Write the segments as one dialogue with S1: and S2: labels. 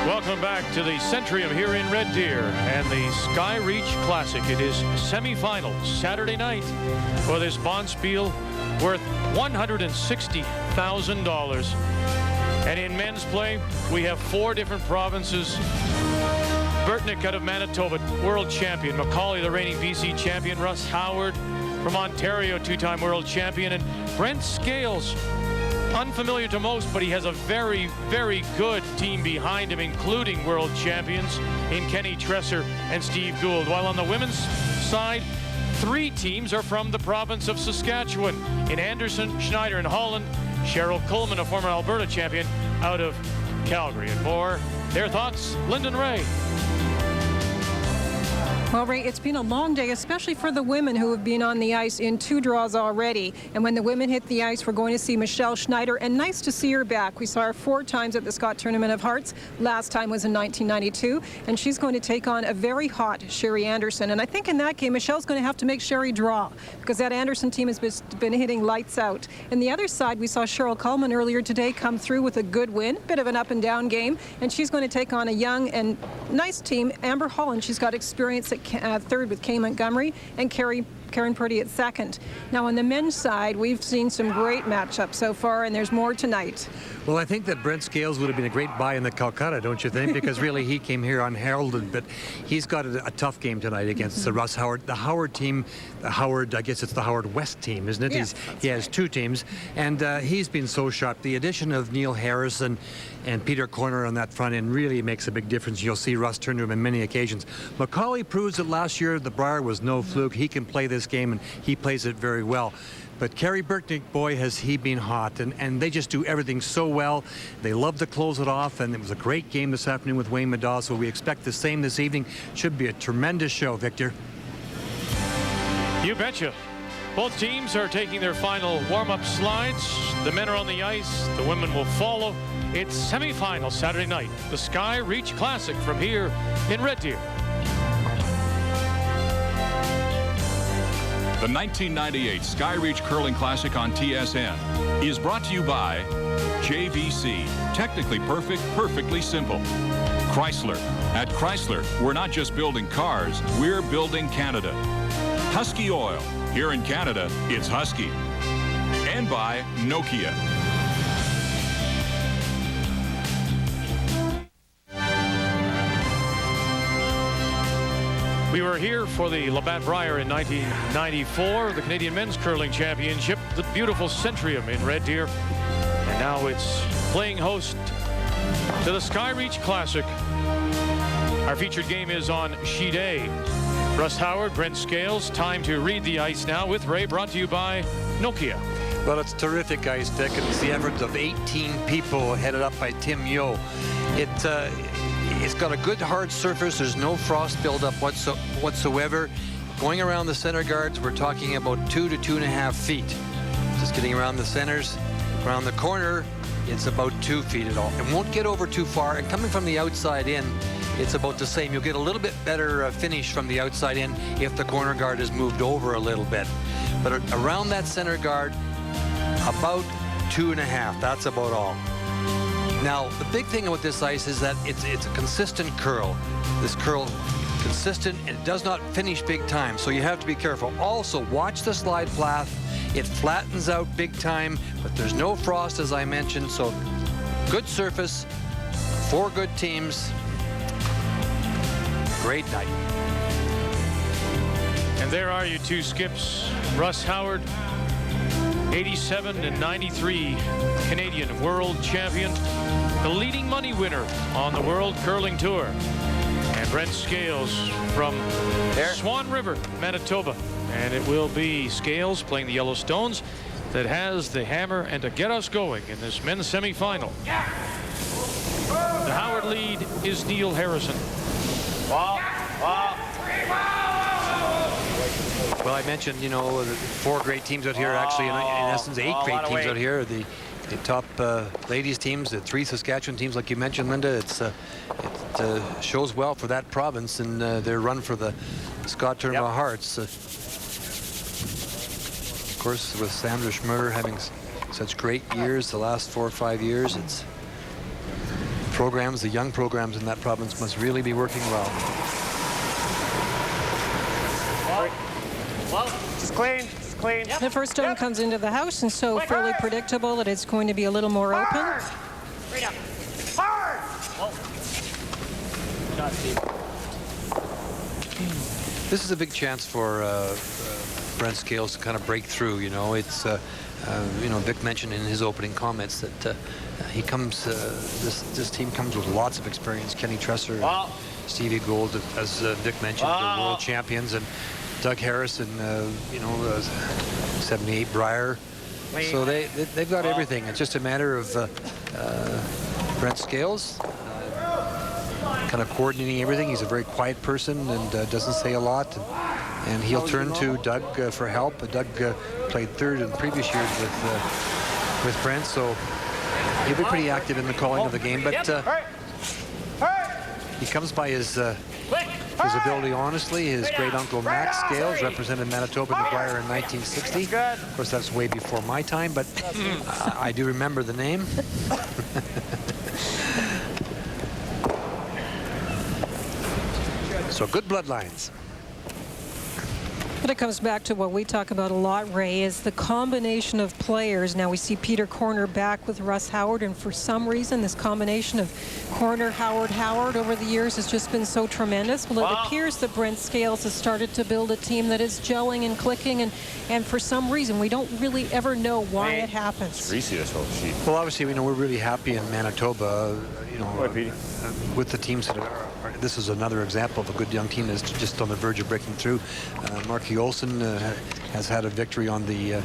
S1: Welcome back to the Centrium here in Red Deer and the Skyreach Classic. It is semifinal Saturday night for this bonspiel worth $160,000. And in men's play, we have 4 different provinces. Burtnik out of Manitoba, world champion. Mccauley, the reigning BC champion. Russ Howard from Ontario, 2-time world champion. And Brent Scales, unfamiliar to most, but he has a very, very good team behind him, including world champions in Kenny Tresser and Steve Gould. While on the women's side, 3 teams are from the province of Saskatchewan. In Anderson, Schneider, and Holland, Cheryl Coleman, a former Alberta champion, out of Calgary. And more, their thoughts, Lyndon Ray.
S2: Well, Ray, it's been a long day, especially for the women who have been on the ice in 2 draws already. And when the women hit the ice, we're going to see Michelle Schneider, and nice to see her back. We saw her 4 times at the Scott Tournament of Hearts. Last time was in 1992, and she's going to take on a very hot Sherry Anderson. And I think in that game, Michelle's going to have to make Sherry draw, because that Anderson team has been hitting lights out. And the other side, we saw Cheryl Coleman earlier today come through with a good win, bit of an up and down game, and she's going to take on a young and nice team, Amber Holland. She's got experience at third with Kay Montgomery, and Karen Purdy at second. Now on the men's side, we've seen some great matchups so far, and there's more tonight.
S3: Well, I think that Brent Scales would have been a great buy in the Calcutta, don't you think? Because really he came here unheralded, but he's got a tough game tonight against the Russ Howard. The Howard team, I guess it's the Howard West team, isn't it?
S2: Yeah,
S3: He has 2 teams, and he's been so sharp. The addition of Neil Harrison and Peter Corner on that front end really makes a big difference. You'll see Russ turn to him on many occasions. Mccauley proves that last year the Brier was no fluke. He can play this game, and he plays it very well. But Carrie Burtnik, boy, has he been hot, and they just do everything so well. They love to close it off, and it was a great game this afternoon with Wayne Madaw, so we expect the same this evening. Should be a tremendous show, Victor.
S1: You betcha. Both teams are taking their final warm-up slides. The men are on the ice. The women will follow. It's semifinal Saturday night, the Skyreach Classic from here in Red Deer.
S4: The 1998 Skyreach Curling Classic on TSN is brought to you by JVC. Technically perfect, perfectly simple. Chrysler. At Chrysler, we're not just building cars, we're building Canada. Husky Oil. Here in Canada, it's Husky. And by Nokia.
S1: We were here for the Labatt Brier in 1994, the Canadian Men's Curling Championship, the beautiful Centrium in Red Deer. And now it's playing host to the Skyreach Classic. Our featured game is on Sheet A. Russ Howard, Brent Scales, time to read the ice now with Ray, brought to you by Nokia.
S3: Well, it's terrific ice, Dick, and it's the efforts of 18 people headed up by Tim Yo. It's got a good hard surface. There's no frost buildup whatsoever. Going around the center guards, we're talking about 2 to 2.5 feet. Just getting around the centers. Around the corner, it's about 2 feet at all. It won't get over too far. And coming from the outside in, it's about the same. You'll get a little bit better finish from the outside in if the corner guard is moved over a little bit. But around that center guard, about 2.5. That's about all. Now, the big thing with this ice is that it's a consistent curl. This curl, consistent, and it does not finish big time, so you have to be careful. Also, watch the slide path. It flattens out big time, but there's no frost, as I mentioned, so good surface, 4 good teams. Great night.
S1: And there are you 2 skips. Russ Howard, 87 and 93 Canadian world champion, the leading money winner on the World Curling Tour. And Brent Scales from Swan River, Manitoba. And it will be Scales playing the Yellowstones that has the hammer and to get us going in this men's semifinal. The Howard lead is Neil Harrison.
S3: Well, I mentioned, you know, 4 great teams out here. Actually, in essence, 8 great teams out here. The top ladies teams, the 3 Saskatchewan teams, like you mentioned, Linda. It shows well for that province and their run for the Scott Tournament of Hearts. Of course, with Sandra Schmurder having such great years the last 4 or 5 years, it's programs, the young programs in that province must really be working well.
S5: Well, just clean, just clean.
S2: The first stone comes into the house, and so fairly predictable that it's going to be a little more open.
S5: Right up. Hard!
S3: This is a big chance for Brent Scales to kind of break through. You know, it's you know, Vic mentioned in his opening comments that he comes. This team comes with lots of experience. Kenny Tresser, Stevie Gould, as Vic mentioned, the world champions, and Doug Harrison. You know, 78 Brier. So they've got everything. It's just a matter of Brent Scales kind of coordinating everything. He's a very quiet person and doesn't say a lot. And he'll turn to Doug for help. Doug played third in previous years with Brent, so he'll be pretty active in the calling of the game. But he comes by his ability honestly. His great uncle Max Scales represented Manitoba and Maguire in 1960. Of course, that's way before my time, but I do remember the name. So good bloodlines.
S2: But it comes back to what we talk about a lot, Ray, is the combination of players. Now we see Peter Corner back with Russ Howard, and for some reason this combination of Corner, Howard over the years has just been so tremendous. Well, it appears that Brent Scales has started to build a team that is gelling and clicking, and for some reason we don't really ever know why it happens.
S3: Well, obviously, you know, we're really happy in Manitoba, you know, with the teams that are. This is another example of a good young team that's just on the verge of breaking through. Marky Olsen has had a victory on the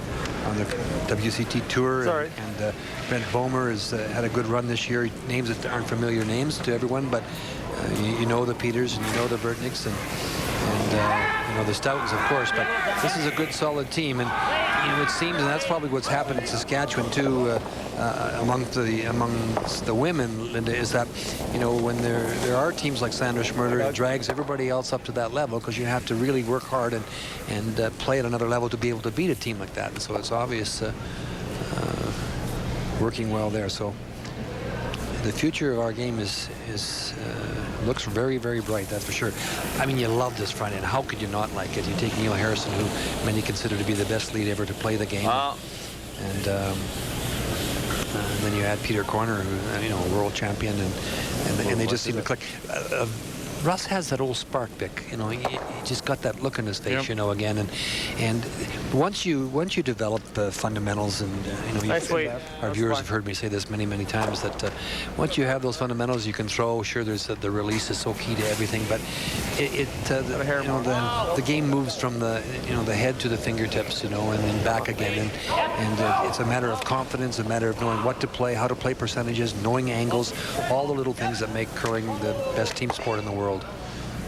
S3: WCT Tour, and Brent Bomer has had a good run this year. Names that aren't familiar names to everyone, but you know the Peters and you know the Burtniks and you know the Stoutons, of course. But this is a good, solid team, and you know, it seems, and that's probably what's happened in Saskatchewan too, amongst the women, Linda, is that, you know, when there are teams like Sandra Schmurder, it drags everybody else up to that level because you have to really work hard and play at another level to be able to beat a team like that. And so it's obvious working well there. So the future of our game looks very, very bright, that's for sure. I mean, you love this front end. How could you not like it? You take Neil Harrison, who many consider to be the best lead ever to play the game, and then you add Peter Corner, who, you know, a world champion, and they just seem to click. Russ has that old spark, Vic. You know, he just got that look in his face, you know, again. And once you develop the fundamentals, and you know, our viewers have heard me say this many, many times, that once you have those fundamentals, you can throw. Sure, there's the release is so key to everything, but you know, the game moves from the head to the fingertips, you know, and then back again. And it's a matter of confidence, a matter of knowing what to play, how to play percentages, knowing angles, all the little things that make curling the best team sport in the world.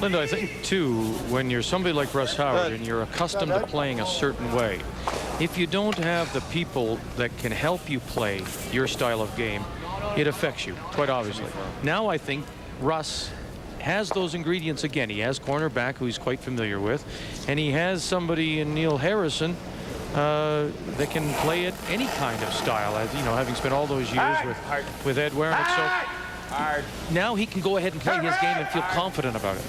S1: Linda, I think, too, when you're somebody like Russ Howard and you're accustomed to playing a certain way, if you don't have the people that can help you play your style of game, it affects you, quite obviously. Now I think Russ has those ingredients again. He has cornerback, who he's quite familiar with, and he has somebody in Neil Harrison that can play at any kind of style, as you know, having spent all those years with Ed Wernick. So now he can go ahead and play his game and feel confident about it.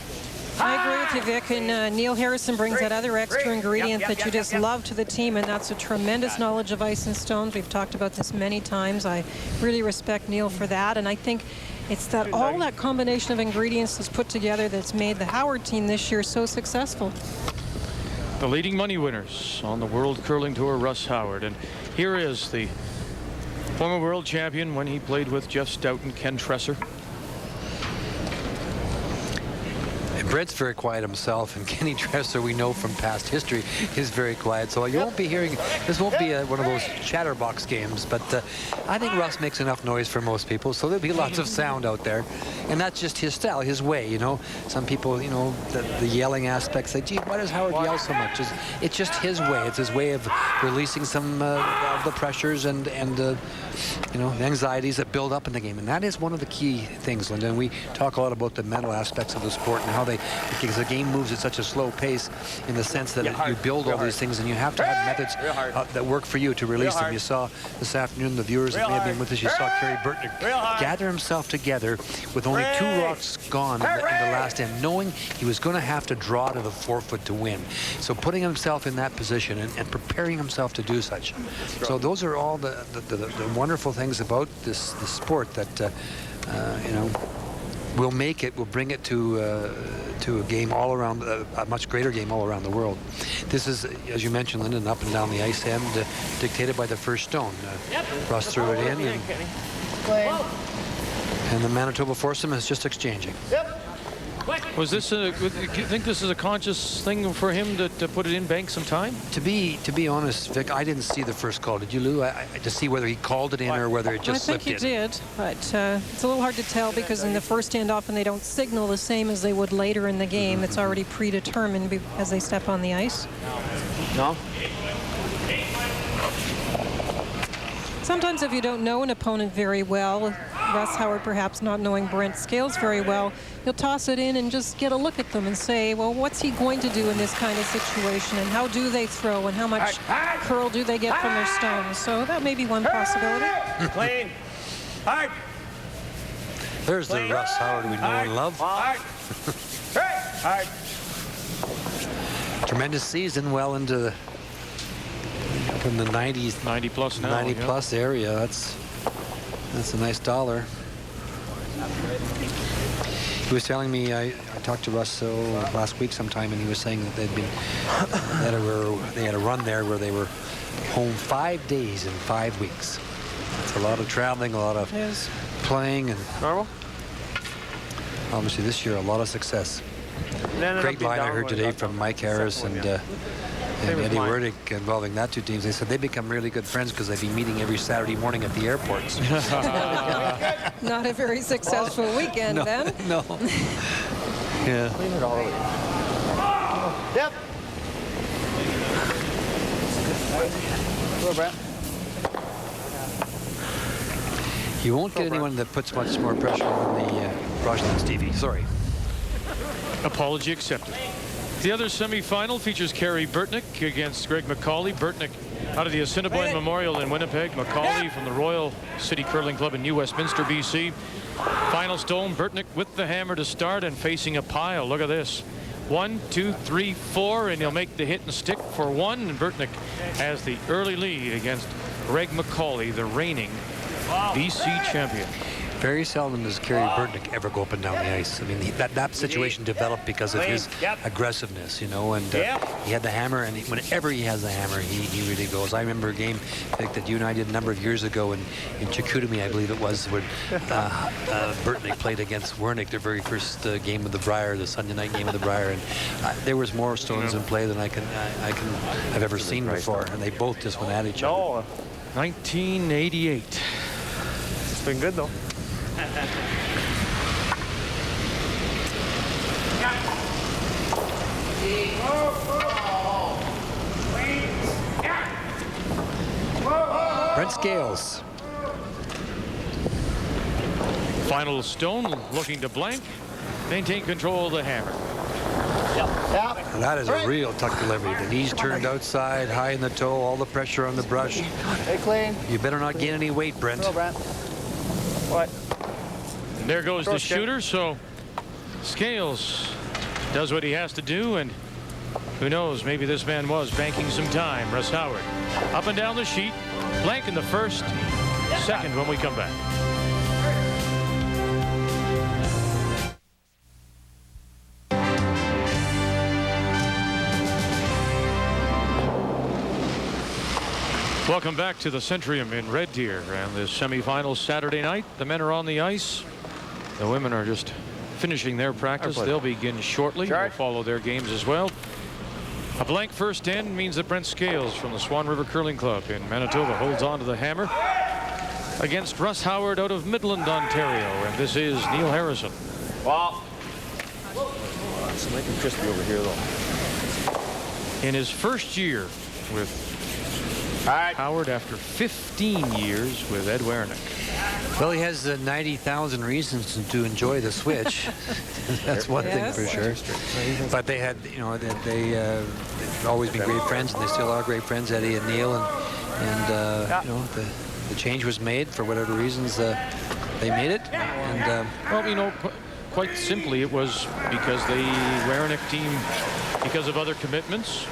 S2: I agree with you, Vic, and Neil Harrison brings that other extra ingredient that you just love to the team, and that's a tremendous knowledge of ice and stones. We've talked about this many times. I really respect Neil for that, and I think it's that all that combination of ingredients that's put together that's made the Howard team this year so successful.
S1: The leading money winners on the World Curling Tour, Russ Howard, and here is the former world champion when he played with Jeff Stout and Ken Tresser.
S3: And Brent's very quiet himself, and Kenny Tresser, we know from past history, is very quiet. So you won't be hearing, this won't be one of those chatterbox games, but I think Russ makes enough noise for most people, so there'll be lots of sound out there. And that's just his style, his way, you know. Some people, you know, the yelling aspect say, gee, why does Howard yell so much? It's just his way. It's his way of releasing some of the pressures and you know, the anxieties that build up in the game. And that is one of the key things, Linda. And we talk a lot about the mental aspects of the sport and how because the game moves at such a slow pace in the sense that you build all these things and you have to have methods that work for you to release them. You saw this afternoon, the viewers that may have been with us, you saw Carrie Burtnik gather himself together with only 2 rocks gone in the last end, knowing he was going to have to draw to the 4-foot to win. So putting himself in that position and preparing himself to do such. So those are all the wonderful things about this sport that you know, we'll bring it to a game all around, a much greater game all around the world. This is, as you mentioned, Linda, an up and down the ice end, dictated by the first stone. Russ threw it in, and the Manitoba foursome is just exchanging.
S1: Was this do you think this is a conscious thing for him to put it in, bank some time?
S3: To be honest, Vic, I didn't see the first call. Did you, Lou? To see whether he called it in or whether it just slipped in.
S2: I think he did, but it's a little hard to tell because in the first end, often they don't signal the same as they would later in the game. It's already predetermined as they step on the ice.
S5: No.
S2: Sometimes if you don't know an opponent very well, Russ Howard perhaps not knowing Brent Scales very well, you'll toss it in and just get a look at them and say, well, what's he going to do in this kind of situation, and how do they throw, and how much curl do they get from their stones? So that may be one possibility.
S5: Clean. Hard.
S3: There's the Russ Howard we know and love.
S5: Hard. Hard.
S3: Tremendous season, well into from the 90s,
S1: 90 plus now.
S3: 90 plus area. That's a nice dollar. He was telling me, I talked to Russ last week sometime, and he was saying that they had a run there where they were home 5 days in 5 weeks. It's a lot of traveling, a lot of playing, and obviously this year a lot of success. Great line I heard today from Mike Harris and Eddie Burtnik involving that 2 teams. They said they become really good friends because they'd be meeting every Saturday morning at the airports.
S2: Not a very successful weekend, then.
S3: No. Yeah.
S5: Clean it all the way. Yep. Go, Brent.
S3: You won't get anyone that puts much more pressure on the brush than Stevie. Sorry.
S1: Apology accepted. The other semifinal features Carrie Burtnik against Greg Mccauley. Burtnik out of the Assiniboine Memorial in Winnipeg. Mccauley from the Royal City Curling Club in New Westminster, BC. Final stone, Burtnik with the hammer to start and facing a pile. Look at this. 1, 2, 3, 4, and he'll make the hit and stick for 1. And Burtnik has the early lead against Greg Mccauley, the reigning BC champion.
S3: Very seldom does Carrie Burtnik ever go up and down the ice. I mean, that situation developed because of his aggressiveness, you know, and he had the hammer, and whenever he has the hammer, he really goes. I remember a game, Vic, that you and I did a number of years ago in Chicoutimi, I believe it was, when Burtnik played against Wernick, their very first game of the Brier, the Sunday night game of the Brier, and there was more stones in play than I've ever seen before, and they both just went at each other.
S1: 1988.
S5: It's been good, though.
S3: Brent Scales.
S1: Final stone looking to blank. Maintain control of the hammer.
S3: And that is a real tuck delivery. The knees turned outside, high in the toe, all the pressure on the brush.
S5: Hey, clean.
S3: You better not gain any weight, Brent.
S5: Go, Brent. What?
S1: And there goes the shooter, so Scales does what he has to do, and who knows, maybe this man was banking some time. Russ Howard up and down the sheet, blank in the first, second when we come back. Welcome back to the Centrium in Red Deer and the semifinals Saturday night. The men are on the ice. The women are just finishing their practice. They'll begin shortly. We'll follow their games as well. A blank first end means that Brent Scales from the Swan River Curling Club in Manitoba holds on to the hammer. against Russ Howard out of Midland, Ontario. And this is Neil Harrison.
S5: Wow. It's nice and crispy over here, though.
S1: In his first year with Howard after 15 years with Ed Wernick.
S3: Well, he has 90,000 reasons to enjoy the switch. That's one thing for sure. But they had, you know, they've always been great friends, and they still are great friends, Eddie and Neil. And you know, the change was made for whatever reasons they made it. And
S1: well, you know, quite simply, it was because the Wernick team, because of other commitments,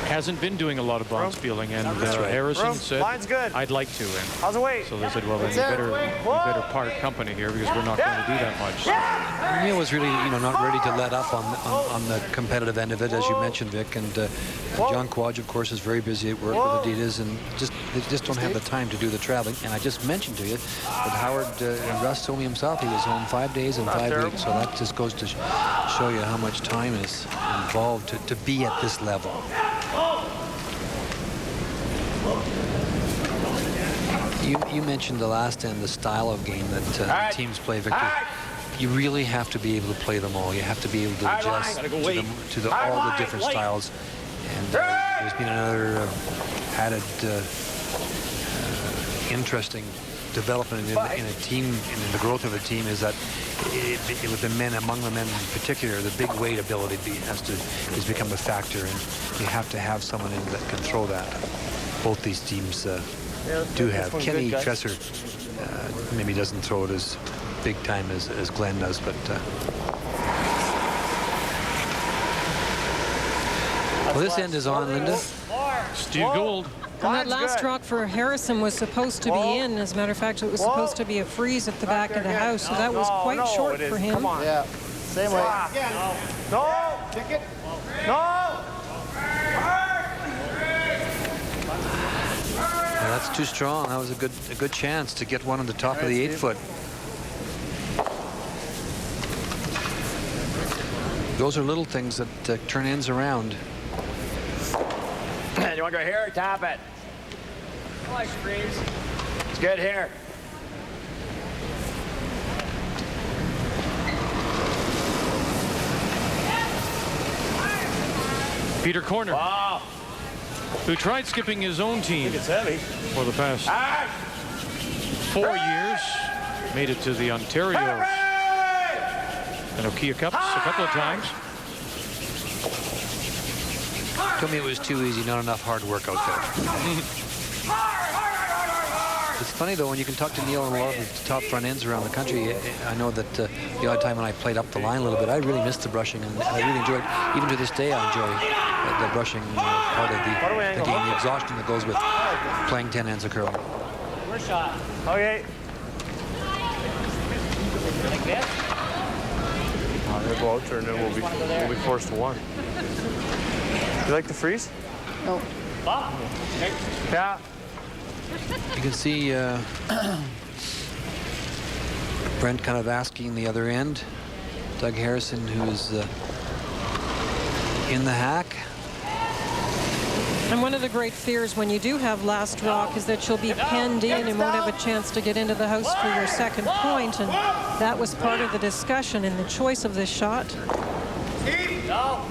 S1: hasn't been doing a lot of bond spieling, and Harrison said, I'd like to. And
S5: how's the weight?
S1: So they said, well, then you better part company here because we're not going to do that much. So.
S3: Neil was really, you know, not ready to let up on the competitive end of it, as you mentioned, Vic. And John Quadge, of course, is very busy at work with Adidas, and they just don't have the time to do the traveling. And I just mentioned to you that Howard and Russ told me himself he was home 5 days and 5 weeks. So that just goes to show you how much time is involved to be at this level. You mentioned the last end, the style of game that teams play, Victor. You really have to be able to play them all. You have to be able to adjust to all the different styles. And there's been another added interesting development in a team, in the growth of a team, is that with the men, among the men in particular, the big weight ability has become a factor, and you have to have someone in that can throw that. Both these teams do have. Kenny Tresser maybe doesn't throw it as big time as Glenn does, but well, this end is on, Linda.
S1: Steve Gould.
S2: And that last rock for Harrison was supposed to be in. As a matter of fact, it was supposed to be a freeze at the back of the house, so that was quite short for him.
S5: Yeah, same way. No! Kick it! No!
S3: Yeah, that's too strong. That was a good chance to get one on the top of the 8-foot. Those are little things that turn ends around.
S5: You want to go here or tap it? I like freeze. It's good here.
S1: Peter Corner,
S5: Wow.
S1: who tried skipping his own team
S5: It's heavy.
S1: for the past 4 years, made it to the Ontario and Nokia Cups a couple of times.
S3: Told me it was too easy, not enough hard work out there. It's funny, though, when you can talk to Neil on a lot of the top front ends around the country. I know that the odd time when I played up the line a little bit, I really missed the brushing, and I really enjoyed, even to this day, I enjoy the brushing part of the game, the exhaustion that goes with playing 10 ends of curling.
S5: First shot. Okay. Like this?
S6: They'll go out there and then we'll be forced to one. You like the freeze?
S5: No.
S6: Yeah.
S3: You can see Brent kind of asking the other end. Doug Harrison, who's in the hack.
S2: And one of the great fears when you do have last rock is that you'll be penned in and won't have a chance to get into the house for your second point. And that was part of the discussion in the choice of this shot.
S5: No.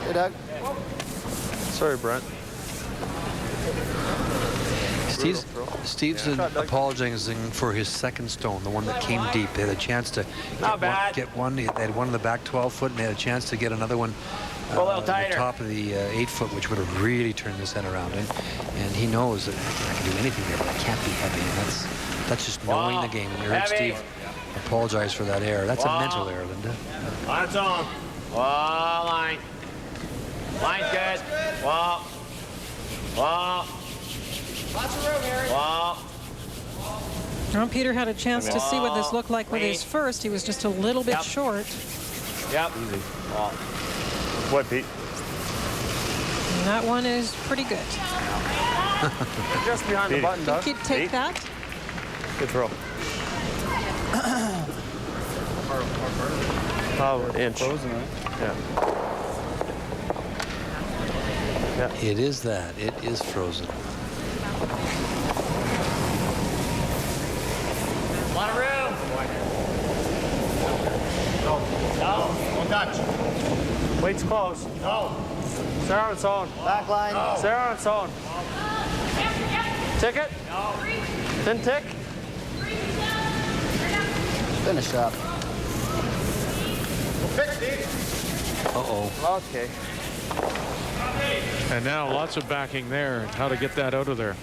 S5: Hey, Doug.
S6: Sorry, Brent.
S3: Steve's apologizing for his second stone, the one that came deep. They had a chance to get one. They had one in the back 12-foot, and they had a chance to get another one on the top of the 8-foot, which would have really turned this end around. And he knows that I can do anything there, but I can't be heavy. And that's just knowing the game. When you heard Steve apologize for that error, that's a mental error, Linda.
S5: On its own. Wall line. Line's good. Wall. Wall. Lots of room, Harry. Wall.
S2: Well, Peter had a chance to see what this looked like with his first. He was just a little bit short.
S5: Yep. Easy. Wall.
S6: What, Pete?
S2: And that one is pretty good.
S6: Just behind the button, Doug.
S2: Think he'd take that?
S6: Good throw. Oh, inch. Yeah. Yeah.
S3: It is that. It is frozen.
S5: Want a room? No. Don't touch.
S6: Weight's close.
S5: No.
S6: Sarah on its own.
S5: Back line. No.
S6: Sarah on its own. Ticket?
S5: No.
S6: Didn't tick?
S5: Finish up. Fix, Steve.
S3: Uh-oh.
S6: Okay.
S1: And now lots of backing there. How to get that out of there.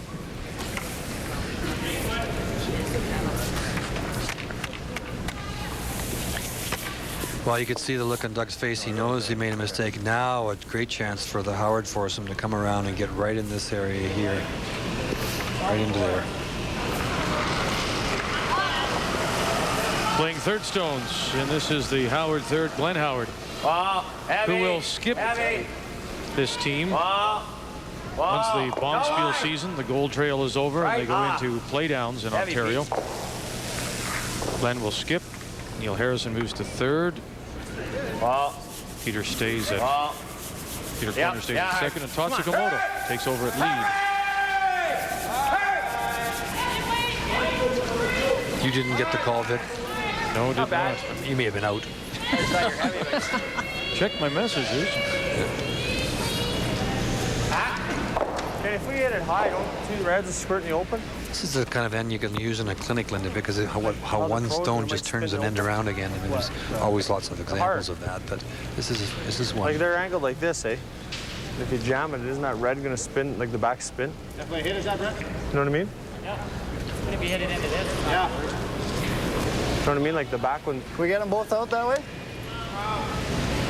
S3: Well, you could see the look on Doug's face. He knows he made a mistake. Now a great chance for the Howard foursome to come around and get right in this area here. Right into there.
S1: Playing third stones, and this is the Howard third, Glenn Howard,
S5: Heavy.
S1: who will skip
S5: Heavy.
S1: this team. Once the Bonspiel season, the Gold Trail is over, and they go into playdowns in
S5: Heavy
S1: Ontario. Glenn will skip. Neil Harrison moves to third. Peter stays at Peter Corner stays at second, and Todd Tsukamoto takes over at lead.
S3: You didn't get the call, Vic?
S1: No, did not.
S3: You may have been out.
S1: Check my messages.
S6: And if we hit it high, don't two reds squirt in the open?
S3: This is the kind of end you can use in a clinic, Linda, because how one stone just turns an end around again. I mean, there's always lots of examples of that, but this is one.
S6: Like they're angled like this, eh? If you jam it, isn't that red going to spin, like the back spin?
S5: Definitely hit, is that Brent?
S6: You know what I mean?
S5: Yeah. If you hit it into this. Yeah.
S6: You know what I mean? Like the back one.
S5: Can we get them both out that way?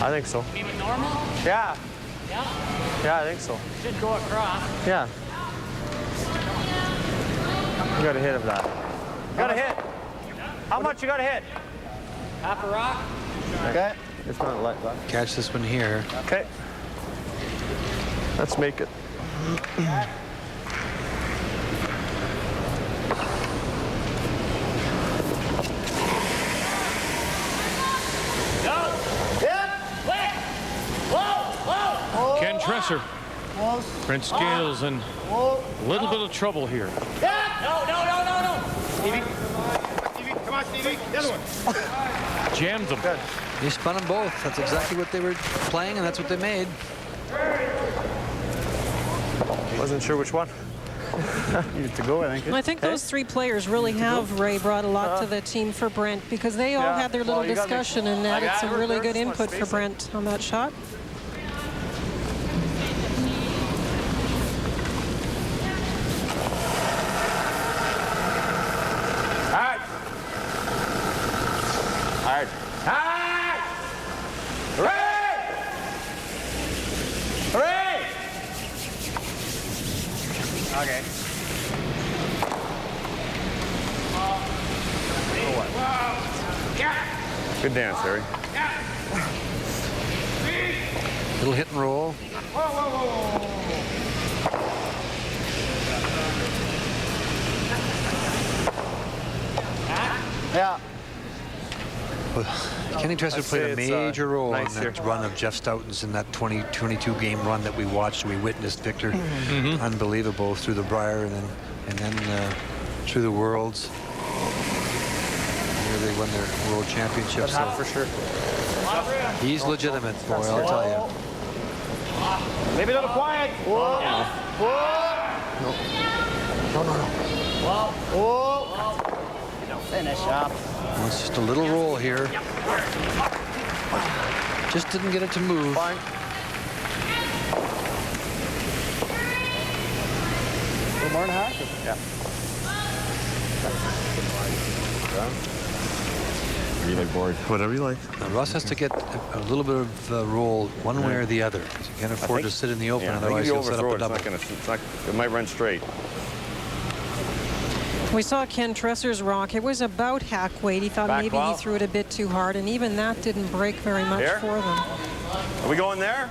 S6: I think so.
S5: Even normal?
S6: Yeah.
S5: Yeah.
S6: Yeah, I think so.
S5: Should go across.
S6: Yeah. You got a hit of that. You got a hit. How much you got to hit?
S5: Half a rock. Okay.
S6: It's not like that.
S3: Catch this one here.
S6: Okay. Let's make it.
S1: Ken Tresser. Brent Scales in a little bit of trouble here.
S5: No. Stevie. Come on, Stevie. The other one.
S1: Jammed them.
S6: Good.
S3: He spun them both. That's exactly what they were playing, and that's what they made.
S6: Wasn't sure which one.
S5: Needed to go, I think.
S2: I think those three players really have, Ray, brought a lot to the team for Brent, because they all had their little discussion and added some really good input for Brent on that shot.
S5: Okay.
S6: Good dance, Harry.
S3: Little hit and roll.
S5: Yeah.
S3: Well, Kenny Tresser played a major role in
S6: nice
S3: that run of Jeff Stoughton's in that 20-22 game run that we watched. We witnessed Victor, unbelievable, through the Brier and then through the Worlds. Here they won their World Championship. So
S6: For sure.
S3: he's legitimate, boy, I'll tell you.
S5: Maybe a little quiet. Whoa. Whoa. Finish up.
S3: Well, it's just a little roll here. Just didn't get it to move.
S6: Fine.
S5: A little more than half?
S6: Yeah.
S7: You like board?
S6: Whatever you like.
S3: Now, Russ has to get a little bit of roll one way or the other. He can't afford to sit in the open, otherwise he'll set up a double.
S7: It might run straight.
S2: We saw Ken Tresser's rock. It was about hack weight. He thought maybe he threw it a bit too hard, and even that didn't break very much for them.
S6: Are we going there?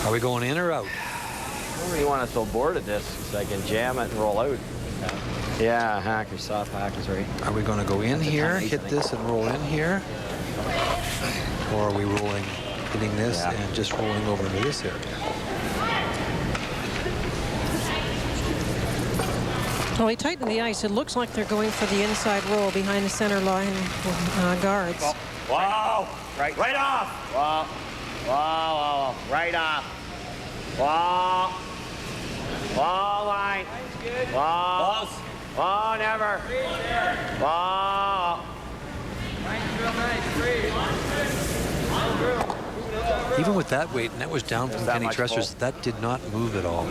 S3: Are we going in or out?
S8: I don't really want to throw board at this so I can jam it and roll out. Yeah, hacker, soft hack is right.
S3: Are we going to go in here, hit this and roll in here? Or are we rolling hitting this and just rolling over into this area.
S2: Well, they tighten the ice. It looks like they're going for the inside roll behind the center line guards.
S5: Whoa! Right off! Whoa! Whoa! Right off! Whoa! Whoa, line! Whoa! Whoa, never! Whoa!
S3: Even with that weight, and that was down from Kenny Tresser's, that did not move at all.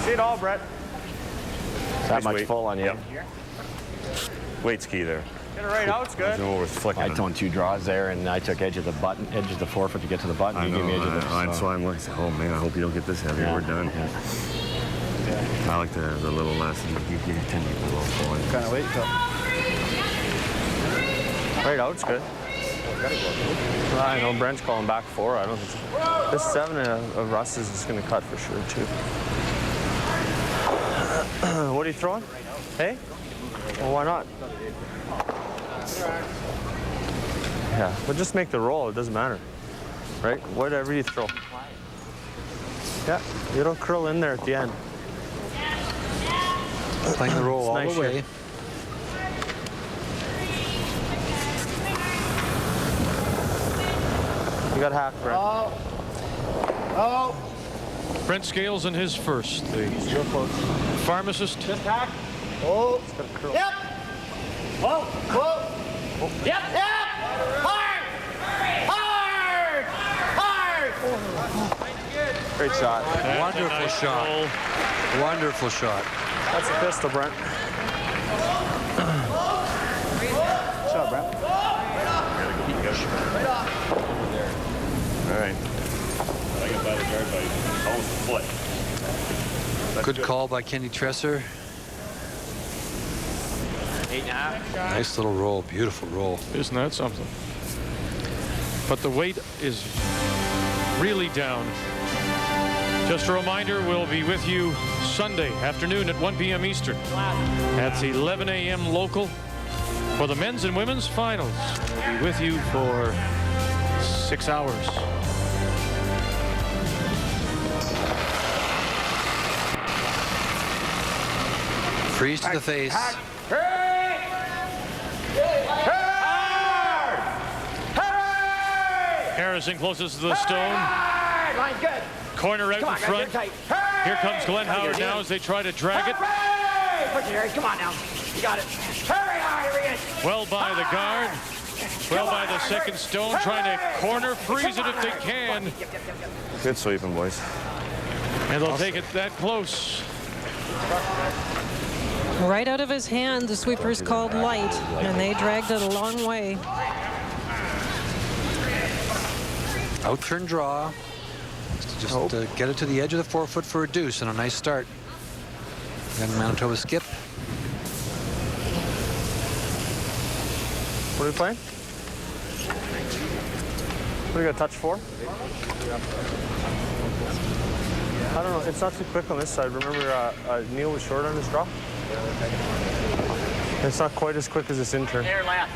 S6: See it all, Brett.
S8: That much full on you.
S7: Yep. Weight's key there.
S6: Get it right out, it's good.
S7: No, we're flicking.
S8: I done 2 draws there, and I took edge of the forefoot to get to the button. You gave me edge of the.
S7: So I'm like, oh man, I hope you don't get this heavy. We're done.
S8: Yeah.
S7: I like the little less, and you tend to get a little forward.
S6: Kind of wait until. Right out, it's good. I know Brent's calling back 4. I don't think so. This 7 of Russ's is going to cut for sure, too. What are you throwing? Hey? Well, why not? Yeah, but just make the roll. It doesn't matter. Right? Whatever you throw. Yeah, it'll curl in there at the end.
S3: Playing the roll all
S6: nice
S3: the way.
S6: here. You got hack, Brent.
S5: Oh!
S1: Brent Scales in his first. The pharmacist.
S5: Just hack. Oh! Yep! Whoa! Whoa! Yep! Yep! Hard! Hard! Hard!
S6: Great shot.
S3: Wonderful shot. Wonderful shot.
S6: That's a pistol, Brent. Shot, Brent.
S7: All right. I got by the guard by almost a foot.
S3: Good call by Kenny Tresser.
S5: 8.5.
S3: Nice little roll. Beautiful roll.
S1: Isn't that something? But the weight is really down. Just a reminder, we'll be with you Sunday afternoon at 1 p.m. Eastern. That's 11 a.m. local for the men's and women's finals. We'll be with you for 6 hours.
S3: Freeze to the face.
S1: Harrison closest to the stone.
S5: Line good.
S1: Corner out in front. Here comes Glenn Howard now as they try to drag it.
S5: Push it, Harry. Come on now. You got it. Hurry, Harry.
S1: Well by the guard. Well by the second stone, trying to corner freeze it if they can.
S7: Good sweeping, boys.
S1: And they'll take it that close.
S2: Right out of his hand, the sweeper's called light, and they dragged it a long way.
S3: Out-turn draw. Just get it to the edge of the forefoot for a deuce and a nice start. Young Manitoba skip.
S6: What are we playing? What do we got, touch 4? I don't know. It's not too quick on this side. Remember, Neil was short on his draw? It's not quite as quick as this in-turn.
S5: Air left.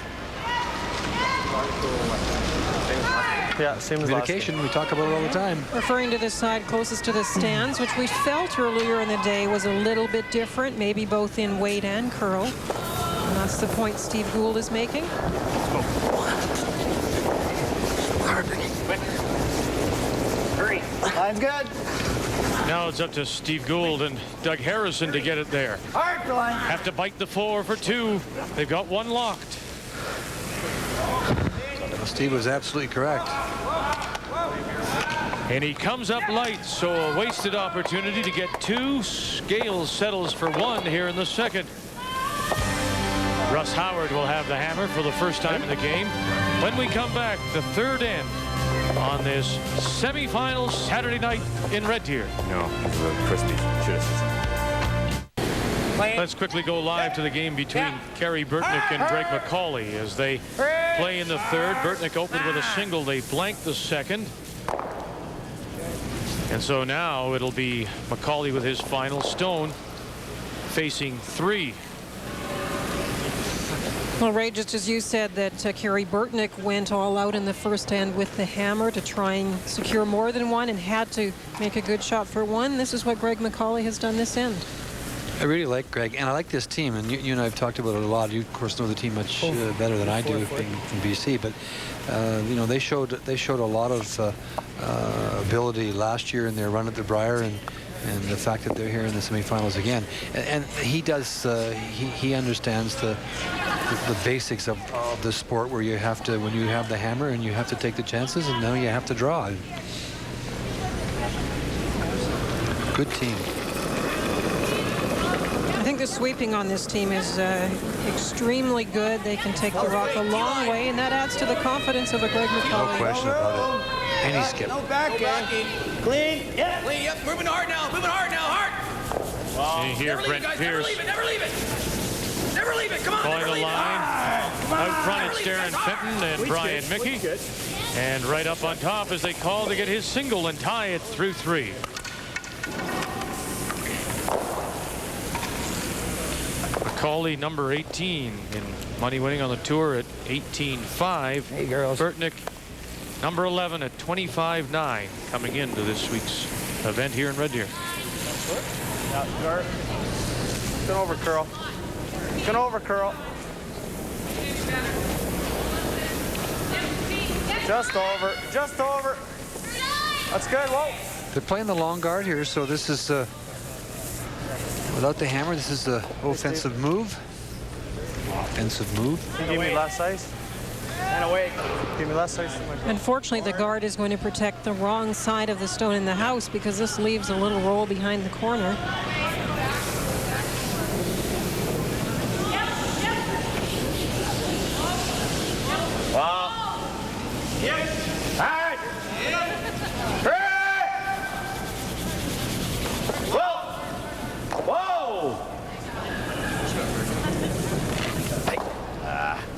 S6: Yeah, same as last
S3: Communication, we talk about it all the time.
S2: Referring to this side closest to the stands, which we felt earlier in the day was a little bit different, maybe both in weight and curl. And that's the point Steve Gould is making.
S5: Hurry. Line's good.
S1: Now it's up to Steve Gould and Doug Harrison to get it there.
S5: Hard line.
S1: Have to bite the 4 for 2. They've got one locked.
S3: Well, Steve was absolutely correct.
S1: And he comes up light, so a wasted opportunity to get 2. Scales settles for 1 here in the second. Russ Howard will have the hammer for the first time in the game. When we come back, the third end on this semifinal Saturday night in Red Deer.
S7: No, it's a crispy.
S1: Let's quickly go live to the game between Carrie Burtnik and Greg Mccauley as they play in the third. Burtnik opened with a single. They blanked the second. And so now it'll be Mccauley with his final stone facing 3.
S2: Well, Ray, just as you said that Carrie Burtnik went all out in the first end with the hammer to try and secure more than one and had to make a good shot for one. This is what Greg Mccauley has done this end.
S3: I really like Greg, and I like this team, and you and I have talked about it a lot. You, of course, know the team much better than I do, being from BC, but you know, they showed a lot of ability last year in their run at the Brier, and the fact that they're here in the semifinals again. And he does, he understands the basics of the sport, where you have to, when you have the hammer and you have to take the chances, and now you have to draw. Good team.
S2: I think the sweeping on this team is extremely good. They can take the rock a long way, and that adds to the confidence of a Greg Mccauley.
S3: No question about it. And he skipped.
S5: No backing. Clean. Yep.
S9: Clean. Yep. Moving hard now. Moving hard now. Hard.
S1: And here, Brent Pierce.
S9: Never leave it. Never leave it. Come on.
S1: Calling the line. Out front, it's Darren Fenton and Brian Mickey. And right up on top as they call to get his single and tie it through 3. Mccauley, number 18 in money winning on the tour at 18.5.
S8: Hey, girls.
S1: Burtnik, number 11 at 25.9, coming into this week's event here in Red Deer.
S6: Come over, Curl. Come over, Curl. Just over. Just over. That's good. Whoa.
S3: They're playing the long guard here, so this is without the hammer. This is the offensive move. Offensive move.
S6: Can you give me less ice?
S5: And away.
S6: Give me less ice.
S2: Unfortunately, the guard is going to protect the wrong side of the stone in the house because this leaves a little roll behind the corner.
S5: Well. Hard. Whoa.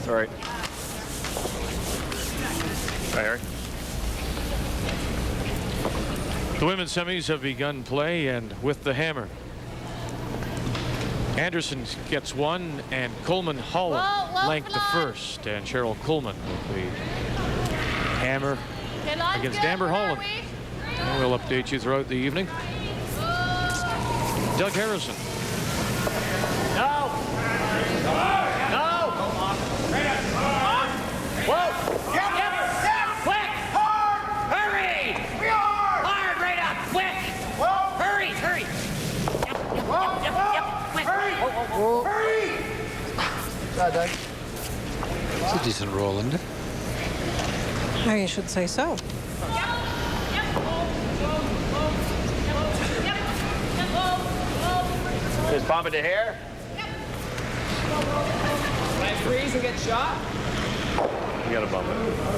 S7: Sorry. Right, Harry.
S1: The women's semis have begun play, and with the hammer. Anderson gets one, and Coleman Holland length the first, and Cheryl Coleman with the hammer against Amber Holland. And we'll update you throughout the evening. Doug Harrison.
S5: No. No. Whoa. Yep. Quick. Hard. Hurry. We are. Hard. Right up. Quick. Whoa. Hurry. Hurry. Yep. Quick. Hurry. Whoa. Hurry.
S6: Doug.
S3: It's a decent roll, isn't it?
S2: I should say so.
S5: Just bump it to here.
S9: Can I freeze and get shot?
S7: You gotta bump it.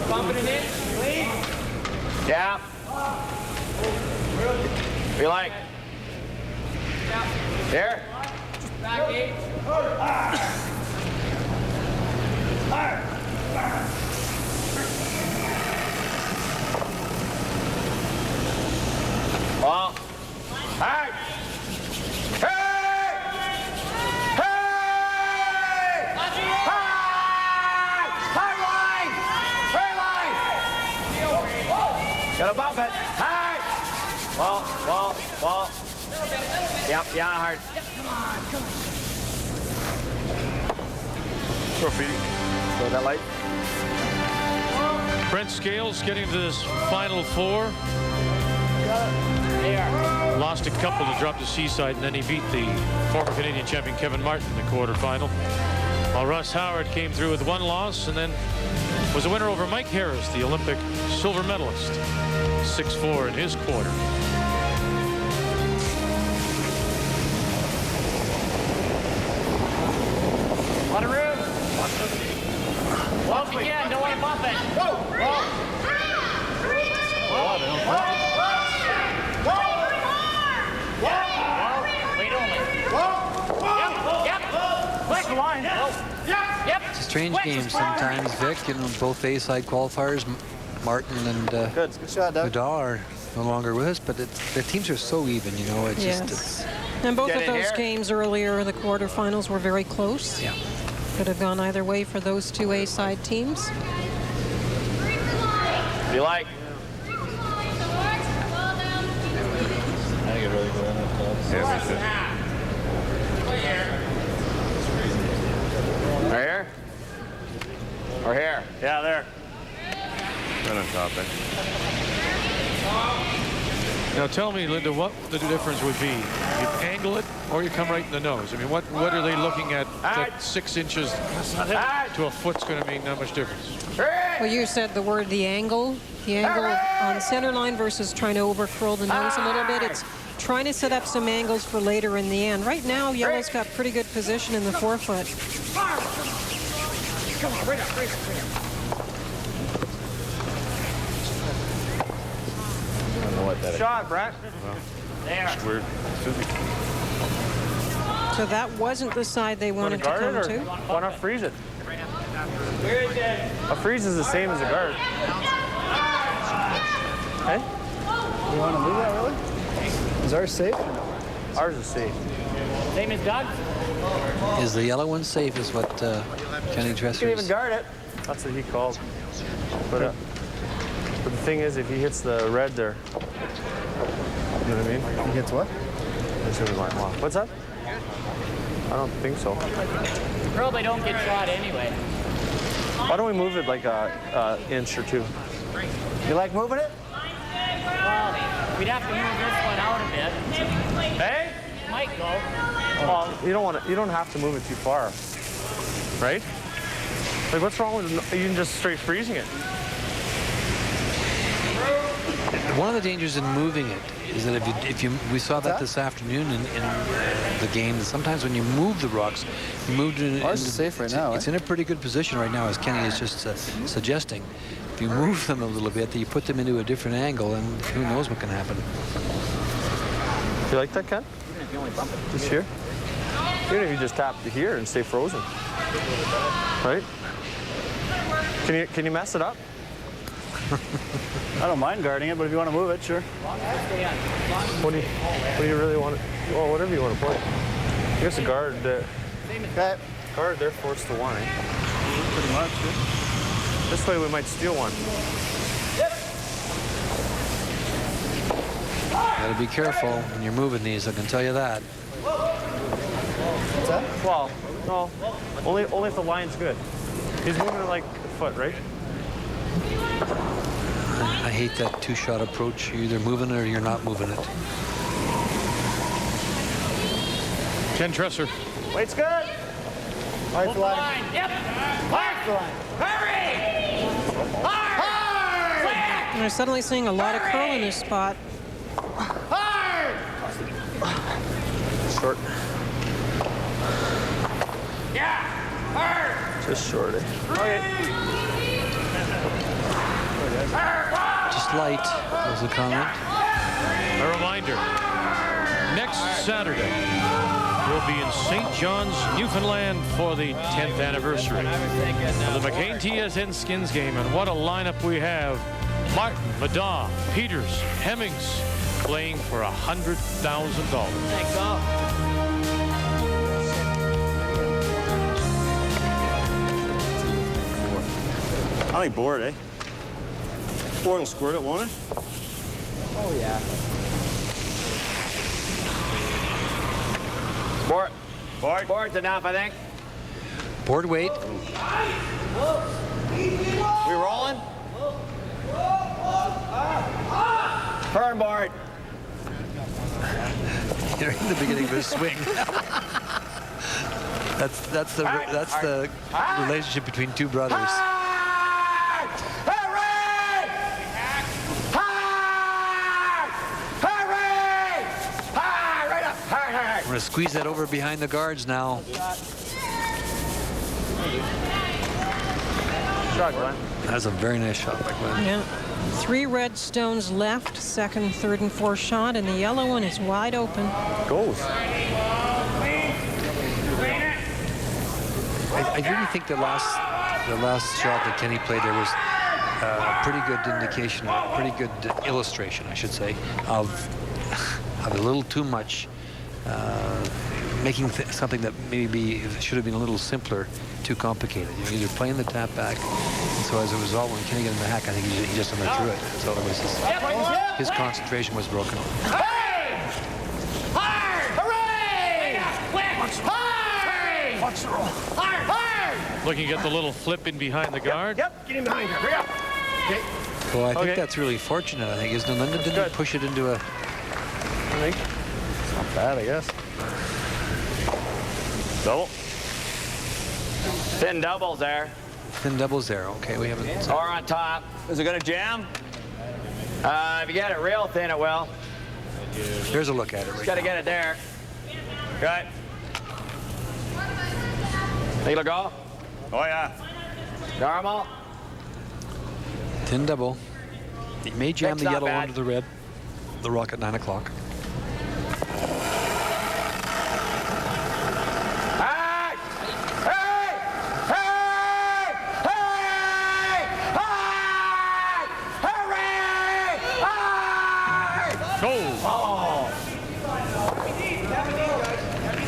S9: Bumping it in. Clean.
S5: Yeah. What do you like? Here.
S9: Back 8.
S5: Well. Hard. Gotta bump it. Hard. Wall. Yep, yeah, hard.
S7: Throw feet. Throw that light.
S1: Brent Scales getting to this final 4.
S5: There.
S1: Lost a couple to drop to Seaside, and then he beat the former Canadian champion Kevin Martin in the quarterfinal. While Russ Howard came through with 1 loss and then was a winner over Mike Harris, the Olympic silver medalist. 6-4 in his quarter.
S5: A lot of room. Bump again, don't want to bump it. Whoa. Wait only. Yep. Quick line. Yep.
S3: It's a strange game sometimes, Vic. You know, both A-side qualifiers, Martin and
S6: Good shot, Doug.
S3: Vidal are no longer with us, but the teams are so even, you know. It's
S2: Yes.
S3: just
S2: And both
S5: Get
S2: of
S5: in
S2: those
S5: here.
S2: games earlier, the quarterfinals were very close.
S3: yeah.
S2: Could have gone either way for those two A-side teams.
S5: What do you like?
S7: I think it really good enough. Yeah, me too.
S5: Right here? Or here?
S7: Yeah, there. Right on top there.
S1: Now tell me, Linda, what the difference would be. You angle it or you come right in the nose. I mean, what are they looking at that 6 inches to a foot's going to make not much difference?
S2: Well, you said the word the angle on center line versus trying to over curl the nose a little bit. It's trying to set up some angles for later in the end. Right now, yellow's got pretty good position in the forefoot.
S9: Come on, right up.
S7: I don't know what that
S6: Shot, Brent.
S9: There.
S7: is. Weird.
S2: So that wasn't the side they wanted to come to.
S6: Why not freeze it?
S9: Where is it?
S6: A freeze is the same as a guard. Hey?
S10: You want to move that, really? Is ours safe?
S6: Ours is safe.
S9: Same as Doug's?
S3: Is the yellow one safe is what Kenny
S6: You
S3: Dresser
S6: can
S3: is.
S6: even guard it. That's what he called. But the thing is, if he hits the red there, you know what I mean?
S10: He hits what?
S6: That's gonna be my off. What's that? I don't think so.
S9: Probably don't get shot anyway.
S6: Why don't we move it like a inch or two?
S10: You like moving it?
S9: Well, we'd have to move this one out a bit.
S6: Hey?
S9: Might go.
S6: Well, you don't have to move it too far, right? Like, what's wrong with you just straight freezing it?
S3: One of the dangers in moving it is that if you we saw that this afternoon in the game, that sometimes when you move the rocks, you moved it.
S10: Ours is safe right now.
S3: It's in a pretty good position right now, as Kenny is just suggesting. If you move them a little bit, that you put them into a different angle, and who knows what can happen.
S6: You like that, Ken? Just here? Even if you just tap to here and stay frozen, right? Can you mess it up?
S10: I don't mind guarding it, but if you want to move it, sure.
S6: What do you really want to? Well, whatever you want to play. I guess a guard there.
S10: Okay.
S6: Guard there, forced to one. Eh?
S10: Pretty much, yeah.
S6: This way we might steal one.
S3: Got to be careful when you're moving these. I can tell you that.
S10: What's that?
S6: Well, no, only if the line's good. He's moving it like a foot, right?
S3: I hate that two-shot approach. You're either moving it or you're not moving it.
S1: Ken Dresser.
S6: Weight's good.
S10: Right the line.
S9: Line. Yep. Hard. Hurry. Hard. Quick.
S2: And we're suddenly seeing a lot of curl in this spot.
S9: Hard.
S6: Short.
S9: Yeah. Hard.
S6: Just short. Okay.
S3: Just light was the comment.
S1: A reminder, next Saturday, we'll be in St. John's, Newfoundland for the 10th anniversary of the McCain TSN Skins game. And what a lineup we have. Martin, Madaw, Peters, Hemmings playing for $100,000.
S9: Thanks, all.
S7: I ain't bored, eh? Board will squirt it, won't it?
S8: Oh, yeah.
S5: Board's enough, I think.
S3: Board weight.
S5: We rolling? Turn board.
S3: You're in the beginning of a swing. that's the relationship between two brothers. We're going to squeeze that over behind the guards now.
S6: Shot, Glenn.
S3: That's a very nice shot by Glenn.
S2: Yeah. 3 red stones left, second, third, and fourth shot, and the yellow one is wide open.
S6: Goes.
S3: I really think the last shot that Kenny played there was a pretty good indication, a pretty good illustration, I should say, of a little too much making something that maybe should have been a little simpler too complicated. You know, either playing the tap back, and so as a result, when Kenny got in the hack, I think he just underthrew it. So it was his concentration was broken.
S9: Hard! Hooray! Hard! Watch the roll. Hard!
S1: Looking at the little flip in behind the guard.
S9: Yep, get him behind her. Hurry up. Okay.
S3: Well, I think that's really fortunate, I think, isn't it? Linda didn't push it into a...
S6: I think it's not bad, I guess.
S8: Double. Thin doubles there.
S3: Thin doubles there. Okay, we haven't...
S8: Or on top.
S10: Is it going to jam?
S8: If you get it real thin, it will.
S3: There's a look at it right
S8: Just got to get it there. Good. Think it'll go?
S10: Oh, yeah.
S8: Normal.
S3: Thin double. It may jam
S8: Thick's
S3: the
S8: not
S3: yellow
S8: bad.
S3: onto the red. The rock at 9 o'clock.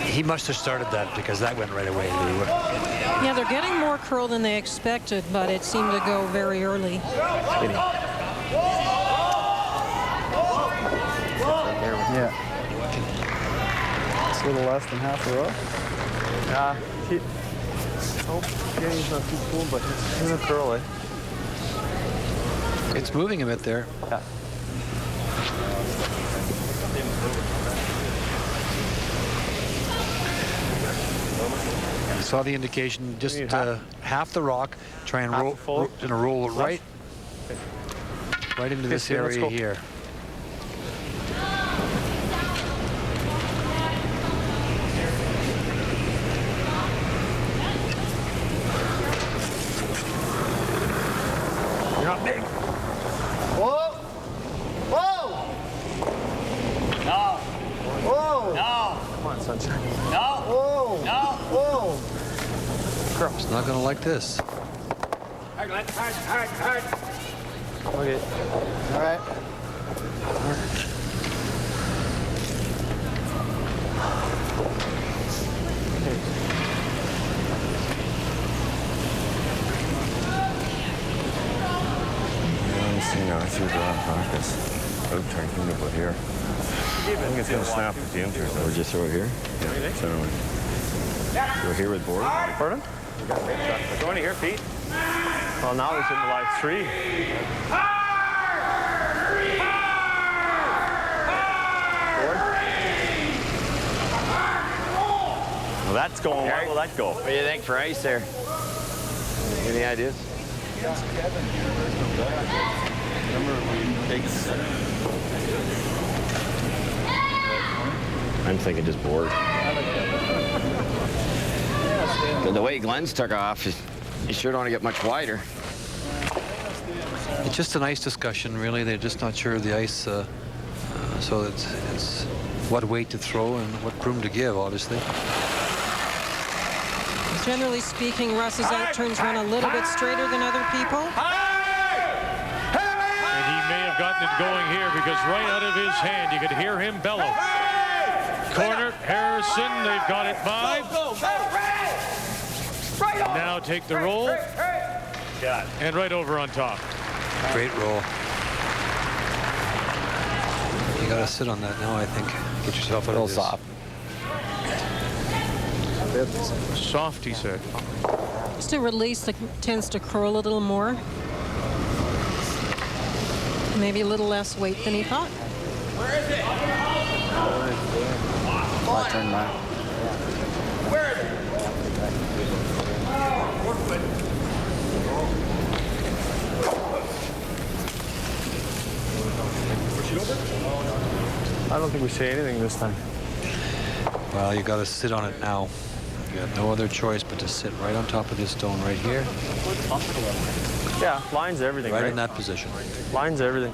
S3: He must have started that because that went right away, Lou.
S2: Yeah, they're getting more curl than they expected, but it seemed to go very early.
S6: Yeah. It's a little less than half a row. Yeah, he's not too cool, but he's in a curl, eh?
S3: It's moving a bit there.
S6: Yeah.
S3: I saw the indication, just half the rock, try and roll right into this area here.
S6: You're not big.
S9: Whoa! Whoa!
S10: No.
S9: Whoa!
S10: No.
S6: Come on, sunshine.
S10: No.
S9: Whoa!
S10: No.
S9: Whoa!
S3: It's not going to like this.
S9: Hard, hard, hard, hard.
S6: Okay.
S9: All right.
S7: I see we're on practice. Out trying to put here. I think it's going to snap at the interior.
S8: Or just throw it here?
S7: Yeah, center one. Go here with board.
S6: Pardon?
S10: Going to here, Pete.
S6: Well, now he's in the live 3.
S10: Well, that's going. Where will that go?
S8: What do you think for ice there? Any ideas? I'm thinking just board. The way Glenn's took off, you sure don't want to get much wider.
S3: It's just a nice discussion, really. They're just not sure of the ice, so it's what weight to throw and what broom to give, obviously.
S2: Generally speaking, Russ's out turns run a little bit straighter than other people.
S1: And he may have gotten it going here because right out of his hand, you could hear him bellow. Corner, Harrison, they've got it by. Now take the roll. And right over on top.
S3: Great roll. You got to sit on that now, I think. Get yourself out of this.
S8: Soft.
S1: Soft, he said.
S2: Just a release that tends to curl a little more. Maybe a little less weight than he thought.
S9: Where is it?
S8: I'll turn back.
S9: Where is it?
S6: I don't think we say anything this time.
S3: Well, you got to sit on it now. You got no other choice but to sit right on top of this stone right here.
S6: Yeah, lines everything,
S3: Right
S6: right?
S3: in that position.
S6: Lines everything.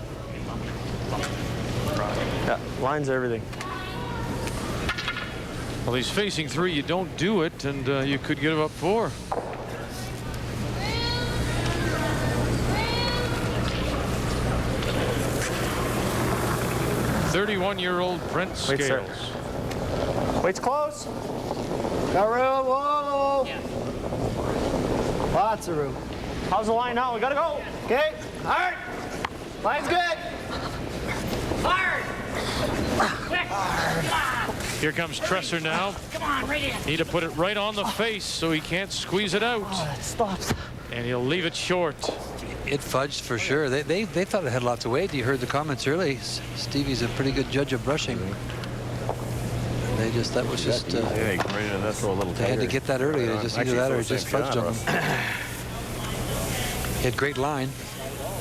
S6: Yeah, lines everything.
S1: Well, he's facing 3. You don't do it, and you could give up 4. "31-year-old Brent
S6: Wait, sir.
S1: Scales."
S10: Weight's close.
S8: Got room. Whoa.
S9: Yeah.
S8: Lots of room.
S10: How's the line now? We gotta go.
S8: Okay. Hard. Line's good.
S9: Hard. Quick. Come on.
S1: Here comes Tresser now.
S9: Come on, right in.
S1: Need to put it right on the face so he can't squeeze it out.
S10: It stops.
S1: And he'll leave it short.
S3: It fudged for sure. They thought it had lots of weight. You heard the comments early. Stevie's a pretty good judge of brushing. They just, that was just,
S7: Yeah, you can bring it in this a little
S3: they had to get that early. They just either that or just fudged on them. He had great line.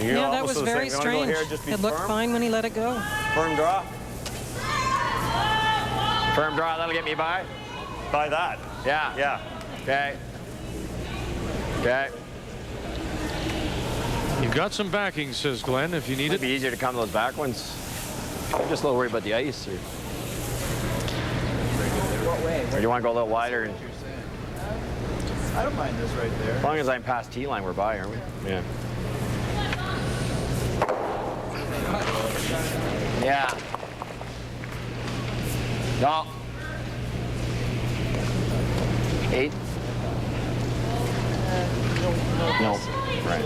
S2: Yeah, that was very strange. It looked fine when he let it go.
S10: Firm draw.
S8: Firm draw. That'll get me by.
S10: By that.
S8: Yeah.
S10: Yeah.
S8: Okay. Okay.
S1: You've got some backing, says Glenn, if you need
S8: It'd
S1: it.
S8: be easier to come those back ones. I'm just a little worried about the ice. Or you want to go a little wider? And...
S10: I don't mind this right there.
S8: As long as I'm past T line, we're by, aren't we? Yeah. Yeah. No. 8. No. Right.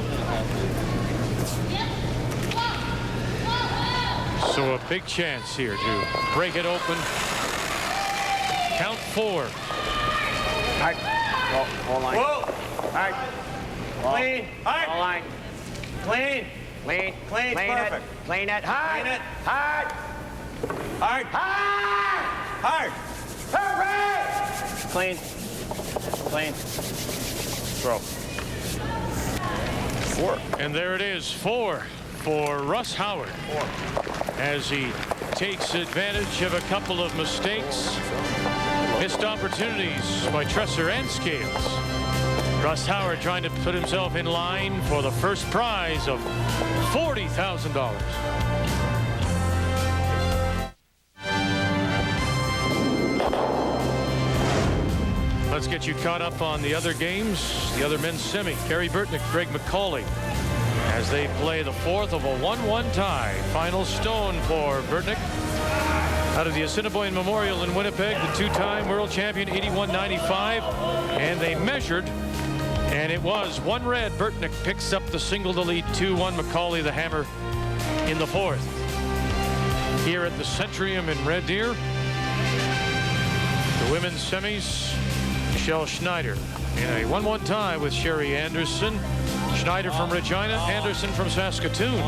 S1: So a big chance here to break it open. Count 4.
S8: All right. Whole line.
S10: Whoa.
S8: All right.
S10: Clean. All right.
S8: Whole line.
S10: Clean.
S8: Clean.
S10: Clean.
S8: Clean it.
S10: Perfect.
S8: Clean it. Hard.
S10: Clean it.
S8: Hard.
S10: Hard.
S8: Hard.
S10: Hard.
S8: Perfect.
S10: Clean. Clean. Throw. 4.
S1: And there it is, 4 for Russ Howard.
S10: 4.
S1: As he takes advantage of a couple of mistakes. Missed opportunities by Tresser and Scales. Russ Howard trying to put himself in line for the first prize of $40,000. Let's get you caught up on the other games, the other men's semi. Carrie Burtnik, Greg Mccauley, as they play the fourth of a 1-1 tie. Final stone for Burtnik. Out of the Assiniboine Memorial in Winnipeg, the two-time world champion, 81-95. And they measured, and it was 1 red. Burtnik picks up the single to lead 2-1. Mccauley the hammer in the fourth. Here at the Centrium in Red Deer, the women's semis, Schneider in a 1-1 tie with Sherry Anderson. Schneider from Regina, Anderson from Saskatoon.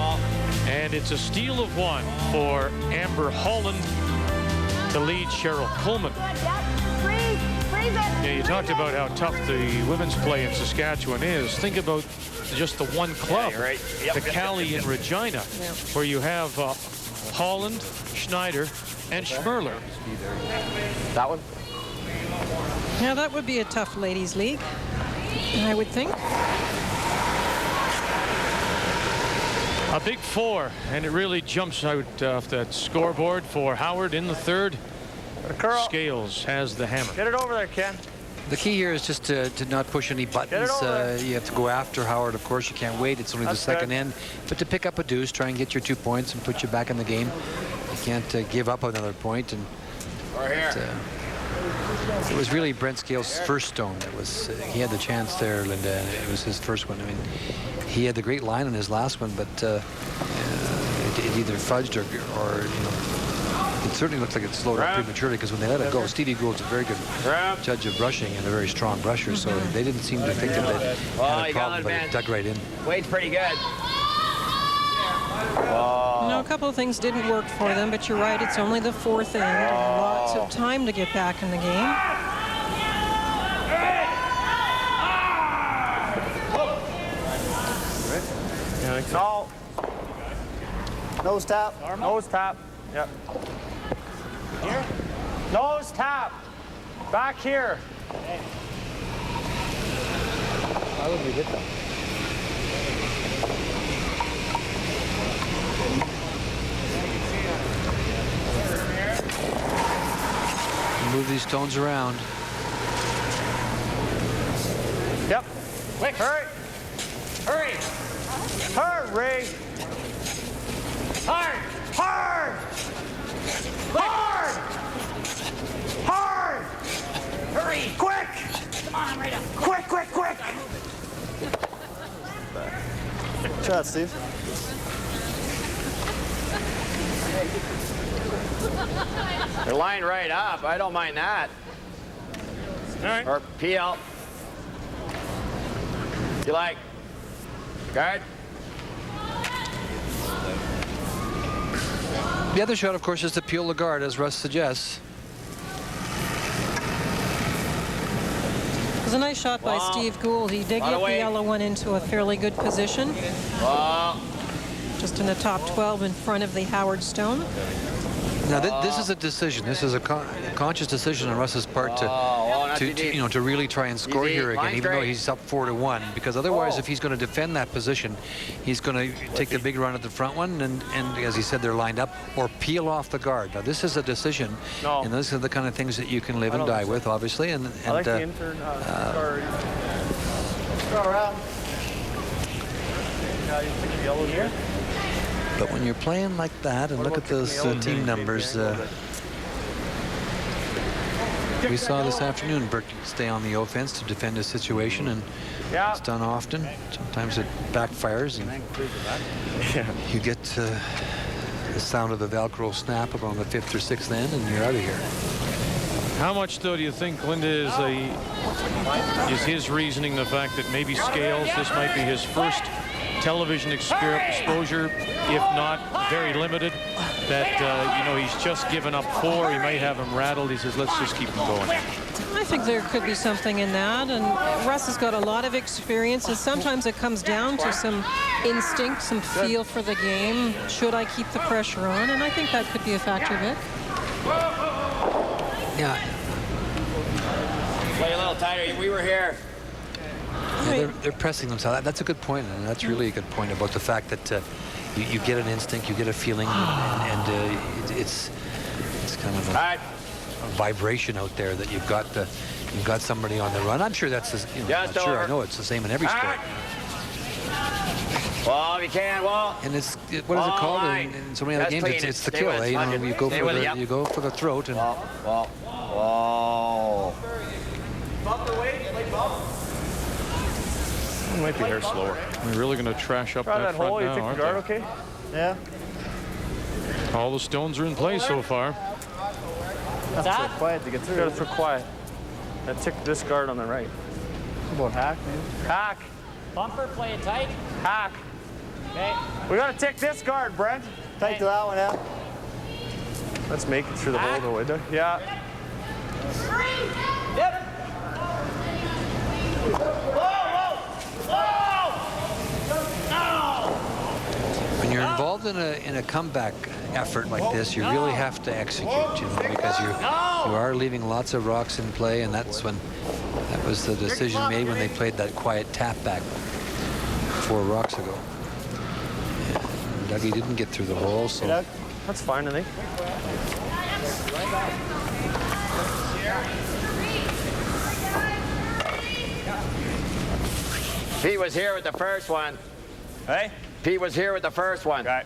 S1: And it's a steal of 1 for Amber Holland to lead Cheryl Coleman. Yeah, you talked about how tough the women's play in Saskatchewan is. Think about just the one club,
S8: Yeah, right. Yep,
S1: Mccauley in Regina, where you have Holland, Schneider, and Schmerler.
S8: That one?
S2: Yeah, that would be a tough ladies' league, I would think.
S1: A big 4, and it really jumps out off that scoreboard for Howard in the third. Scales has the hammer.
S10: Get it over there, Ken.
S3: The key here is just to not push any buttons. You have to go after Howard. Of course, you can't wait. It's only the second end. But to pick up a deuce, try and get your 2 points and put you back in the game. You can't give up another point. And it was really Brent Scales' first stone. It was he had the chance there, Linda, and it was his first one. I mean, he had the great line on his last one, but it either fudged or you know. It certainly looks like it slowed up prematurely because when they let it go, Stevie Gould's a very good judge of brushing and a very strong brusher, so they didn't seem to think that they had a problem, but it dug right in.
S8: Weight's pretty good.
S2: No, a couple of things didn't work for them, but you're right, it's only the fourth end. Lots of time to get back in the game.
S10: No. Nose tap. Nose tap. Yep. Here? Nose tap. Back here.
S8: Why would we hit them?
S3: Move these stones around.
S10: Yep. Quick. Hurry. Hurry. Hurry. Hard. Hard. Hard. Hard.
S5: Quick, quick, quick!
S10: Shot, Steve.
S8: They're lined right up. I don't mind that.
S1: All right.
S8: Or peel. You like? Guard.
S3: The other shot, of course, is to peel the guard, as Russ suggests.
S2: It was a nice shot by Steve Gould. He did get the yellow one into a fairly good position. Just in the top 12 in front of the Howard Stone.
S3: Now this is a decision. This is a conscious decision on Russ's part to really try and score here again, even though he's up 4-1. Because otherwise, if he's going to defend that position, he's going to take the big run at the front one, and as he said, they're lined up, or peel off the guard. Now this is a decision, and those are the kind of things that you can live and die with, obviously. And
S6: I like the intern. Sorry. Go around. You pick the yellow here.
S3: But when you're playing like that, and look at those team numbers, we saw this afternoon Burton stay on the offense to defend a situation, and it's done often. Sometimes it backfires, and you get the sound of the Velcro snap around the 5th or 6th end, and you're out of here.
S1: How much, though, do you think, Linda, is his reasoning the fact that maybe Scales, this might be his first television exposure, if not very limited, that you know, he's just given up 4, he might have him rattled, he says let's just keep him going?
S2: I think there could be something in that, and Russ has got a lot of experience, and sometimes it comes down to some instinct, some feel for the game. Should I keep the pressure on? And I think that could be a factor, Vic.
S3: Yeah.
S8: Play a little tighter. We were here.
S3: Yeah, they're pressing themselves. That's a good point, and that's really a good point about the fact that you get an instinct, you get a feeling, and it's kind of a vibration out there that you've got somebody on the run. I'm sure that's I know it's the same in every sport.
S8: Well, if you can, well.
S3: And it's what is it called in so many other games? It's the kill. You know, you go for the throat and.
S8: Whoa.
S5: Bump the weight, like bump.
S10: Might be here slower.
S1: We're really going to trash up that front
S6: hole,
S1: now,
S6: you
S1: aren't
S6: the guard,
S1: they?
S6: okay? Yeah.
S1: All the stones are in place so far.
S6: That's so quiet to get through. You gotta throw quiet. I tick this guard on the right. How about hack, man? Hack.
S5: Bumper, play it tight.
S6: Hack.
S5: Okay.
S6: We gotta tick this guard, Brent. Tight to that one, yeah. Let's make it through the hole, though, would there? Yeah.
S5: Yep.
S3: When you're involved in a comeback effort like this, you really have to execute, you know, because you are leaving lots of rocks in play, and that was the decision made when they played that quiet tap back 4 rocks ago. And Dougie didn't get through the hole, so
S6: that's fine, I think.
S8: Pete was here with the first one.
S7: Hey?
S8: Pete was here with the first one.
S7: Okay.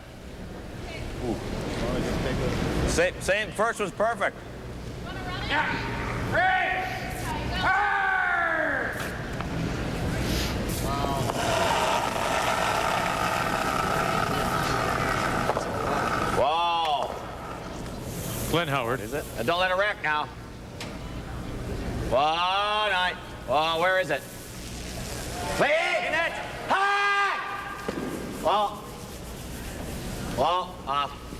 S7: Same, first was perfect.
S8: Whoa.
S1: Glenn Howard.
S8: Is it? Don't let it wreck now. Whoa, night. Whoa, where is it? Clean it! High! Whoa. Whoa,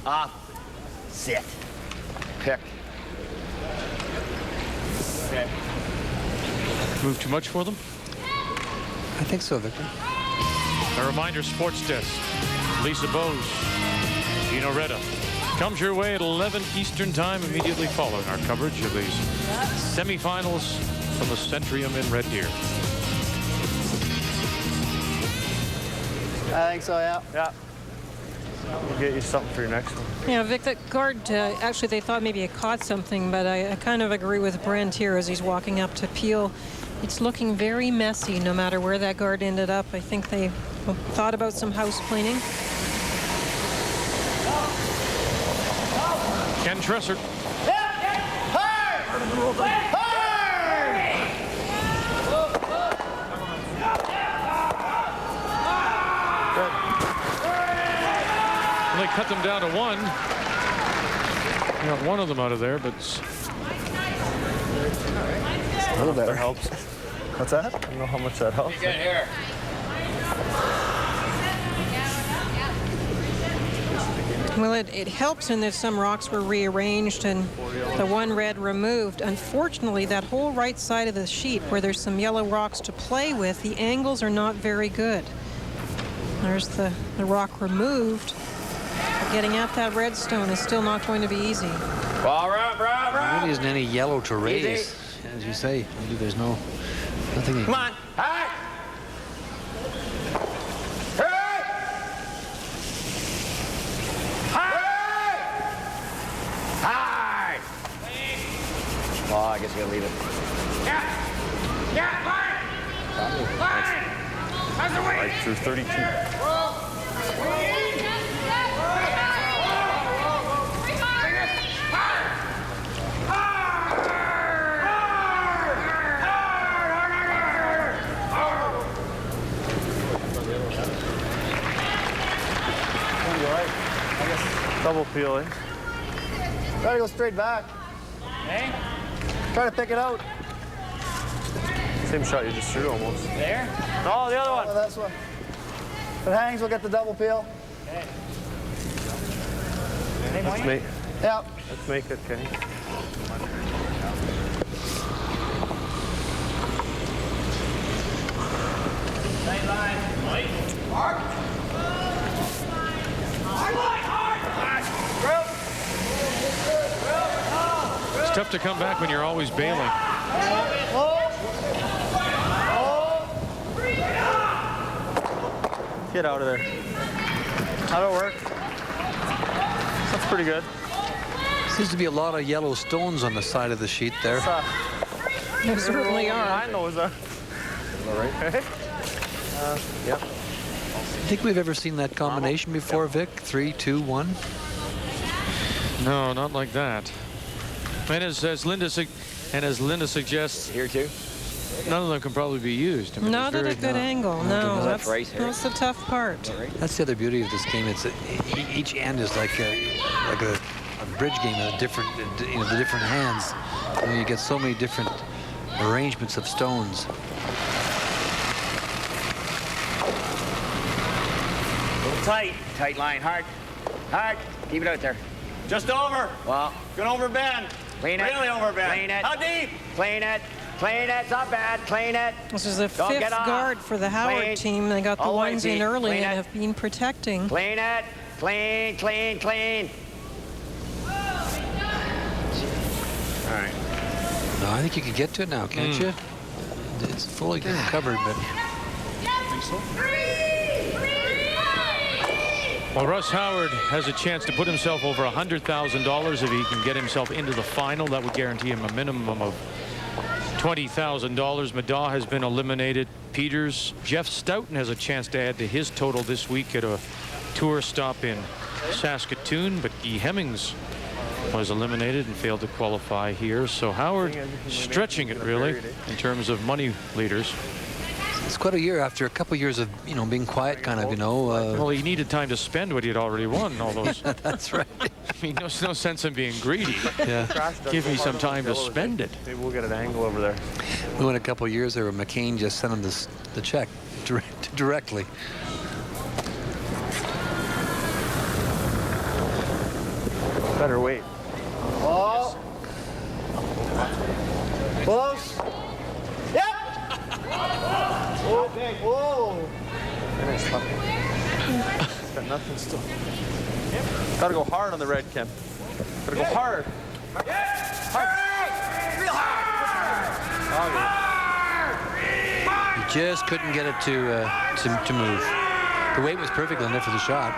S8: off. Sit. Pick. Okay.
S1: Move too much for them?
S3: I think so, Victor.
S1: A reminder, Sports Desk. Lisa Bose, Gino Retta. Comes your way at 11 Eastern Time, immediately following our coverage of these semifinals from the Centrium in Red Deer.
S6: I think so, yeah. Yeah. We'll get you something for your next one.
S2: Yeah, Vic, that guard, actually they thought maybe it caught something, but I kind of agree with Brent here as he's walking up to peel. It's looking very messy no matter where that guard ended up. I think they thought about some house cleaning.
S1: Ken Tresser. cut them down to 1. Got one of them out of there, but
S10: A little better helps. What's that? I don't know how much that helps.
S5: Get here.
S2: Well, it helps in that some rocks were rearranged and the one red removed. Unfortunately, that whole right side of the sheet where there's some yellow rocks to play with, the angles are not very good. There's the rock removed. Getting at that redstone is still not going to be easy.
S5: Well,
S3: There really isn't any yellow to raise,
S5: Easy.
S3: as you say. Maybe there's nothing.
S5: Come on. Hey! Hey! Hey! Hey!
S8: Oh, I guess you gotta leave it.
S5: Yeah! Yeah! Line! Line! How's the weight?
S10: Right through 32. Double peeling.
S11: Try to go straight back.
S5: Hey?
S11: Try to pick it out.
S6: Same shot you just threw almost.
S5: There?
S6: No, the other one.
S11: Oh, that's one. If it hangs, we'll get the double peel.
S5: Okay.
S6: Let's make it, Kenny.
S5: Tight line. Hard.
S1: it's tough to come back when you're always bailing.
S6: Get out of there. How'd it work? That's pretty good.
S3: Seems to be a lot of yellow stones on the side of the sheet there.
S2: There certainly are.
S6: I know that. All right. Yep.
S3: Think we've ever seen that combination before, Vic? 3, 2, 1.
S1: No, not like that. And as Linda suggests,
S8: Here too.
S1: none of them can probably be used. I mean,
S2: Not at a good angle. No,
S8: That's right here.
S2: that's the tough part.
S3: That's the other beauty of this game. It's each end is like a bridge game of different, the different hands. You get so many different arrangements of stones.
S5: Tight. Tight line. Hard. Hard. Keep it out there.
S7: Just over.
S5: Well,
S7: Gonna overbend.
S5: clean it.
S7: Really overbend.
S5: Clean it.
S7: How deep?
S5: Clean it. Clean it. It's not bad. Clean it.
S2: This is the
S5: Don't
S2: fifth
S5: get off.
S2: guard for the Howard
S5: Clean.
S2: team. They got the
S5: All the way,
S2: ones in
S5: Pete.
S2: early
S5: Clean
S2: and
S5: it.
S2: have been protecting.
S5: Clean it. Clean, clean, clean.
S7: All right.
S3: No, I think you could get to it now, can't you? It's fully covered, but
S1: well, Russ Howard has a chance to put himself over $100,000 if he can get himself into the final. That would guarantee him a minimum of $20,000. Madaw has been eliminated. Peters, Jeff Stoughton has a chance to add to his total this week at a tour stop in Saskatoon, but Guy Hemmings was eliminated and failed to qualify here. So Howard stretching it really in terms of money leaders.
S3: it's quite a year after a couple years of being quiet, kind of.
S1: Well, he needed time to spend what he had already won. All those.
S3: That's right.
S1: I mean, there's no sense in being greedy.
S3: Yeah.
S1: Give me some time to spend it.
S6: Maybe we'll get an angle over there.
S3: We went a couple of years there where McCain just sent him the check directly.
S6: Better wait.
S11: Oh. Close. Yep. Whoa.
S6: Finish, puppy. Got nothing still. Gotta go hard on the red, Ken. Gotta go hard.
S3: He just couldn't get it to move. The weight was perfect on there for the shot.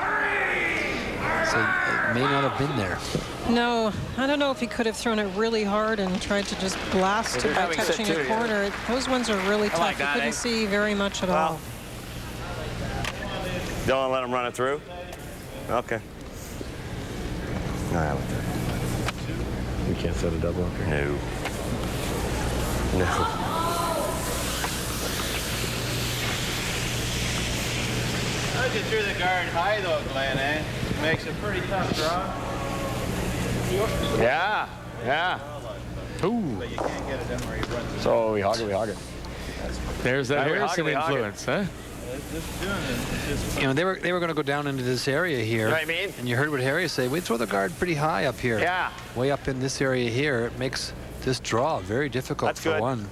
S3: So it may not have been there.
S2: No, I don't know if he could have thrown it really hard and tried to just blast it by touching a corner. Those ones are really tough.
S5: like
S2: You
S5: that,
S2: couldn't
S5: eh?
S2: see very much at all.
S7: Don't want to let him run it through? Okay. No.
S10: We can't set a double up here.
S7: No.
S10: No.
S5: How'd you through the guard high though, Glenn, eh? Makes a pretty tough draw. Yeah, yeah.
S1: Ooh.
S5: But you can't get it in where you run.
S8: So we hog it.
S1: There's that Harrison influence, huh?
S3: You know, they were going to go down into this area here.
S5: You know what I mean?
S3: And you heard what Harry said. We throw the guard pretty high up here.
S5: Yeah.
S3: Way up in this area here. It makes this draw very difficult.
S5: That's
S3: for
S5: good.
S3: one.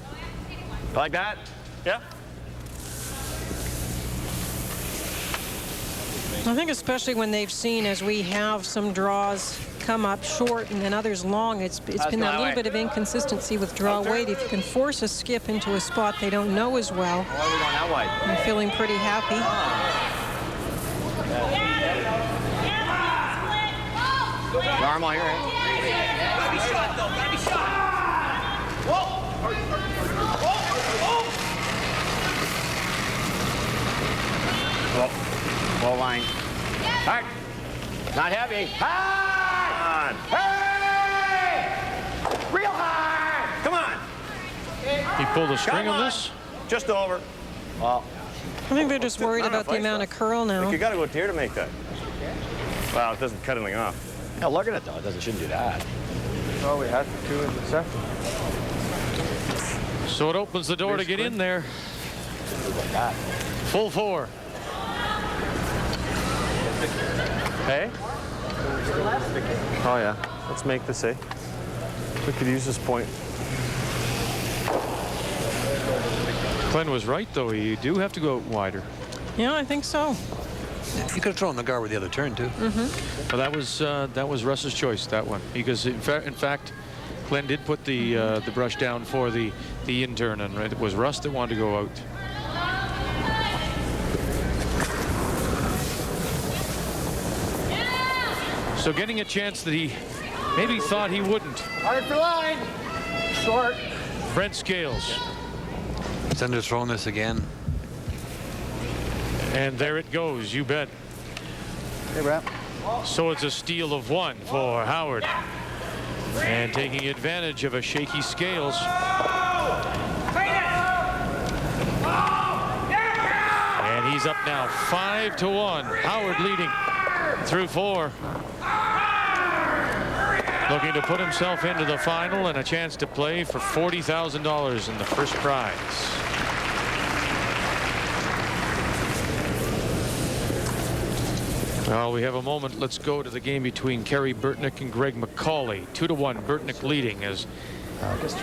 S5: Like that? Yeah.
S2: I think especially when they've seen, as we have, some draws come up short and then others long, it's been that little bit of inconsistency with draw weight. If you can force a skip into a spot they don't know as well,
S5: Why are we going that wide?
S2: I'm feeling pretty happy.
S5: Normal here, eh?
S9: Gotta be shot, though. Gotta be shot. Whoa!
S5: Low line. Hard. Not heavy. Hard. Hey! Real hard. Come on.
S1: He pulled a string on this?
S5: Just over. Well,
S2: I think they're just worried about the amount of curl now.
S7: You got to go here to make that. Well, it doesn't cut anything off.
S8: Yeah, look at it though. It shouldn't do that.
S6: Oh, we had 2 in the second.
S1: So it opens the door to get in there. Full 4.
S6: Hey? Oh, yeah. Let's make this, eh? We could use this point.
S1: Glenn was right, though. You do have to go wider.
S2: Yeah, I think so.
S3: You could have thrown the guard with the other turn, too.
S1: Well, that was Russ's choice, that one. Because, in fact, Glenn did put the brush down for the in-turn, and it was Russ that wanted to go out. So getting a chance that he maybe thought he wouldn't.
S11: Hard for line. Short.
S1: Brent Scales.
S3: He's underthrown this again.
S1: And there it goes, you bet.
S11: Hey, Brent.
S1: So it's a steal of 1 for Howard. And taking advantage of a shaky Scales. And he's up now 5-1. Howard leading through 4. Looking to put himself into the final and a chance to play for $40,000 in the first prize. Well, we have a moment. Let's go to the game between Carrie Burtnik and Greg Mccauley. 2-1, Burtnik leading as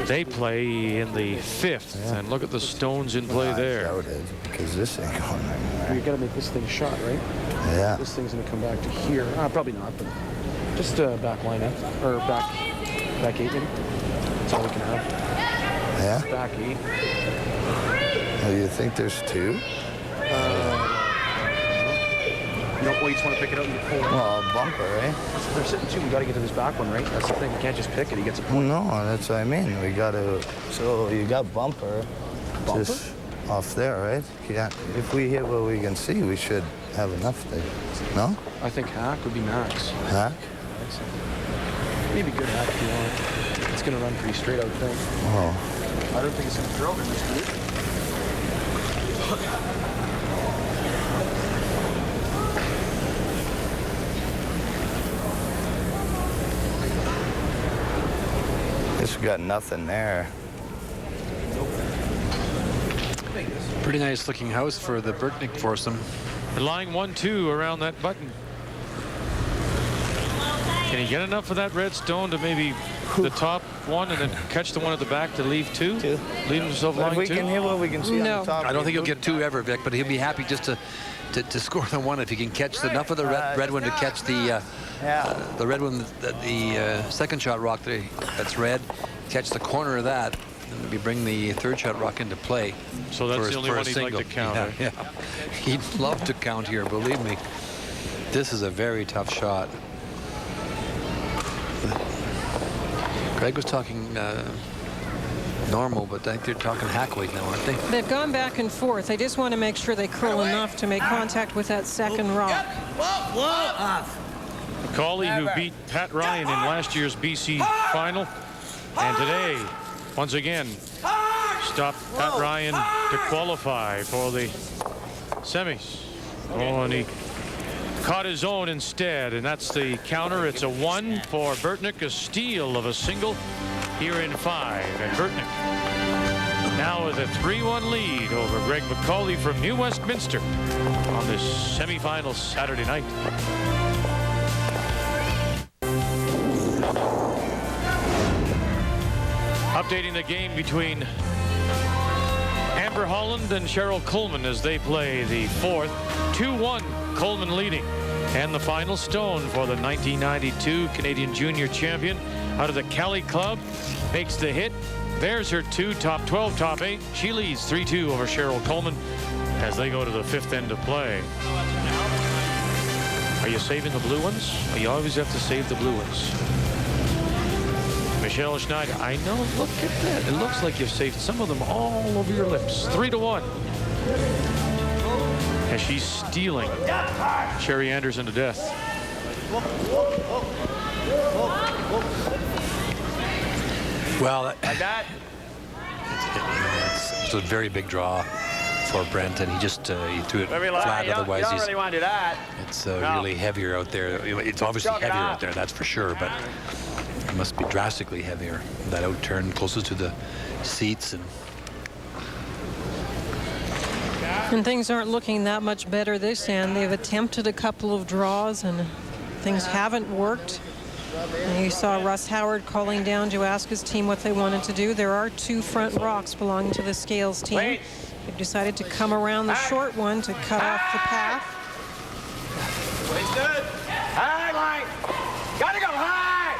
S1: they play in the 5th. Yeah. And look at the stones in play there.
S11: Because this ain't going anywhere.
S12: You got to make this thing shot, right?
S11: Yeah.
S12: This thing's going to come back to here. Probably not, but just back line up, or back 8 maybe. That's all we can have.
S11: Yeah?
S12: Back 8.
S11: Oh, you think there's 2?
S12: You know, well, you just want to pick it out and pull it.
S11: Well, a bumper, eh?
S12: They're sitting 2. We got to get to this back one, right? That's the thing. We can't just pick it. He gets a point.
S11: No, that's what I mean. We got to. So you got bumper.
S12: Bumper?
S11: Just off there, right? Yeah. If we hit what we can see, we should have enough there. No?
S12: I think hack would be max.
S11: Hack?
S12: Maybe good hack if you want. It's going to run pretty straight, I would think.
S11: Oh.
S12: I don't think it's going to curl in this group.
S11: It's got nothing there.
S3: Pretty nice looking house for the Burtnik foursome.
S1: Lying 1-2 around that button. Can he get enough of that red stone to maybe the top one and then catch the one at the back to leave 2? Leave himself lying 2?
S11: We can hit what we can see on the top.
S3: I don't think he'll get 2 ever, Vic, but he'll be happy just to score the 1 if he can catch enough of the red one to catch the red one, the second shot rock that's red, catch the corner of that, and maybe bring the third shot rock into play.
S1: So that's the only one he'd like to count.
S3: Yeah, he'd love to count here, believe me. This is a very tough shot. Greg was talking normal, but I think they're talking hack weight now, aren't they?
S2: They've gone back and forth. They just want to make sure they curl enough to make contact with that second rock.
S1: Mccauley, who beat Pat Ryan in last year's BC final, and today, once again, stopped Pat Ryan to qualify for the semis. Oh, and he caught his own instead, and that's the counter. It's a 1 for Burtnik, a steal of a single here in 5. And Burtnik now with a 3-1 lead over Greg Mccauley from New Westminster on this semifinal Saturday night. Updating the game between Amber Holland and Cheryl Coleman as they play the 4th. 2-1, Coleman leading. And the final stone for the 1992 Canadian Junior Champion out of the Cali Club makes the hit. There's her 2, top 12, top 8. She leads 3-2 over Cheryl Coleman as they go to the 5th end of play. Are you saving the blue ones? You always have to save the blue ones. Michelle Schneider, I know, look at that. It looks like you've saved some of them all over your lips. 3-1. As she's stealing Sherry Anderson to death.
S3: Well,
S5: like that.
S3: It's a very big draw for Brent, and he just he threw it flat. Otherwise,
S5: you don't really want to do that.
S3: It's really heavier out there. It's obviously heavier out there, that's for sure, but it must be drastically heavier. That out turn closest to the seats.
S2: And things aren't looking that much better this end. They've attempted a couple of draws and things haven't worked. And you saw Russ Howard calling down to ask his team what they wanted to do. There are 2 front rocks belonging to the scales team. They've decided to come around the short one to cut off the path.
S5: Wait's good. High line. Gotta go high.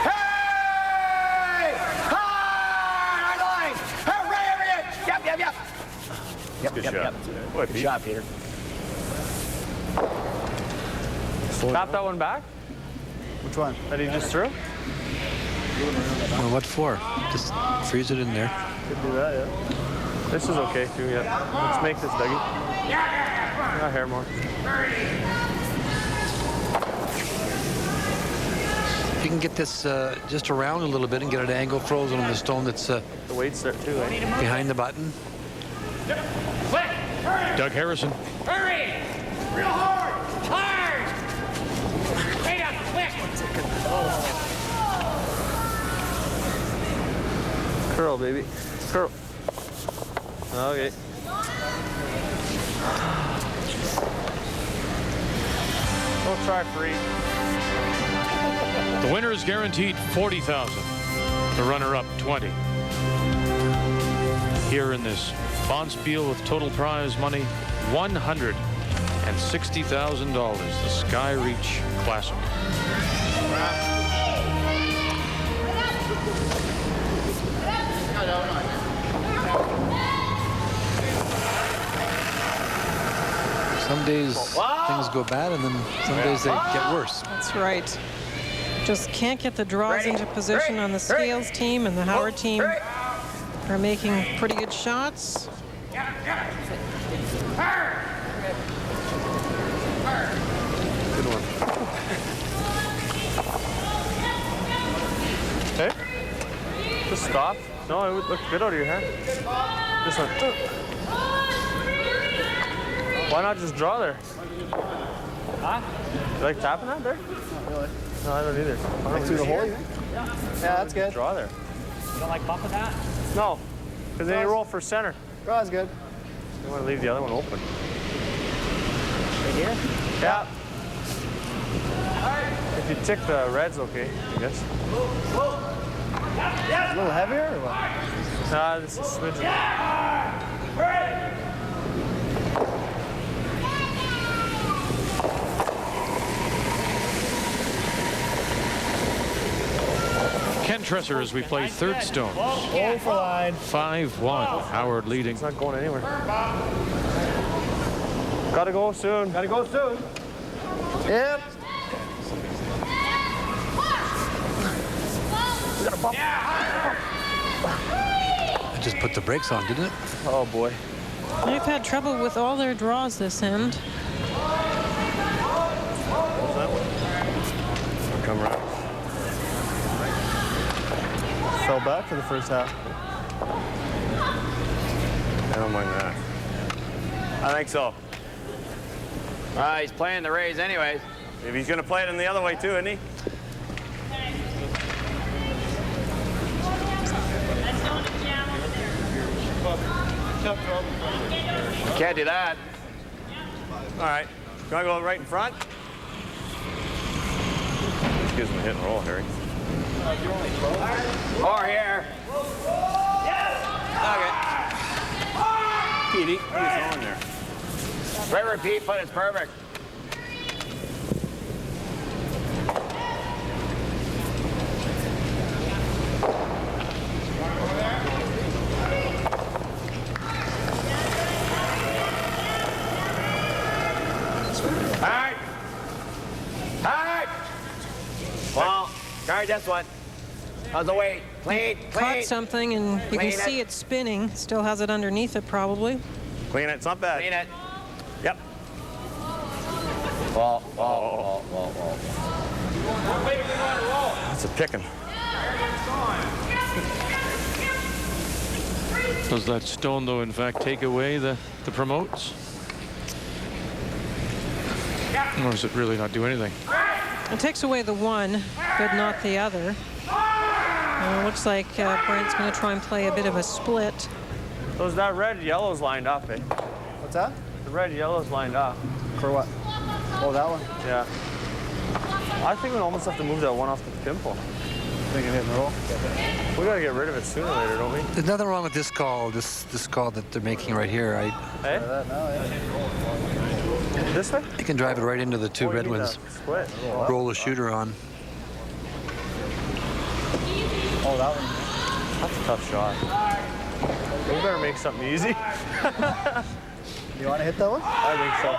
S5: Hey! High line. Hooray! Yep.
S10: Good shot.
S5: Boy, good shot, Peter.
S6: Stop that one back?
S10: Which one?
S6: That he just threw?
S3: Well, what for? Just freeze it in there.
S6: Could do that, yeah. This is okay too, yeah. Let's make this, Dougie. Not hair more.
S3: You can get this just around a little bit and get an angle frozen on the stone that's
S6: the weight's there too, eh?
S3: behind the button.
S1: Doug Harrison.
S9: Hurry! Real hard! Hard! Straight up, quick!
S6: Curl, baby. Curl. Okay. Don't try free.
S1: The winner is guaranteed $40,000. The runner-up, $20,000. Here in this Bonspiel with total prize money, $160,000. The Skyreach Classic.
S3: Some days things go bad, and then some days they get worse.
S2: That's right. Just can't get the draws into position on the scales team, and the Howard team are making pretty good shots.
S6: Good one. Okay. Just stop. No, it would look good out of your hand. This one. Why not just draw there?
S10: Huh?
S6: You like tapping that there?
S10: Not really.
S6: No, I don't either.
S10: Next to the hole, you think? Yeah, that's good.
S6: Draw there.
S10: You don't like bumping that?
S6: No, because then you roll for center.
S10: Draw's good.
S6: You want to leave the other one open.
S10: Right here?
S6: Yeah. If you tick the red's okay, I guess.
S10: A little heavier or what?
S6: Nah, this is smidgen.
S1: Ken Tresser as we play third stones.
S10: Oh, for line.
S1: 5-1. Howard leading.
S6: It's not going anywhere. Gotta go soon.
S10: Gotta go soon. Yep.
S3: It just put the brakes on, didn't it?
S6: Oh boy.
S2: They've had trouble with all their draws this end.
S6: What's that one? Come around. Fell back for the first half. I don't mind that. I think so.
S5: He's playing the raise anyways.
S7: If he's going to play it in the other way too, isn't he?
S5: Can't do that.
S7: All right. You want to go right in front? This gives him a hit and roll, Harry.
S5: Or here.
S7: Okay. Petey, he's on there.
S5: Right repeat, but it's perfect. Well, Carrie, this one. How's the weight? Clean,
S2: Caught something, and you can see it spinning. Still has it underneath it, probably.
S7: Clean it. It's not bad.
S5: Clean it.
S7: Yep.
S5: Wall.
S7: That's a picking.
S1: Does that stone, though, in fact, take away the promotes? Or does it really not do anything?
S2: It takes away the one, but not the other. It looks like Brent's going to try and play a bit of a split.
S6: So is that red yellow's lined up, eh?
S10: What's that?
S6: The red yellow's lined up.
S10: For what? Oh, that one?
S6: Yeah. I think we almost have to move that one off the pimple.
S10: Think it hit and roll?
S6: We gotta get rid of it sooner or later, don't we?
S3: There's nothing wrong with this call, this call that they're making right here, right?
S6: Hey? This way?
S3: You can drive it right into the two red ones.
S6: Split.
S3: Roll the shooter on.
S10: Oh, that one.
S6: That's a tough shot. We better make something easy.
S10: You want to hit that one?
S6: I think so.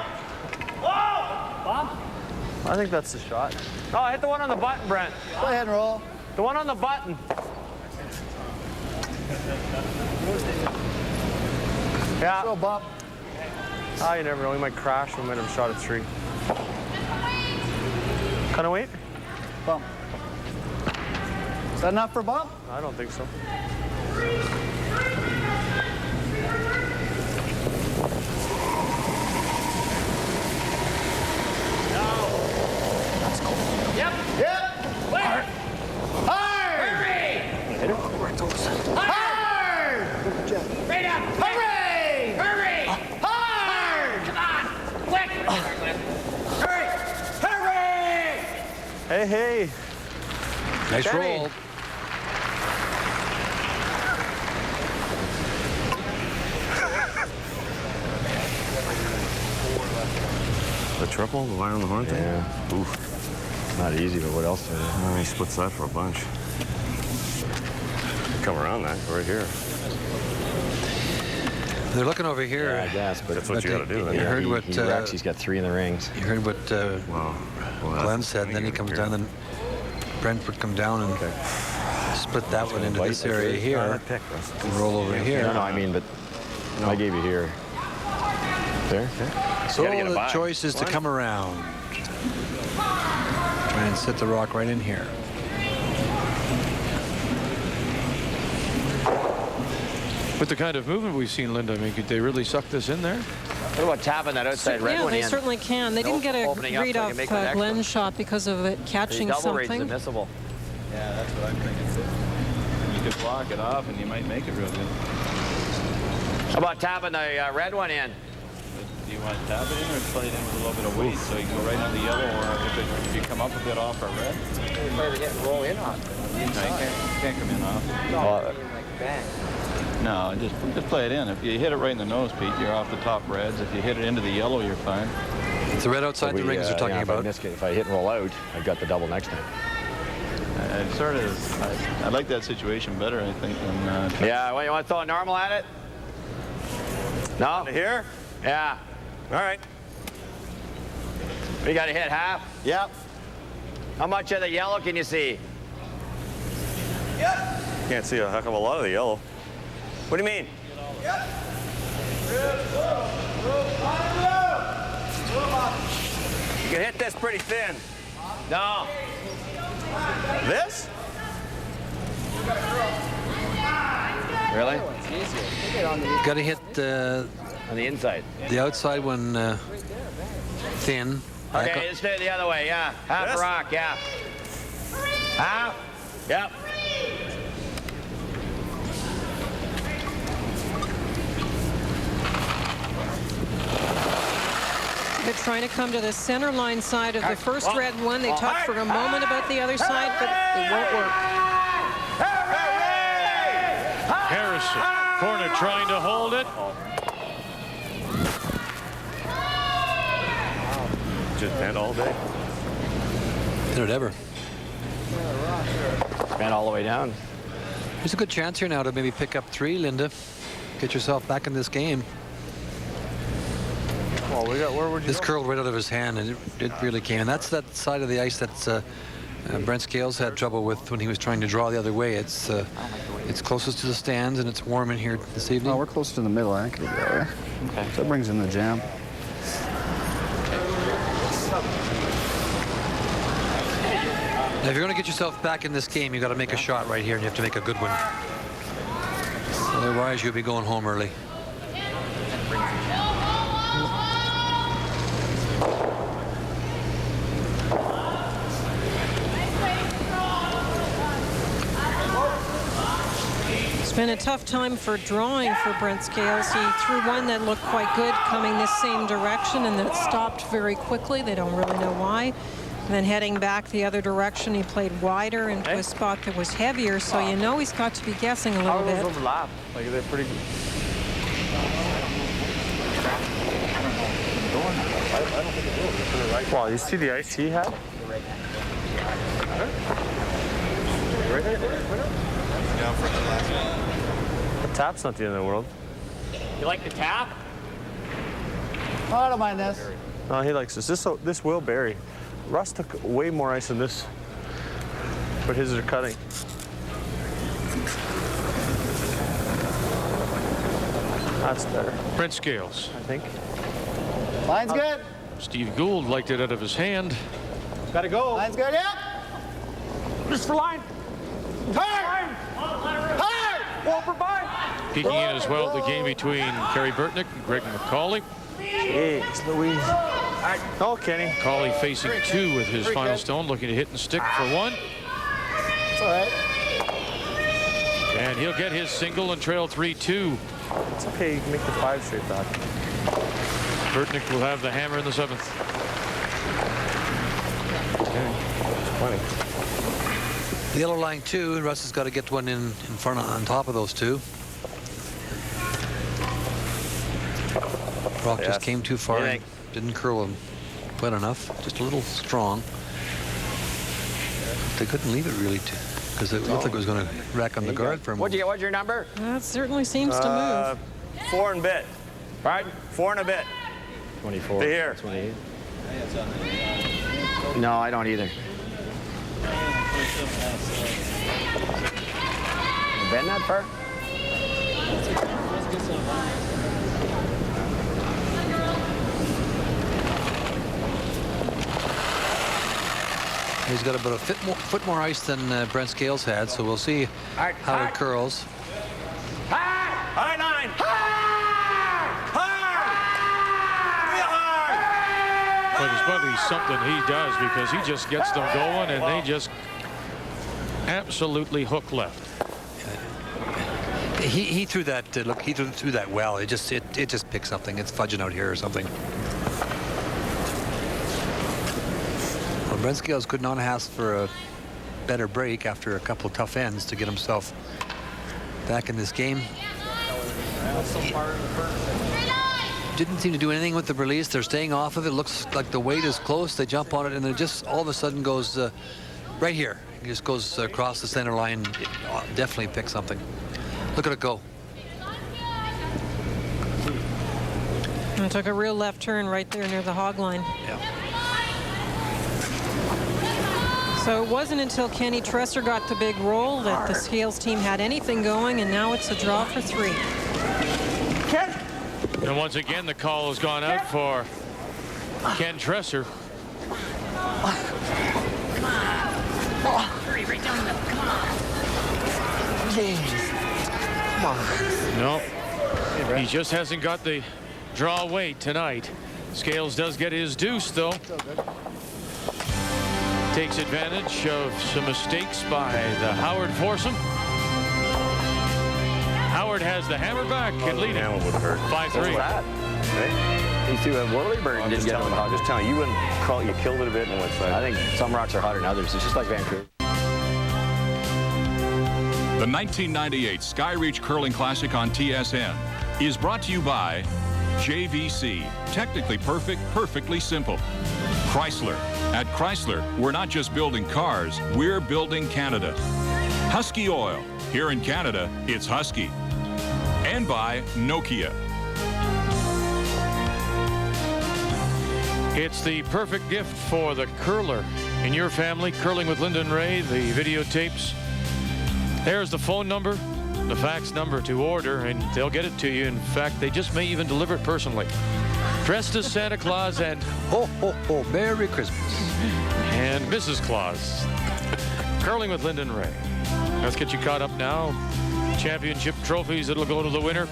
S6: I think that's the shot. Oh, hit the one on the button, Brent.
S10: Go ahead and roll.
S6: The one on the button. Yeah.
S10: Throw a bump.
S6: Oh, you never know. We might crash. We might have shot a 3. Kind of weight?
S10: Bump. Is that enough for a bump?
S6: I don't think so.
S5: That's cool. Yep. Hard. Hurry!
S6: Hit it.
S5: Hard! Right up! Hurry! Hurry! Hard! Come on! Quick! Hurry! Hurry!
S6: Hey, hey.
S3: Nice
S6: Danny.
S3: roll.
S7: The triple, the wire on the horn thing?
S8: Yeah. Oof. Not easy, but what else?
S7: Oh, he splits that for a bunch. Come around that, right here.
S3: They're looking over here.
S8: Yeah, I guess, but
S7: that's what you got to do.
S3: You heard what
S8: he wrecks, he's got 3 in the rings.
S3: You heard what Glenn said, and then he comes down, and Brent would come down and split that one into this area here, and roll over here.
S8: No, I mean, but I gave you here. There?
S3: So the choice is to come around. Try and set the rock right in here.
S1: With the kind of movement we've seen, Linda, I mean, could they really suck this in there?
S5: What about tapping that outside red
S2: yeah,
S5: one in?
S2: they certainly can. They didn't get a read off Glenn's shot because of it catching
S5: double raise
S2: something.
S5: admissible.
S7: Yeah, that's what I'm thinking too. You could block it off and you might make it real good.
S5: How about tapping the red one in?
S7: Do you want to tap it in or play it in with a little bit of weight so you can go right into the yellow, or if you come up a bit off our red?
S5: You play the hit and roll in on it.
S7: No, you can't come in off. No, just play it in. If you hit it right in the nose, Pete, you're off the top reds. If you hit it into the yellow, you're fine.
S3: It's the red outside the rings you're talking about.
S8: If I hit and roll out, I've got the double next time.
S7: I sort of, I like that situation better, I think, than...
S5: Yeah, well, you want to throw a normal at it? No?
S7: Here?
S5: Yeah.
S7: All right.
S5: We got to hit half?
S7: Yep.
S5: How much of the yellow can you see?
S7: Yep. Can't see a heck of a lot of the yellow. What do you mean?
S5: Yep.
S7: You can hit this pretty thin.
S5: No.
S7: This?
S5: Really?
S3: Got to hit
S5: on the inside.
S3: The outside one Thin.
S5: Okay, let's do it the other way, yeah. Half rock, yeah. Half. Yep.
S2: They're trying to come to the center line side of the first red one. They talked for a moment about the other side, but it won't work.
S1: Harrison, corner trying to hold it.
S7: Just bent all day.
S3: Did it ever.
S8: Bent all the way down.
S3: There's a good chance here now to maybe pick up 3, Linda. Get yourself back in this game.
S6: Well, where would you
S3: This
S6: go?
S3: curled right out of his hand, and it really came. And that's that side of the ice that's Brent Scales had trouble with when he was trying to draw the other way. It's closest to the stands, and it's warm in here this evening.
S10: Oh, we're close to the middle. I could go there. Okay. So that brings in the jam.
S3: Now, if you're going to get yourself back in this game, you've got to make a shot right here, and you have to make a good one. Otherwise, you'll be going home early.
S2: It's been a tough time for drawing for Brent Scales. He threw one that looked quite good coming this same direction, and then it stopped very quickly. They don't really know why. And then heading back the other direction, he played wider into a spot that was heavier, so you know he's got to be guessing a little
S6: How do
S2: bit.
S6: those overlap? Like, they're pretty good. Wow, you see the ice he had? The tap's not the end of the world.
S5: You like the tap?
S10: Oh, I don't mind this.
S6: No, he likes this. This will bury. Russ took way more ice than this, but his are cutting. That's better,
S1: Brent Scales.
S6: I think.
S10: Line's good.
S1: Steve Gould liked it out of his hand.
S10: Gotta go. Line's good, yeah. Just for line. Hard! Hard! Walper by.
S1: Peeking in as well, the game between Carrie Burtnik and Greg Mccauley.
S6: Jeez Louise. Oh, Kenny.
S1: Mccauley facing 2 with his final stone, looking to hit and stick for 1.
S10: It's all right.
S1: And he'll get his single and trail 3-2.
S6: It's okay, you can make the 5 straight back.
S1: Burtnik will have the hammer in the 7th.
S6: Plenty.
S3: The yellow line 2, and Russ has got to get one in front on top of those 2. Rock just came too far and didn't curl him quite enough. Just a little strong. They couldn't leave it really, because it looked like it was going to rack on the guard for a moment.
S5: What's your number?
S2: That certainly seems to move.
S7: 4 and a bit.
S5: Pardon?
S7: 4 and a bit.
S8: 24.
S7: To here.
S8: 28. No, I don't either. Bend that part?
S3: He's got about a foot more ice than Brent Scales had, so we'll see how it curls.
S7: High line.
S1: But it's probably something he does, because he just gets them going and they just absolutely hook left.
S3: He threw that. Look, he threw that well. It just picked something. It's fudging out here or something. Well, Brent Scales could not ask for a better break after a couple of tough ends to get himself back in this game. Didn't seem to do anything with the release. They're staying off of it. Looks like the weight is close. They jump on it, and it just all of a sudden goes right here. It just goes across the center line. It definitely picked something. Look at it go.
S2: It took a real left turn right there near the hog line.
S3: Yeah.
S2: So it wasn't until Kenny Tresser got the big roll that the Scales team had anything going, and now it's a draw for 3.
S1: And once again, the call has gone out for Ken Tresser.
S9: Hurry right down the. Come on.
S1: No, he just hasn't got the draw weight tonight. Scales does get his deuce, though. Takes advantage of some mistakes by the Howard foursome. Howard has the hammer back and leading 5-3.
S8: He threw a whirly bird and didn't get him.
S7: I'm just telling you, you wouldn't call it, you killed it a bit and went side.
S8: I think some rocks are hotter than others. It's just like Vancouver.
S4: The 1998 Skyreach Curling Classic on TSN is brought to you by JVC. Technically perfect, perfectly simple. Chrysler. At Chrysler, we're not just building cars, we're building Canada. Husky Oil. Here in Canada, it's Husky. And by Nokia.
S1: It's the perfect gift for the curler in your family. Curling with Linda and Ray, the videotapes. There's the phone number, the fax number to order, and they'll get it to you. In fact, they just may even deliver it personally. Dressed as Santa Claus and
S3: ho, ho, ho, Merry Christmas.
S1: And Mrs. Claus. Curling with Linda and Ray. Let's get you caught up now. Championship trophies that'll go to the winner.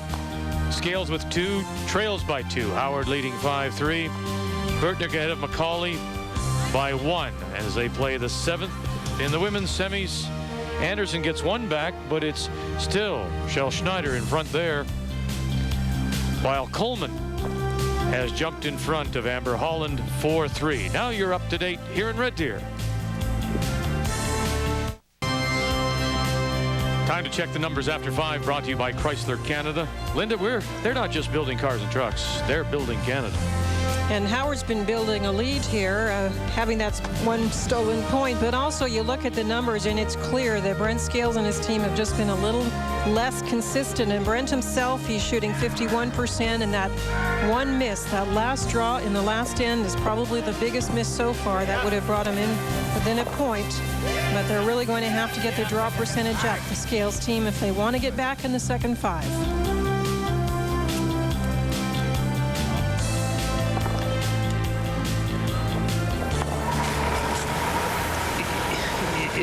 S1: Scales with 2, trails by 2. Howard leading 5-3. Burtnik ahead of Mccauley by 1 as they play the 7th in the women's semis. Anderson gets 1 back, but it's still Cheryl Schneider in front there, while Coleman has jumped in front of Amber Holland 4-3. Now you're up to date here in Red Deer. Time to check the numbers after 5, brought to you by Chrysler Canada. Linda, they're not just building cars and trucks, they're building Canada.
S2: And Howard's been building a lead here, having that 1 stolen point. But also you look at the numbers and it's clear that Brent Scales and his team have just been a little less consistent. And Brent himself, he's shooting 51%. And that 1 miss, that last draw in the last end is probably the biggest miss so far. That would have brought him in within a point. But they're really going to have to get their draw percentage up, the Scales team, if they want to get back in the second 5.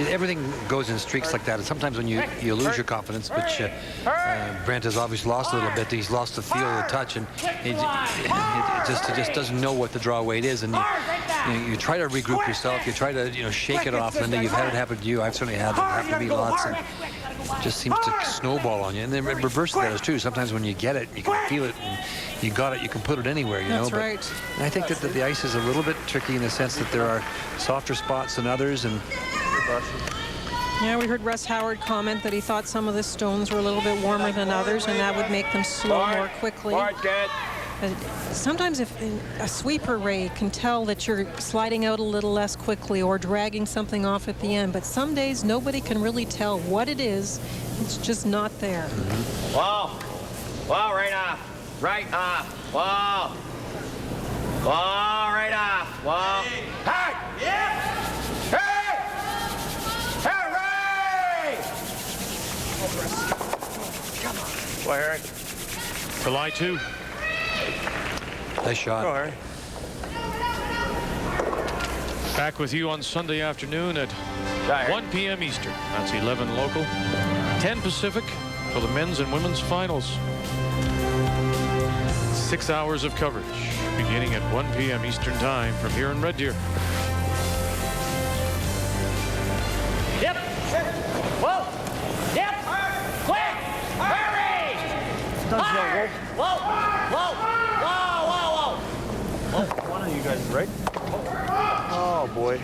S3: Everything goes in streaks like that, and sometimes when you lose your confidence, which Brent has obviously lost a little bit. He's lost the feel of the touch, and he just doesn't know what the draw weight is. And you try to regroup yourself, you try to shake it off, and then you've had it happen to you. I've certainly had it happen to me lots, and it just seems to snowball on you. And then reverse that is true. Sometimes when you get it, you can feel it, and you got it, you can put it anywhere.
S2: That's right.
S3: And I think that the ice is a little bit tricky in the sense that there are softer spots than others, and
S2: yeah, we heard Russ Howard comment that he thought some of the stones were a little bit warmer than others, and that would make them slow more quickly. Sometimes if a sweeper, Ray, can tell that you're sliding out a little less quickly or dragging something off at the end, but some days nobody can really tell what it is. It's just not there.
S5: Whoa. Whoa, right off. Right off. Whoa. Whoa, right off. Whoa. Hey! Yeah!
S7: Go, Harry.
S1: July 2.
S3: Nice shot.
S7: Go, Harry.
S1: Back with you on Sunday afternoon at 1 p.m. Eastern. That's 11 local, 10 Pacific for the men's and women's finals. 6 hours of coverage beginning at 1 p.m. Eastern time from here in Red Deer.
S9: Yep. Whoa. Yep. Quick. Hurry. Hard. Whoa. Whoa. Whoa. Whoa. Whoa.
S6: One of you guys, right? Oh, boy.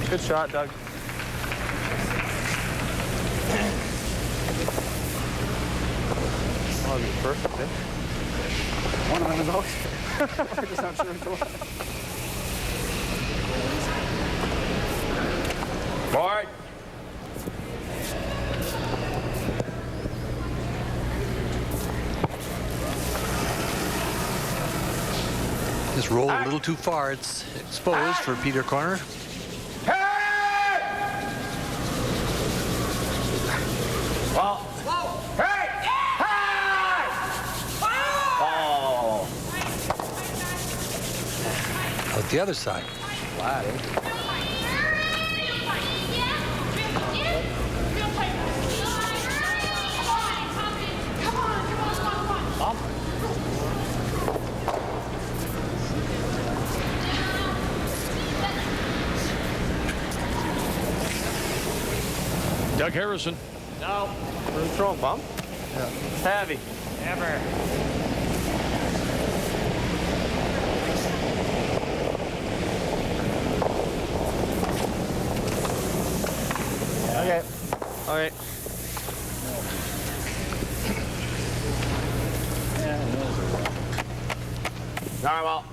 S6: Good shot, Doug. Oh, he's perfect, eh?
S12: One of them is out. I'm just not sure which one.
S5: Board.
S3: Just rolled a little too far. It's exposed for Peter Corner.
S5: Well. Hey! Hey! Oh.
S3: Out the other side.
S8: Flat, eh?
S1: Doug Harrison.
S5: No.
S6: We're throwing bump?
S11: Yeah.
S6: It's heavy.
S5: Never.
S6: Okay. All right.
S5: Normal.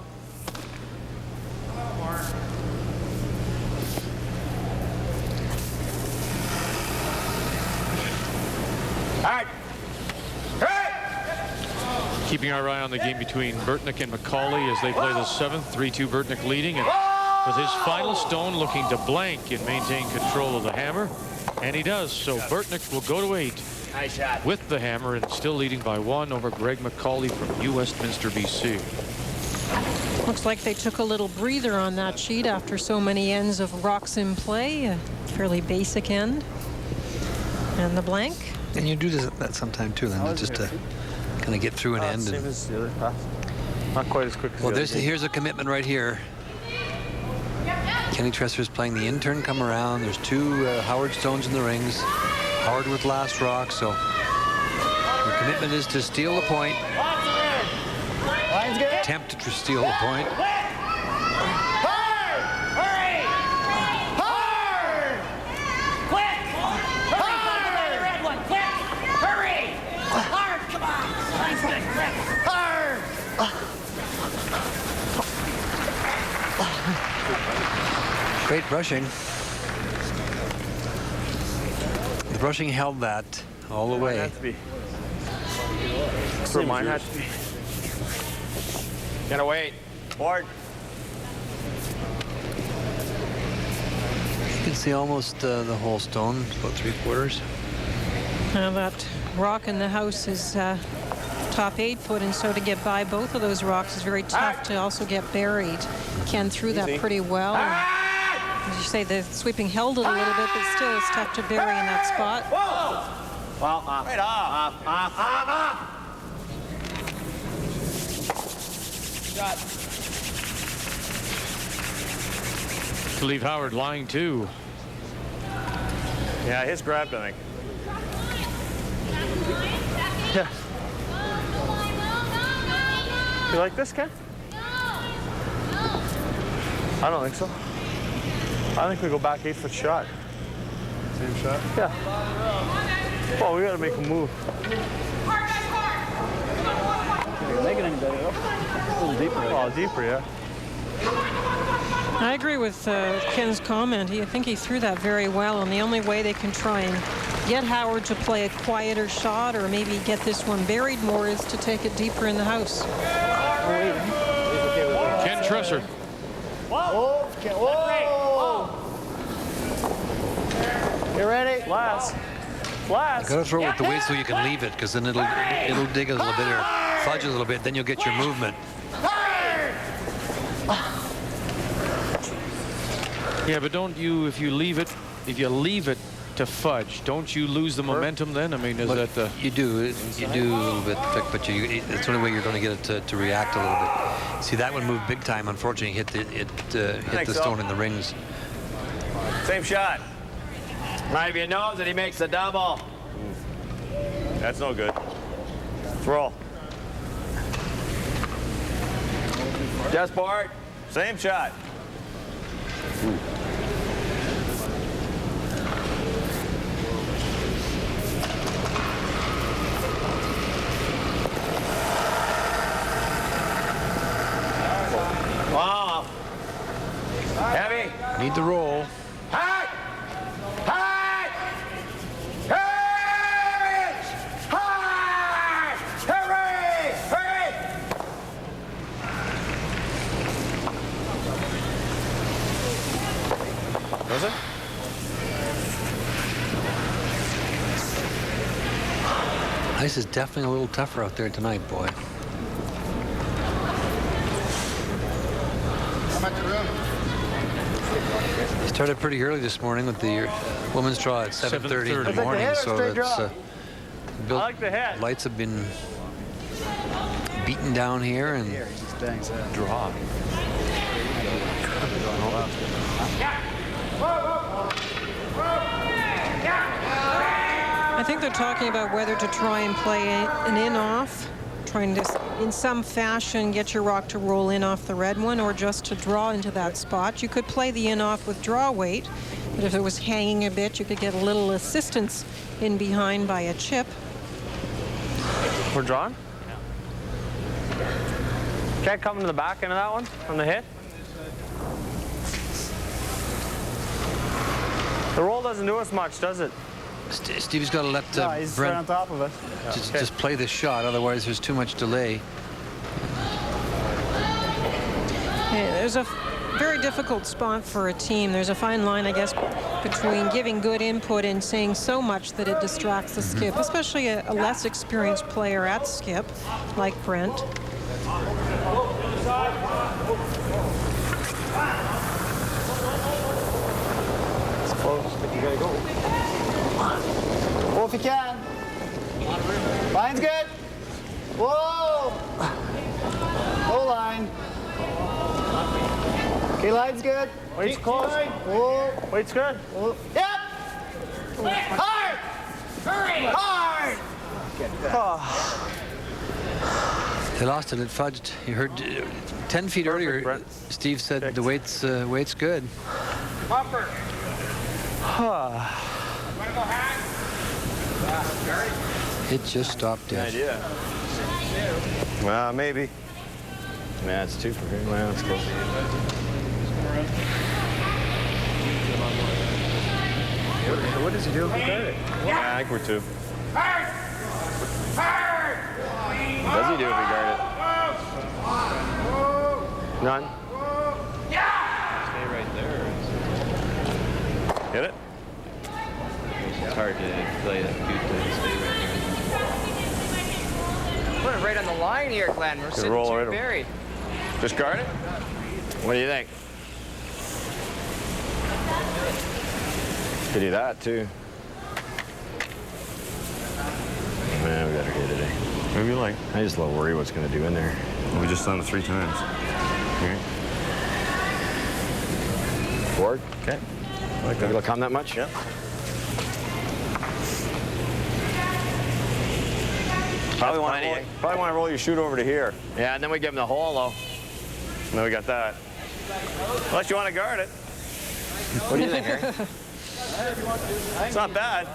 S5: All right.
S1: Keeping our eye on the game between Burtnik and Mccauley as they play the 7th. 3-2 Burtnik leading, and with his final stone looking to blank and maintain control of the hammer. And he does, so Burtnik will go to 8
S5: Nice shot.
S1: with the hammer and still leading by 1 over Greg Mccauley from New Westminster, BC.
S2: Looks like they took a little breather on that sheet after so many ends of rocks in play. A fairly basic end. And the blank.
S3: And you do that sometime too, then, just to kind of get through an end.
S6: Same as the other pass. Not quite as quick as
S3: Well,
S6: the other game.
S3: here's a commitment right here. Kenny Tresser's playing the intern come around. There's 2 Howard stones in the rings. Howard with last rock, so the commitment is to steal the point. Attempt to steal the point. Great brushing. The brushing held that all the way.
S6: Mine had to be.
S5: Gotta wait. Board.
S3: You can see almost the whole stone, about 3/4.
S2: Now that rock in the house is top 8 foot, and so to get by both of those rocks is very tough to also get buried. Ken threw that pretty well. As you say, the sweeping held it a little bit, but still it's tough to bury in that spot.
S5: Whoa! Well, right off. Shot.
S1: To leave Howard lying 2.
S6: Yeah, his grabbed, I think. Yeah. You like this, Ken? I don't think so. I think we go back 8-foot shot.
S11: Same shot?
S6: Yeah. Well, we got to make a move.
S12: You're making any better, though. A little deeper.
S6: Oh, deeper, yeah.
S2: I agree with Ken's comment. I think he threw that very well, and the only way they can try and get Howard to play a quieter shot or maybe get this one buried more is to take it deeper in the house.
S1: Ken Tresser.
S10: Whoa! Whoa! You ready?
S6: Last.
S3: You gotta throw it with the weight so you can leave it, because then it'll dig a little bit or fudge a little bit. Then you'll get your movement.
S1: Yeah, but don't you, if you leave it to fudge, don't you lose the momentum then? I mean, is that the...
S3: You do a little bit, but it's the only way you're going to get it to react a little bit. See, that one moved big time. Unfortunately, hit the stone in the rings.
S5: Same shot. Right, if he knows that he makes the double.
S6: That's no good. Throw.
S5: Just board.
S6: Same shot.
S5: Wow. Heavy.
S3: Need the roll.
S5: High. High. Hurry. High. Hurry. Hurry.
S6: Was it?
S3: Ice is definitely a little tougher out there tonight, boy. He started pretty early this morning with the women's draw at 7:30 in the morning, so it's
S6: I like the head.
S3: lights have been beaten down here and draw.
S2: I think they're talking about whether to try and play an in-off, trying to, in some fashion, get your rock to roll in off the red one, or just to draw into that spot. You could play the in-off with draw weight, but if it was hanging a bit, you could get a little assistance in behind by a chip.
S6: We're drawing? Can't come to the back end of that one from the hit. The roll doesn't do us much, does it?
S3: Stevie's got to let
S10: he's
S3: Brent
S10: right on top of it.
S3: just play the shot, otherwise there's too much delay.
S2: Yeah, there's a very difficult spot for a team. There's a fine line, I guess, between giving good input and saying so much that it distracts the skip, especially a less experienced player at skip, like Brent.
S10: It's close, but you gotta go. Whoa, if you can. Line's good. Whoa! Low line. Okay, line's good.
S6: Weight's close.
S10: Whoa.
S6: Weight's good.
S10: Whoa. Yep! Hard! Hurry! Hard!
S3: They lost it. It fudged. You heard 10 feet earlier,
S6: Brent.
S3: Steve said the weight's good.
S10: Bumper!
S3: It just stopped dead.
S8: idea.
S11: Well, maybe.
S8: Man, it's 2 for him. Well, that's close.
S6: What does he do if we guard it?
S7: Yeah, I think we're 2.
S8: What does he do if we guard it?
S6: None.
S7: Stay right there. Hit it? It's hard to play that cute to stay right there.
S13: Put it right on the line here, Glenn. We're sitting
S7: roll
S13: too
S7: right over.
S13: buried.
S7: Just guard it?
S8: What do you think? Could do that too. Man, we got her here today.
S7: Maybe you like.
S8: I just a little worry what's going to do in there.
S7: We just done it 3 times. Okay.
S8: Board?
S7: Okay.
S8: Like that. It'll come that much?
S7: Yep.
S8: Probably want
S7: to roll your shoot over to here.
S8: Yeah, and then we give him the hole though.
S7: And then we got that. Unless you want to guard it.
S8: What do you think, Harry?
S7: It's not bad.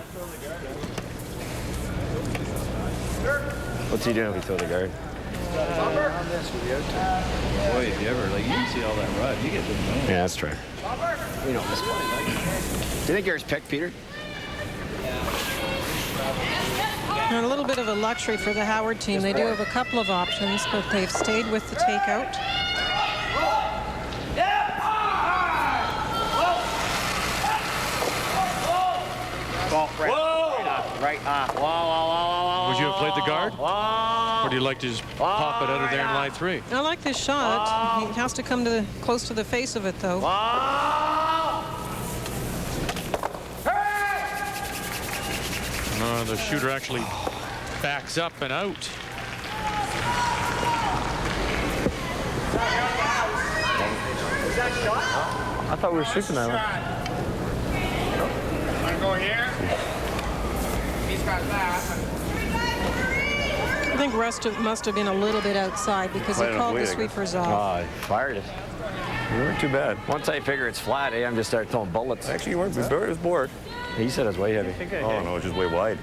S8: What's he doing if we throw the guard?
S7: Boy, if you ever, like, you can see all that rut. You get to know.
S8: Yeah, that's true.
S13: We know this one.
S8: Do you think yours picked, Peter?
S2: And a little bit of a luxury for the Howard team. They do have a couple of options, but they've stayed with the takeout.
S5: Right. Whoa.
S1: Would you have played the guard? Or do you like to just pop it out of there in line 3?
S2: I like this shot. He has to come to close to the face of it, though.
S1: No, the shooter actually backs up and out.
S6: I thought we were shooting that one.
S5: Want to go here? He's got that.
S2: I think Russ must have been a little bit outside because he called the sweepers off.
S8: Oh, he fired it.
S7: You weren't too bad.
S8: Once I figure it's flat, I'm just start throwing bullets.
S7: Actually, you weren't. It was bored.
S8: He said it's way heavy.
S7: Oh, no, it's just way wide.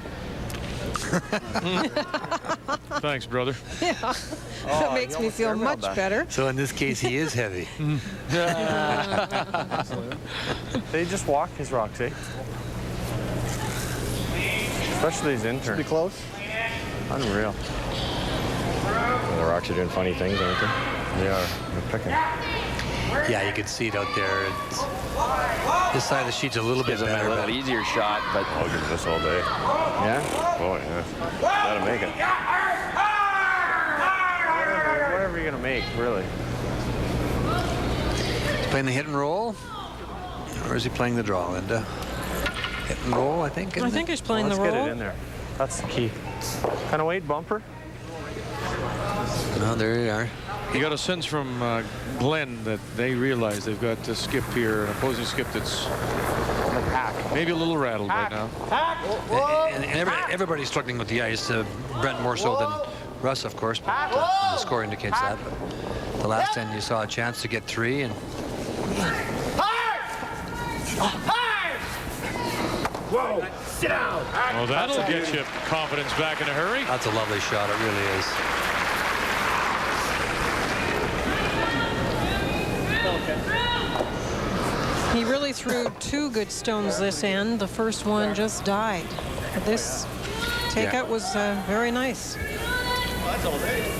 S1: Thanks, brother.
S2: Yeah, that makes me feel much better.
S3: So in this case, he is heavy.
S6: They just walk his rocks, eh? Especially these interns.
S10: Pretty close.
S6: Unreal.
S8: The rocks are doing funny things, aren't they?
S6: They are. They're picking.
S3: Yeah, you can see it out there. This side of the sheet's a little bit
S8: Gives him
S3: better.
S8: a little easier shot, but
S7: I'll give it this all day.
S8: yeah.
S7: Oh, yeah. Gotta make it.
S6: Whatever you're gonna make, really.
S3: He's playing the hit and roll, or is he playing the draw, Linda? Hit and roll, I think.
S2: I think he's playing the
S6: Let's
S2: roll.
S6: get it in there. That's the key. Kind of weight bumper.
S3: Oh, there you are.
S1: You got a sense from Glenn that they realize they've got to skip here, an opposing skip that's
S12: like hack.
S1: Maybe a little rattled right now.
S3: And everybody's struggling with the ice. Brent more so than Russ, of course, but the score indicates that. But the last end, you saw a chance to get 3, and
S9: Whoa! Sit down!
S1: Well, that'll get you confidence back in a hurry.
S3: That's a lovely shot. It really is.
S2: He really threw 2 good stones this end. The first one just died. But this takeout was very nice.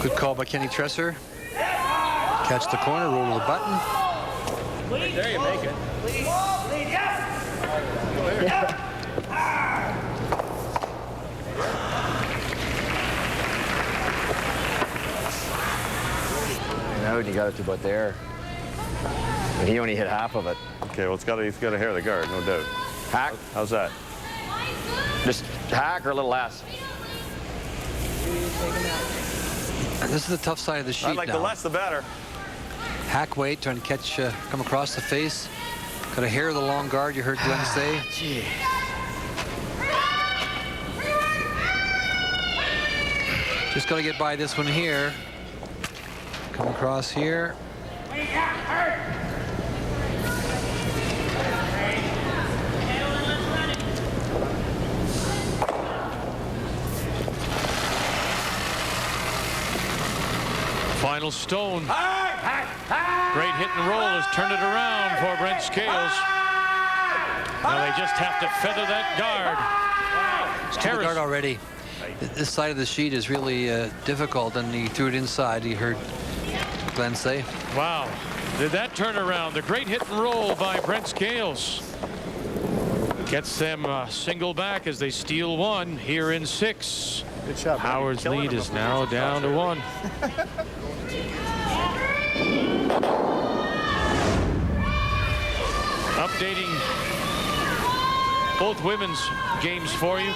S3: Good call by Kenny Tresser. Catch the corner, roll to the button.
S9: There you make it. Yes!
S8: No, and you got it to about there. And he only hit half of it.
S7: Okay, well, he's got to hair the guard, no doubt.
S8: Hack.
S7: How's that?
S8: Just hack or a little less.
S3: And this is the tough side of the sheet
S7: I'd like
S3: now.
S7: the less, the better.
S3: Hack weight, trying to catch, come across the face. Got to hair the long guard, you heard Glenn say.
S8: Gee.
S3: Just got to get by this one here. Come across here.
S1: Final stone. Great hit and roll has turned it around for Brent Scales. Now they just have to feather that guard.
S3: It's to the guard already. This side of the sheet is really difficult, and he threw it inside. He heard Glenn say.
S1: Wow. Did that turn around? The great hit and roll by Brent Scales gets them single back as they steal 1 here in 6.
S12: Good shot.
S1: Howard's lead is now down to 1. Updating both women's games for you.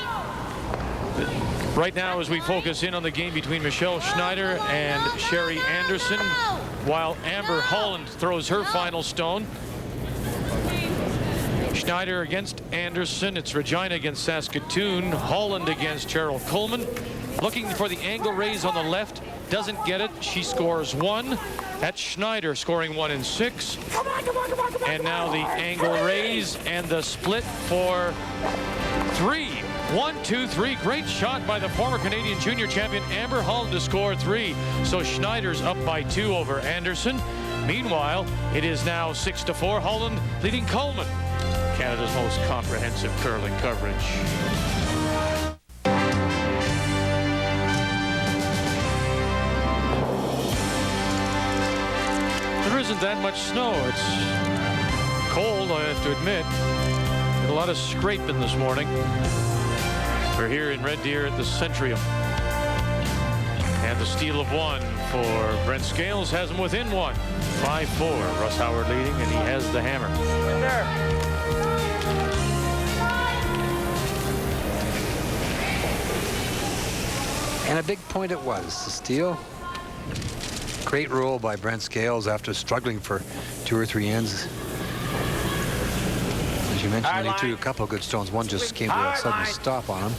S1: Right now, as we focus in on the game between Michelle Schneider and Sherry Anderson, while Amber Holland throws her final stone. Schneider against Anderson. It's Regina against Saskatoon. Holland against Cheryl Coleman. Looking for the angle raise on the left. Doesn't get it. She scores 1. That's Schneider scoring 1 in 6. And now the angle raise and the split for 3. 1, 2, 3. Great shot by the former Canadian junior champion Amber Holland to score 3. So Schneider's up by 2 over Anderson. Meanwhile, it is now 6-4. Holland leading Coleman. Canada's most comprehensive curling coverage. There isn't that much snow. It's cold, I have to admit. And a lot of scraping this morning. We're here in Red Deer at the Centrium. And the steal of 1 for Brent Scales has him within 1. 5-4. Russ Howard leading, and he has the hammer.
S9: There.
S3: And a big point it was, the steal. Great roll by Brent Scales after struggling for 2 or 3 ends. As you mentioned, he threw a couple of good stones. One just came to a sudden stop on him.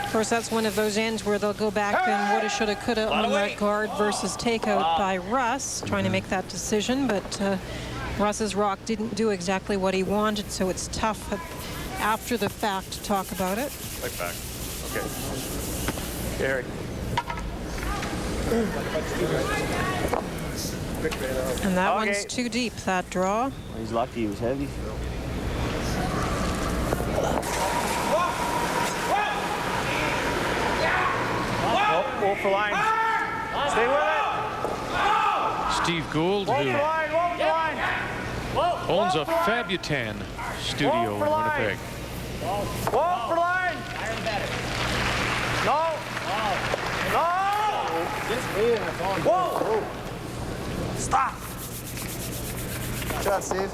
S2: Of course, that's one of those ends where they'll go back and woulda, shoulda, coulda on that guard versus takeout by Russ, trying to make that decision. But Russ's rock didn't do exactly what he wanted, so it's tough after the fact to talk about it.
S7: Right back. Okay. Carrie.
S2: And that one's too deep, that draw.
S8: He's lucky he was heavy.
S10: Wolf for line. Stay with it.
S1: Steve Gould, who owns a Fabutan studio in Winnipeg.
S10: Wolf for line. No. No. Whoa. Stop. Good shot, Steve.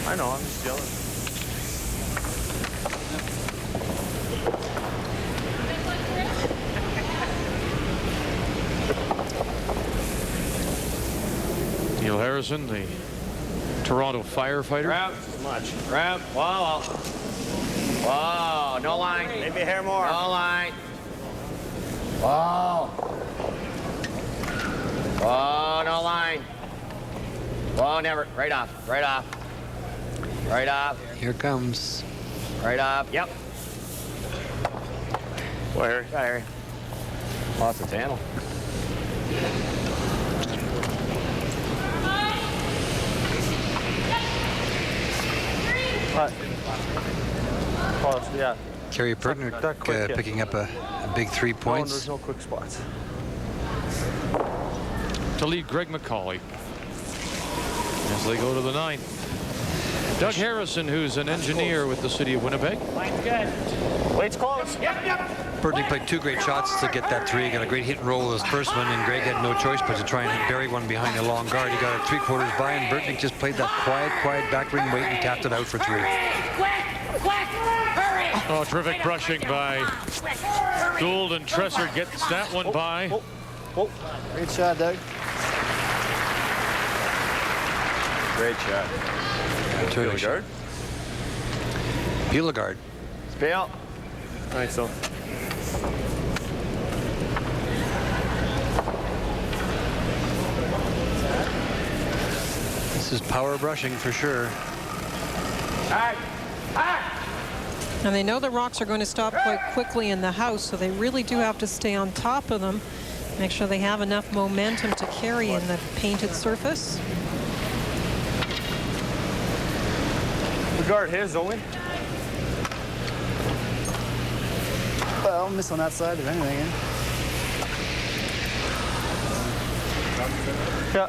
S7: I know, I'm just yelling.
S1: Neil Harrison, the Toronto firefighter.
S5: Grab.
S7: Too much.
S5: Grab. Whoa. Whoa. No line.
S7: Maybe a hair more.
S5: No line. Whoa. Whoa. No line. Whoa. Never. Right off. Right off. Right off.
S3: Here it comes.
S5: Right off. Yep.
S7: Boy, Harry.
S5: Got Harry. Lost its handle.
S6: Yeah.
S3: Carrie Burtnik picking up a big 3
S6: No,
S3: points.
S6: there's no quick spots.
S1: To lead Greg Mccauley as they go to the 9th. Doug Harrison, who's an engineer with the city of Winnipeg.
S5: Line's good.
S7: Wait's close.
S5: Yep.
S3: Burtnik played 2 great shots to get that 3. Got a great hit and roll with his first one, and Greg had no choice but to try and bury one behind the long guard. He got it 3/4 by, and Burtnik just played that quiet back ring weight and tapped it out for 3.
S1: Oh, terrific brushing by Gould, and Tresser gets that one by.
S10: Great shot, Doug.
S7: Great shot.
S3: Terrific shot. Beauregard.
S5: Spiel.
S7: All right, so.
S3: This is power brushing for sure.
S2: And they know the rocks are going to stop quite quickly in the house, so they really do have to stay on top of them. Make sure they have enough momentum to carry in the painted surface.
S6: Regard his, Owen.
S10: Well, miss on that side if anything.
S6: Yeah.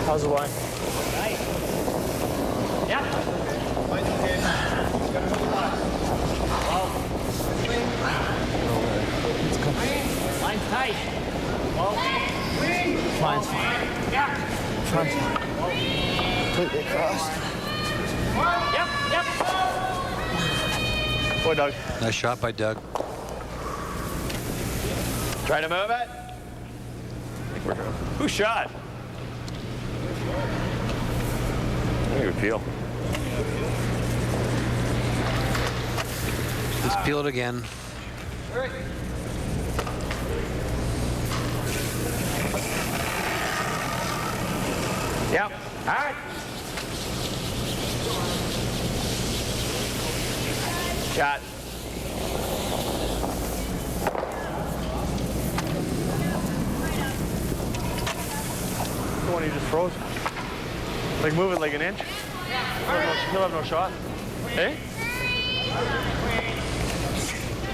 S6: How's the line?
S5: Yep. Line's tight.
S10: Line's fine.
S5: Yeah.
S10: Line's fine. Completely across.
S5: Yep.
S6: Boy, Doug.
S3: Nice shot by Doug.
S5: Try to move it.
S7: Who shot? I think it would peel.
S3: Let's peel it again.
S5: Yep. All right. Shot.
S6: The one he just froze. Like move it like an inch. He'll have no shot. Eh?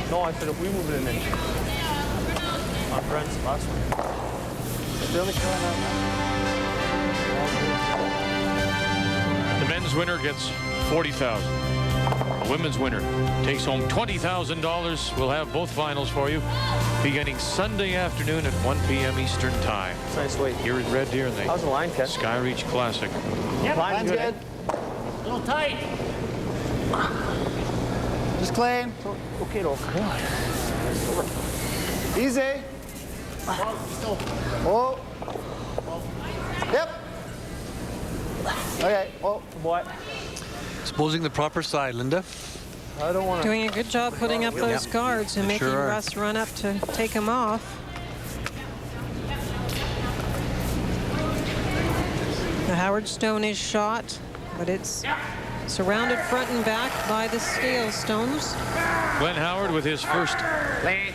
S6: No, I said if we move it an inch. On Brent's last one. Really killing that
S1: The men's winner gets $40,000. The women's winner takes home $20,000. We'll have both finals for you beginning Sunday afternoon at 1 p.m. Eastern Time.
S6: Nice weight.
S1: Here in Red Deer in the
S6: How's the line, Ken?
S1: Skyreach Classic.
S5: Yep.
S10: Line's good.
S5: A little tight.
S10: Just clean.
S6: Okay, though. Come on.
S10: Easy. Oh. Yep. Okay. Oh,
S6: what?
S3: Exposing the proper side, Linda.
S6: I don't want to.
S2: Doing a good job putting up those guards and making
S3: Sure are.
S2: Russ run up to take him off. The Howard Stone is shot, but it's surrounded front and back by the scale stones.
S1: Glenn Howard with his first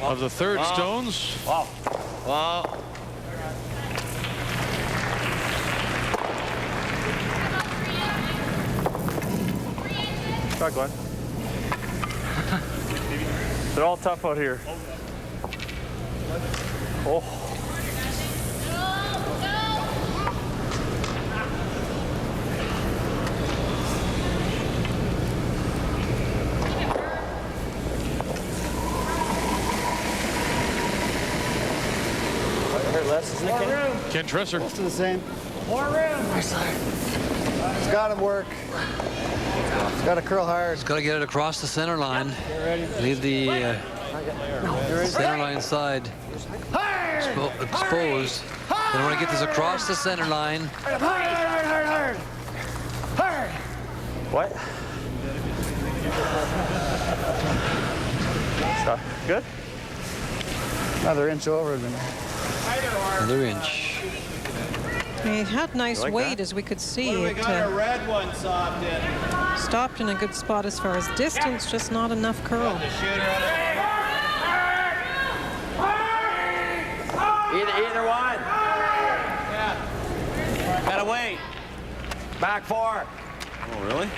S1: of the third stones.
S5: Whoa. Whoa.
S6: Try, Glenn. They're all tough out here. Oh.
S10: hurt less, isn't it, Ken?
S1: Ken Tresser.
S10: Close to the same.
S5: More room.
S10: My side. It's got to work. It's got to curl hard.
S3: It's got to get it across the center line. Leave the center line side exposed. Then when I get this across the center line.
S10: Hard.
S6: What? So, good?
S10: Another inch over than.
S3: Another inch.
S2: He had nice weight, as we could see.
S9: We got a red one
S2: stopped in a good spot as far as distance, just not enough curl.
S5: Either one. Yeah. Gotta wait. Back 4.
S7: Oh, really?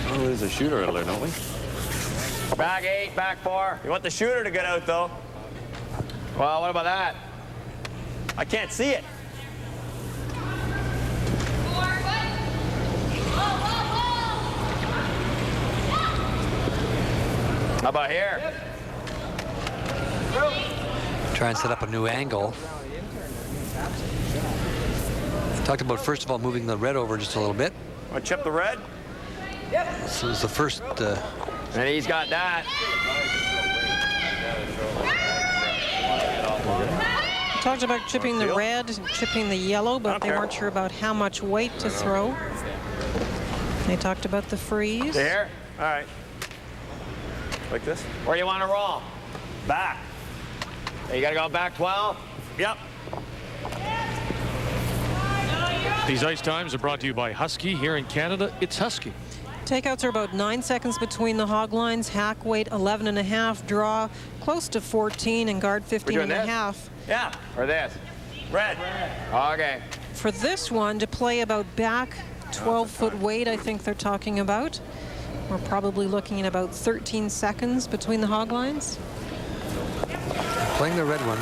S7: Oh, there's a shooter out there, don't we?
S5: Back 8, back 4. You want the shooter to get out, though. Well, what about that? I can't see it. How about here?
S3: Try and set up a new angle. Talked about, first of all, moving the red over just a little bit.
S5: Want to chip the red?
S3: Yep. This is the first.
S5: And he's got that.
S2: Talked about chipping the red and chipping the yellow, but they weren't sure about how much weight to throw. They talked about the freeze.
S5: There. All right.
S6: Like this?
S5: Where you want to roll? Back. You got to go back 12? Yep.
S1: These ice times are brought to you by Husky. Here in Canada, it's Husky.
S2: Takeouts are about 9 seconds between the hog lines. Hack weight 11.5, draw close to 14, and guard 15.5.
S5: Yeah, or this. Red. Okay.
S2: For this one, to play about back 12-foot weight, I think they're talking about. We're probably looking at about 13 seconds between the hog lines.
S3: Playing the red one.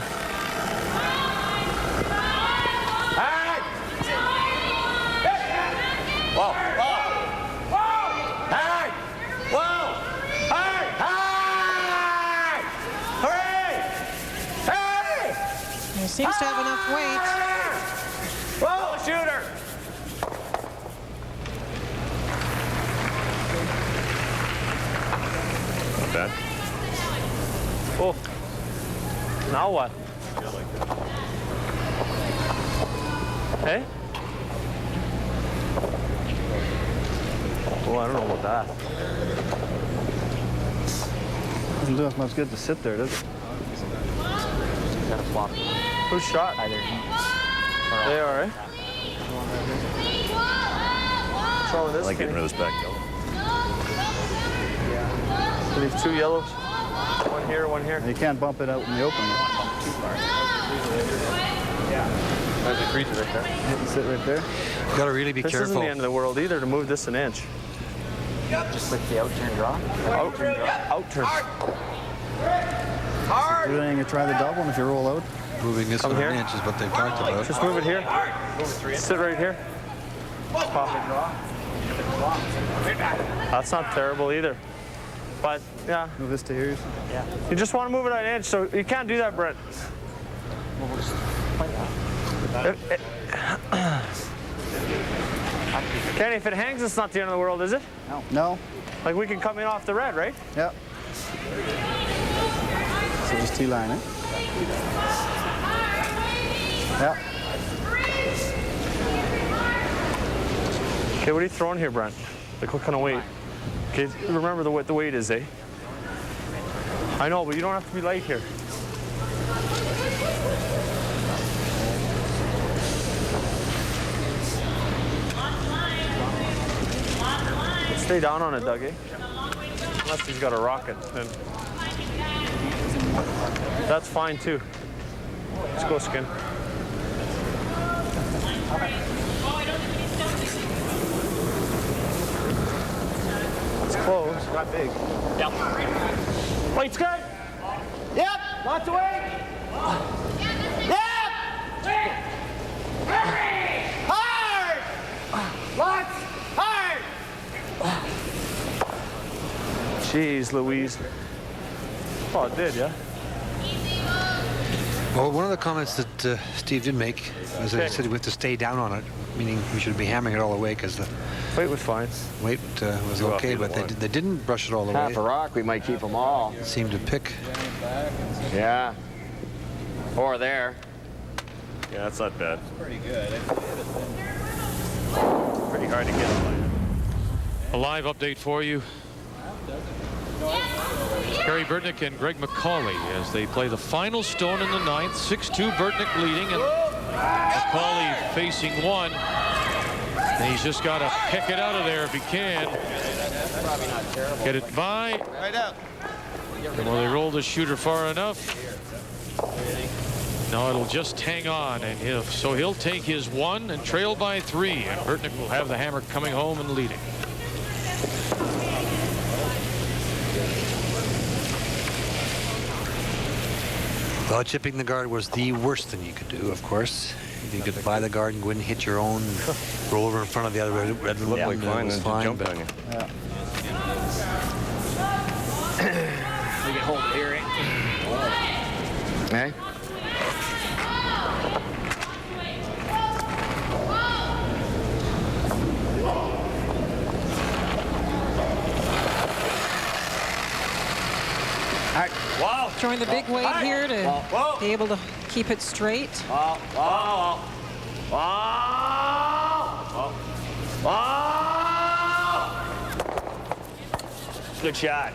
S5: Hey! Whoa! Whoa! Whoa! Hey! Whoa! Hey! Hey! Hooray! Hey!
S2: He seems to have enough weight.
S5: Whoa, shooter!
S7: Not bad.
S6: Oh. Now what? Hey? Oh, I don't know about that.
S10: Doesn't do us much good to sit there, does it?
S8: Got to flop.
S6: Who's shot?
S8: Either
S6: They are, eh? What's wrong with this?
S7: I like getting rid of this back yellow.
S6: Leave 2 yellows. One here, one here.
S10: You can't bump it out in the open.
S6: There's a crease right there.
S10: You can sit right there.
S3: You gotta really be
S6: This
S3: careful.
S6: isn't the end of the world either to move this an inch.
S8: just like the out-turn draw.
S6: Out-turn. Out-turn.
S10: Do anything to try the double, and if you roll out.
S3: Moving this
S6: Come
S3: one
S6: here.
S3: an inch is what they've talked about.
S6: Just move it here. Sit right here. Pop. That's not terrible either. But, yeah.
S10: Move this to here.
S6: Yeah. You just want to move it an inch, so you can't do that, Brent. Kenny, if it hangs, it's not the end of the world, is it?
S10: No. No.
S6: Like, we can come in off the red, right?
S10: Yep. So just T-line it. Yep.
S6: Okay, what are you throwing here, Brent? Like, what kind of weight? Okay, remember what the weight is, eh? I know, but you don't have to be light here. Stay down on it, Doug, eh? Unless he's got a rocket, then that's fine too. Let's go, Skin. It's close.
S10: Not big.
S6: Yep. Weight's good?
S10: Yep. Lots of weight. Yep. Hard. Lots. Hard.
S6: Jeez Louise. Oh, it did, yeah?
S3: Well, one of the comments that Steve did make was that he said we have to stay down on it, meaning we should be hammering it all the way because the
S6: weight was fine.
S3: Weight was okay, but they didn't brush it all the way.
S8: Half a rock, we might keep them all.
S3: It seemed to pick.
S8: Yeah. Or there.
S7: Yeah, that's not bad.
S13: Pretty good.
S7: Pretty hard to get them.
S1: A live update for you. Carrie Burtnik and Greg Mccauley as they play the final stone in the 9th. 6-2 Burtnik leading and Mccauley facing one. And he's just got to pick it out of there if he can. Get it by.
S10: Right out.
S1: And will they roll the shooter far enough? No, it'll just hang on. And he'll take his one and trail by 3. And Burtnik will have the hammer coming home and leading.
S3: Well, chipping the guard was the worst thing you could do, of course. You could buy the guard and go and hit your own, roll over in front of the other red one.
S7: Yeah, fine,
S3: was fine,
S7: jump
S3: but
S7: on you.
S13: Yeah. We can hold it here,
S8: eh?
S2: Wow. Throwing the big weight here to be able to keep it straight.
S5: Good shot.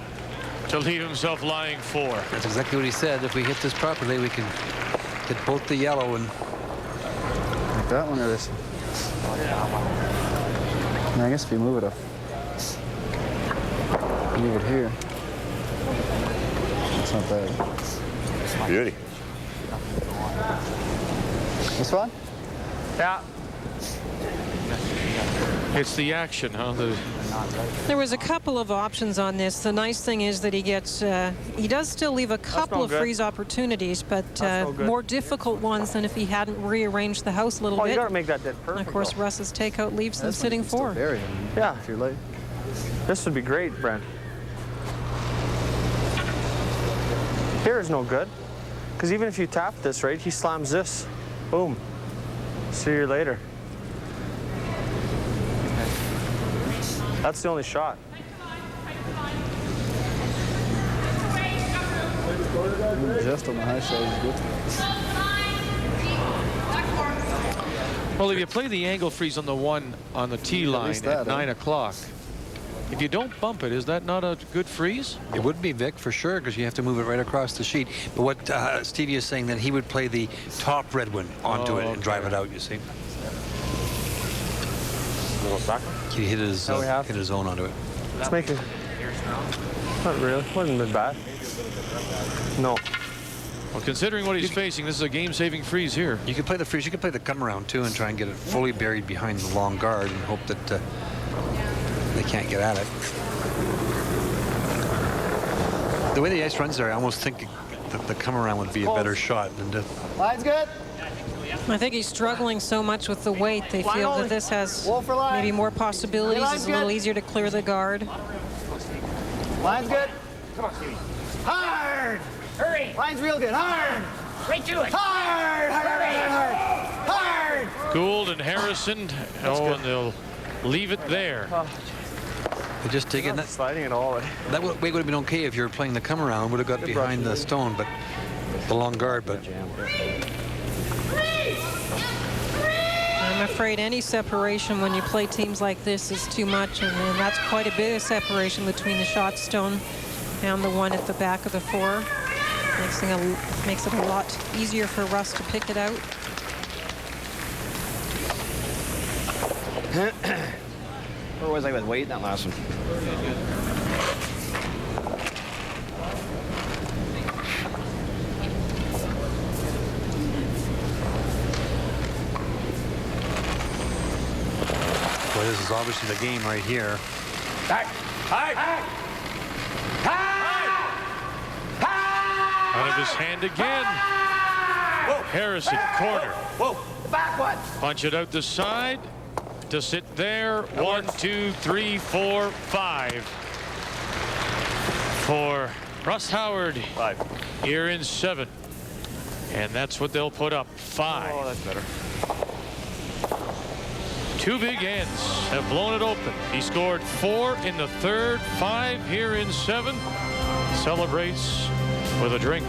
S1: To leave himself lying 4.
S3: That's exactly what he said. If we hit this properly, we can hit both the yellow and...
S13: Like that one or this one? I guess if you move it move it here. It's not bad.
S7: Beauty.
S13: This one?
S6: Yeah.
S1: It's the action, huh?
S2: There was a couple of options on this. The nice thing is that he gets, he does still leave a couple of freeze opportunities, but more difficult ones than if he hadn't rearranged the house a little bit.
S6: You gotta make that dead perfect.
S2: And of course, Russ's takeout leaves them sitting 4.
S6: Yeah. If you're late. This would be great, Brent. Here is no good, because even if you tap this right, he slams this. Boom. See you later. That's the only shot.
S13: Just on the high side is good.
S1: Well, if you play the angle freeze on the one on the tee line at 9 o'clock, if you don't bump it, is that not a good freeze?
S3: It would be, Vic, for sure, because you have to move it right across the sheet. But what Stevie is saying, that he would play the top red one onto it and drive it out, you see. He hit his own onto it.
S6: Let's make it. Not really. Wasn't been bad. No.
S1: Well, considering what he's facing, this is a game-saving freeze here.
S3: You could play the freeze. You could play the come around too and try and get it fully buried behind the long guard and hope that they can't get at it. The way the ice runs there, I almost think that the come around would be a better shot than to...
S10: Line's good.
S2: I think he's struggling so much with the weight. They feel that this has maybe more possibilities. It's a little easier to clear the guard.
S10: Line's good. Come on, Stevie. Hard. Hurry. Line's real good. Hard. Right to it. Hard. Hard. Hard. Hard. Hard.
S1: Gould and Harrison. And they'll leave it there.
S3: They just take it. That
S6: sliding it all.
S3: That weight would have been okay if you were playing the come around. Would have got behind the stone, but the long guard. But
S2: I'm afraid any separation when you play teams like this is too much, and that's quite a bit of separation between the shot stone and the one at the back of the 4. Makes it a lot easier for Russ to pick it out.
S8: Where was I with weight in that last one?
S3: boy, this is obviously the game right here.
S5: Back. High.
S1: Out of his hand again. Whoa. Harrison, corner.
S5: Whoa, the back one.
S1: Punch it out the side. To sit there. 1, 2, 3, 4, 5. For Russ Howard.
S7: 5.
S1: Here in 7. And that's what they'll put up, 5.
S12: Oh, that's better.
S1: 2 big ends have blown it open. He scored 4 in the third, 5 here in 7. Celebrates with a drink.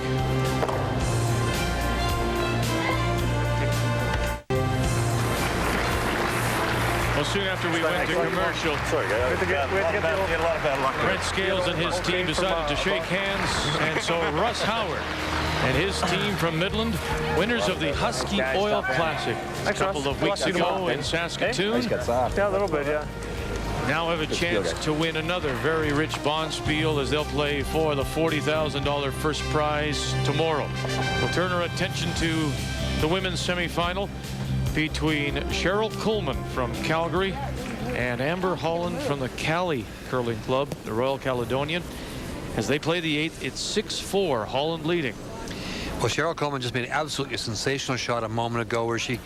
S1: Well, soon after we went to commercial,
S7: Sorry, guys. We had a lot of bad luck.
S1: Brent Scales and his team decided to shake hands, and so Russ Howard and his team from Midland, winners of the Husky Oil Classic a couple of weeks ago in Saskatoon,
S6: Yeah, a little bit, yeah.
S1: now have a chance to win another very rich bonspiel as they'll play for the $40,000 first prize tomorrow. We'll turn our attention to the women's semifinal between Cheryl Coleman from Calgary and Amber Holland from the Cali Curling Club, the Royal Caledonian. As they play the 8th, it's 6-4, Holland leading.
S3: Well, Cheryl Coleman just made an absolutely sensational shot a moment ago where she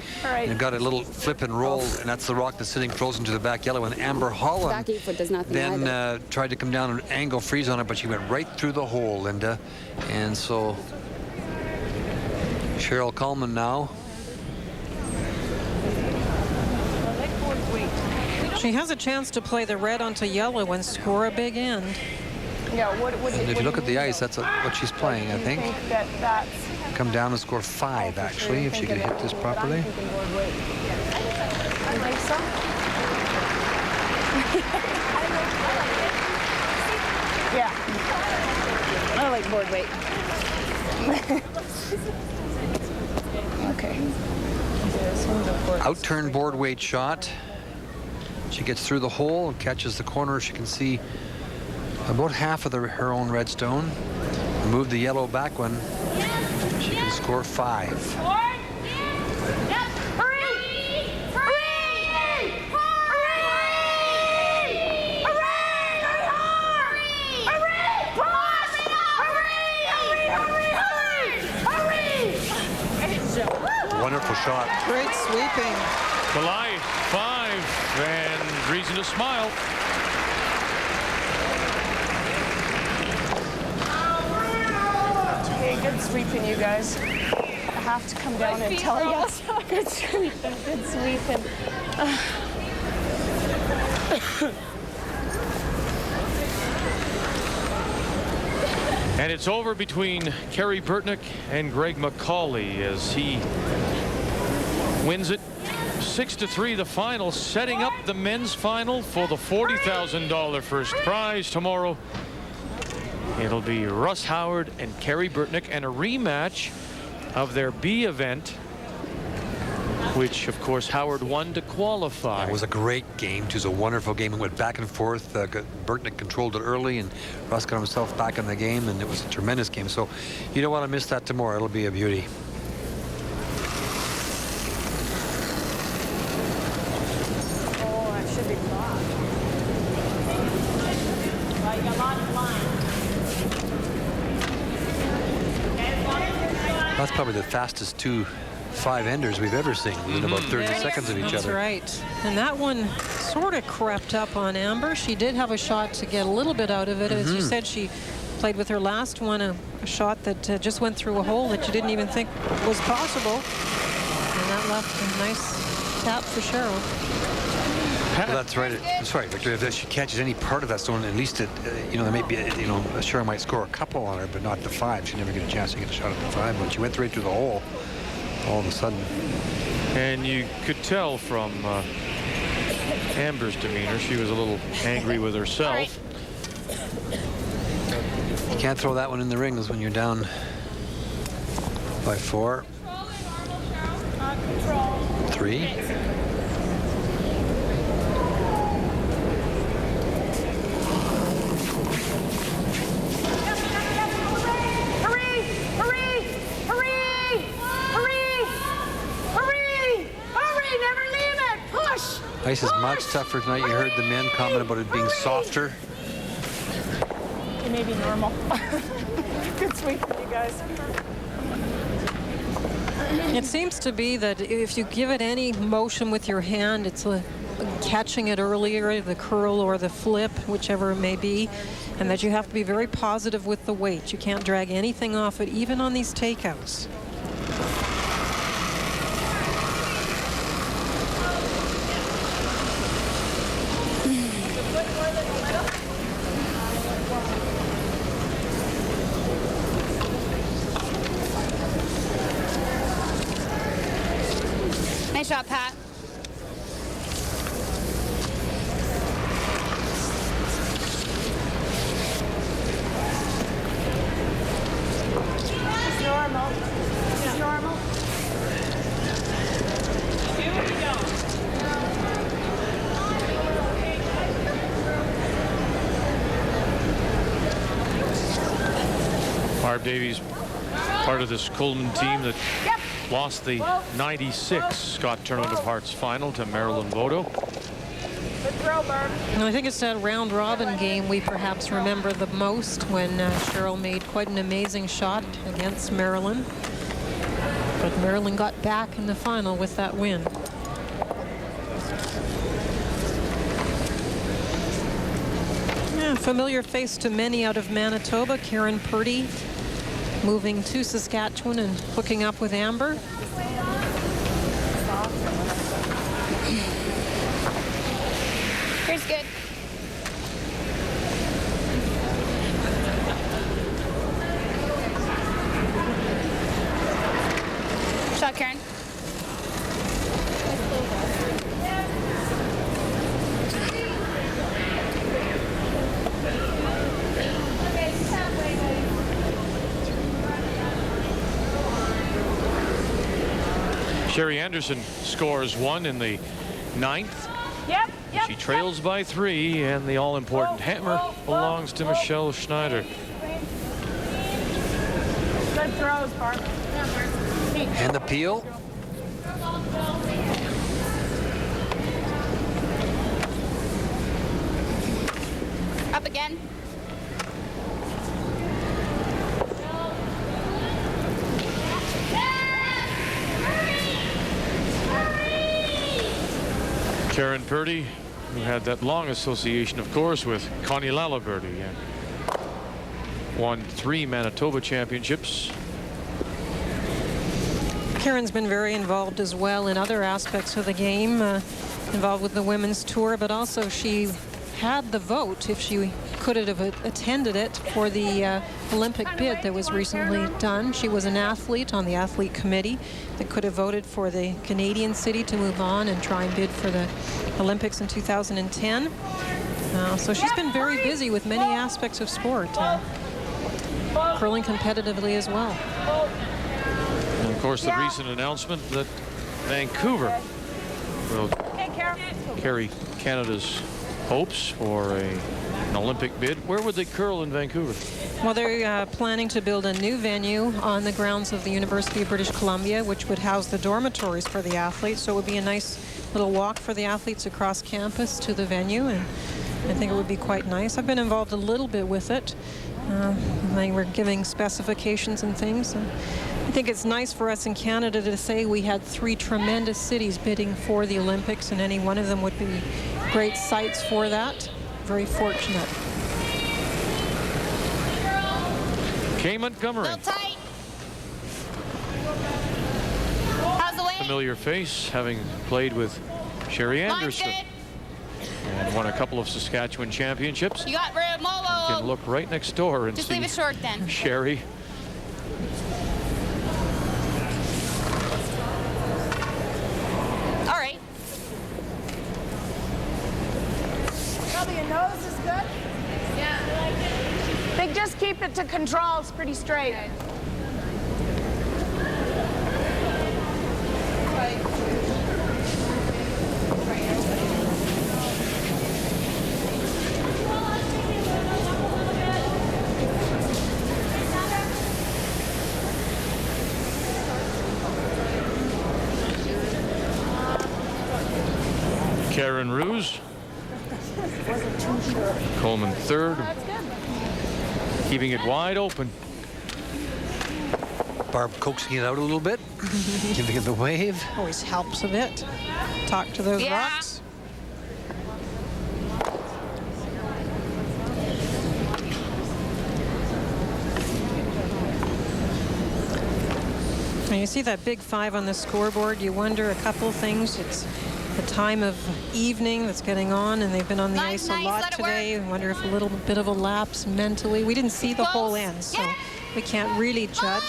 S3: got a little flip and roll, and that's the rock that's sitting frozen to the back yellow. And Amber Holland
S14: back 8 foot does nothing
S3: then tried to come down and angle freeze on it, but she went right through the hole, Linda. And so Cheryl Coleman now.
S2: She has a chance to play the red onto yellow and score a big end.
S14: Yeah,
S3: And if you look at the ice, that's what she's playing, I think. Come down and score 5, actually, if she can hit this properly.
S14: I think so. Yeah. I like board weight. Okay.
S3: Out-turn board weight shot. She gets through the hole and catches the corner. She can see about half of her own redstone. Move the yellow back one. She can score 5. Wonderful shot.
S2: Great sweeping.
S1: Mccauley, 5, and reason to smile.
S14: Okay, good sweeping, you guys. I have to come down and tell you. Good sweeping, good sweeping.
S1: And it's over between Carrie Burtnik and Greg Mccauley as he wins it 6-3, the final, setting up the men's final for the $40,000 first prize tomorrow. It'll be Russ Howard and Carrie Burtnik, and a rematch of their B event, which of course Howard won to qualify.
S3: It was a great game. It was a wonderful game. It went back and forth. Burtnik controlled it early, and Russ got himself back in the game, and it was a tremendous game. So you don't want to miss that tomorrow. It'll be a beauty.
S14: Oh, that should be blocked. Well, you got lots of line.
S3: That's probably the fastest 2 5-enders we've ever seen in about 30 seconds of each
S2: That's
S3: other.
S2: right. And that one sort of crept up on Amber. She did have a shot to get a little bit out of it. As you said, she played with her last one a shot that just went through a hole that you didn't even think was possible. And that left a nice tap for Cheryl.
S3: Well, that's right. That's right, Victor. If she catches any part of that stone, at least it, you know, there may be, you know, Cheryl might score a couple on her, but not the 5. She never get a chance to get a shot at the 5. But she went right through the hole all of a sudden.
S1: And you could tell from Amber's demeanor, she was a little angry with herself.
S3: You can't throw that one in the rings when you're down by 4. 3. Ice is much tougher tonight. You heard the men comment about it being softer.
S14: It may be normal. Good sweep for you guys.
S2: It seems to be that if you give it any motion with your hand, it's catching it earlier, the curl or the flip, whichever it may be, and that you have to be very positive with the weight. You can't drag anything off it, even on these takeouts.
S15: Nice shot, Pat.
S14: It's normal. It's normal. Here we go.
S1: Barb Davies, part of this Coleman team that lost the 96 Scott Tournament of Hearts final to Marilyn Bodo.
S14: Good throw, Barb.
S2: I think it's that round robin game we perhaps remember the most, when Cheryl made quite an amazing shot against Marilyn. But Marilyn got back in the final with that win. Yeah, familiar face to many out of Manitoba, Karen Purdy, moving to Saskatchewan and hooking up with Amber.
S15: Here's good. Shot, Karen.
S1: Sherry Anderson scores 1 in the 9th.
S14: Yep.
S1: She trails by 3, and the all-important hammer belongs to Michelle Schneider.
S14: Good throws, Barb.
S3: And the peel.
S15: Up again.
S1: Karen Purdy, who had that long association, of course, with Connie Lalaberty, and won 3 Manitoba championships.
S2: Karen's been very involved as well in other aspects of the game, involved with the women's tour, but also she had the vote, if she could have attended it, for the Olympic bid that was recently done. She was an athlete on the athlete committee that could have voted for the Canadian city to move on and try and bid for the Olympics in 2010. So she's been very busy with many aspects of sport, curling competitively as well.
S1: And of course, the recent announcement that Vancouver will carry Canada's hopes for an Olympic bid. Where would they curl in Vancouver?
S2: Well, they're planning to build a new venue on the grounds of the University of British Columbia, which would house the dormitories for the athletes. So it would be a nice little walk for the athletes across campus to the venue, and I think it would be quite nice. I've been involved a little bit with it. They were giving specifications and things. I think it's nice for us in Canada to say we had 3 tremendous cities bidding for the Olympics, and any one of them would be great sites for that. Very fortunate.
S1: Kay Montgomery.
S15: Little tight. How's the way?
S1: Familiar face, having played with Sherry Anderson and won a couple of Saskatchewan championships.
S15: You got rid of Molo.
S1: You can look right next door and
S15: just
S1: see
S15: leave it short then.
S1: Sherry.
S15: All right.
S14: Probably your nose is good.
S15: Yeah.
S14: I think just keep it to control. It's pretty straight.
S1: Karen Ruse. Coleman 3rd. Keeping it wide open.
S3: Barb coaxing it out a little bit. Giving it the wave.
S2: Always helps a bit. Talk to those rocks. When you see that big 5 on the scoreboard, you wonder a couple things. It's the time of evening that's getting on, and they've been on the ice a lot today. I wonder if a little bit of a lapse mentally. We didn't see the whole end, so we can't really judge.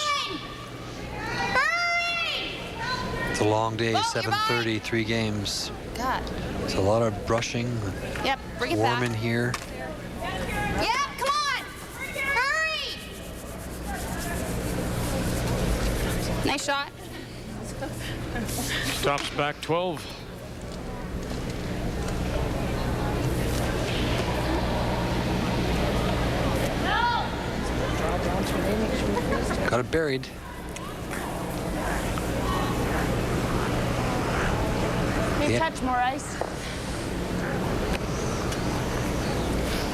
S3: It's a long day, 7:30, 3 games.
S15: God.
S3: It's a lot of brushing.
S15: Yep, bring it
S3: warm
S15: back.
S3: in here.
S15: Yep, come on! Hurry! Nice shot.
S1: Stops back 12.
S3: Got it buried.
S14: Hey, touch more ice.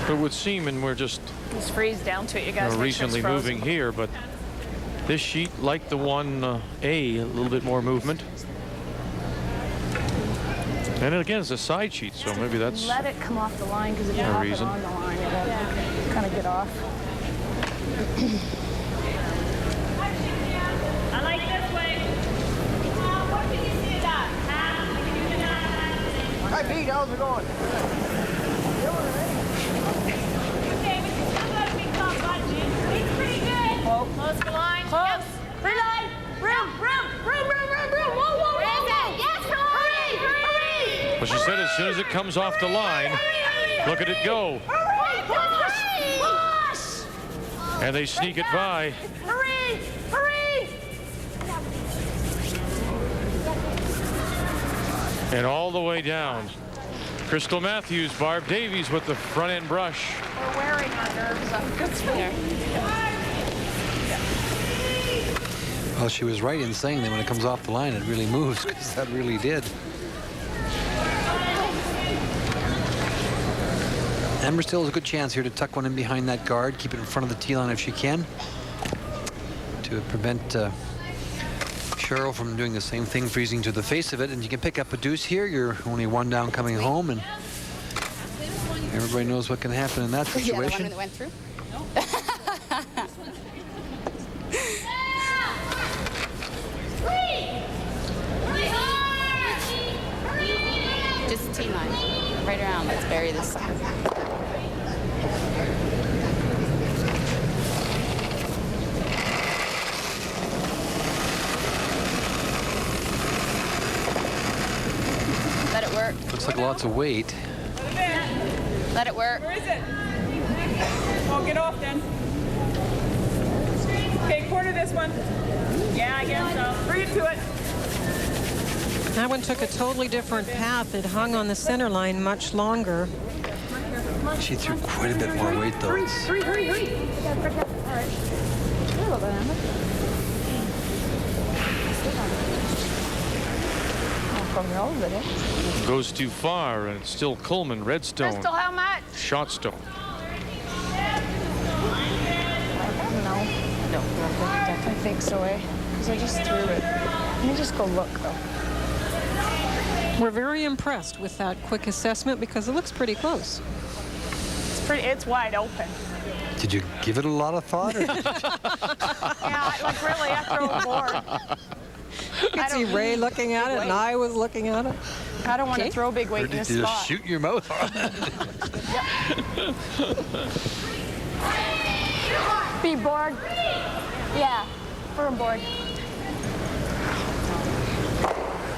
S1: It would seem, and we're just
S14: Just freeze down to it, you guys. Make sure it's
S1: recently
S14: frozen.
S1: moving here, but this sheet, like the one A, a little bit more movement. And again, it's a side sheet, so maybe that's
S14: Let it come off the line, because if you
S1: a
S14: have it
S1: reason.
S14: on the line, it won't kind of get off.
S16: I like this way. What can you see that?
S10: Hi, Pete. How's it going?
S16: Okay, but you still gotta be caught watching. It's pretty good. Close the line.
S14: Close.
S16: Free line. Room. Whoa.
S15: Where is it? Yes,
S16: Hurry.
S1: Well, she said as soon as it comes off the line, look at it go.
S16: Push.
S1: And they sneak it by.
S16: Hurry.
S1: And all the way down. Crystal Matthews, Barb Davies with the front end brush.
S14: We're wearing our nerves up. Good there.
S3: Well, she was right in saying that when it comes off the line, it really moves, because that really did. Amber still has a good chance here to tuck one in behind that guard, keep it in front of the tee line if she can, to prevent Cheryl from doing the same thing, freezing to the face of it. And you can pick up a deuce here. You're only 1 down coming home, and everybody knows what can happen in that
S15: Yeah, the one
S1: situation.
S15: that went through. Just T line. Right around. Let's bury this side. Let it work.
S3: Looks like lots of weight.
S15: Let it work.
S16: Where is it? Oh, get off then. Okay, corner this one. Yeah, I guess so. Bring it to it.
S2: That one took a totally different path. It hung on the center line much longer.
S3: She threw quite a bit more weight, though.
S16: Hurry.
S14: All right. Hello, Amber. From the over there.
S1: Goes too far, and it's still Coleman, Redstone,
S14: Crystal, how much?
S1: Shotstone.
S14: No, I don't think so, eh? Because I just threw it. Let me just go look, though.
S2: We're very impressed with that quick assessment because it looks pretty close.
S14: It's wide open.
S3: Did you give it a lot of thought? Or
S14: Yeah, like really, I throw a board.
S2: You could see Ray looking at it, and I was looking at it.
S14: I don't want to throw big weight in this
S3: did you
S14: spot.
S3: just shoot your mouth on it?
S14: Be bored? Yeah, firm board.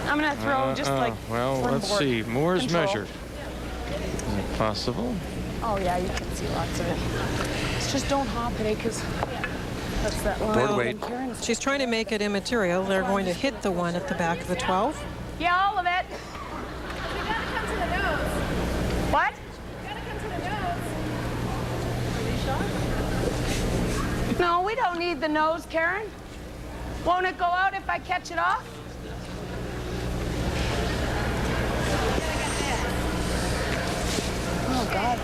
S14: I'm gonna throw just like
S1: well,
S14: firm
S1: let's
S14: board.
S1: see. Moore's
S14: Control.
S1: measured. Is it possible?
S14: Oh yeah, you can see lots of it. It's just don't hop it, because that's that line.
S3: Board weight.
S2: She's trying to make it immaterial. They're going to hit the one at the back of the 12.
S14: Yeah, all of it. What? No, we don't need the nose, Karen. Won't it go out if I catch it off? Oh, God.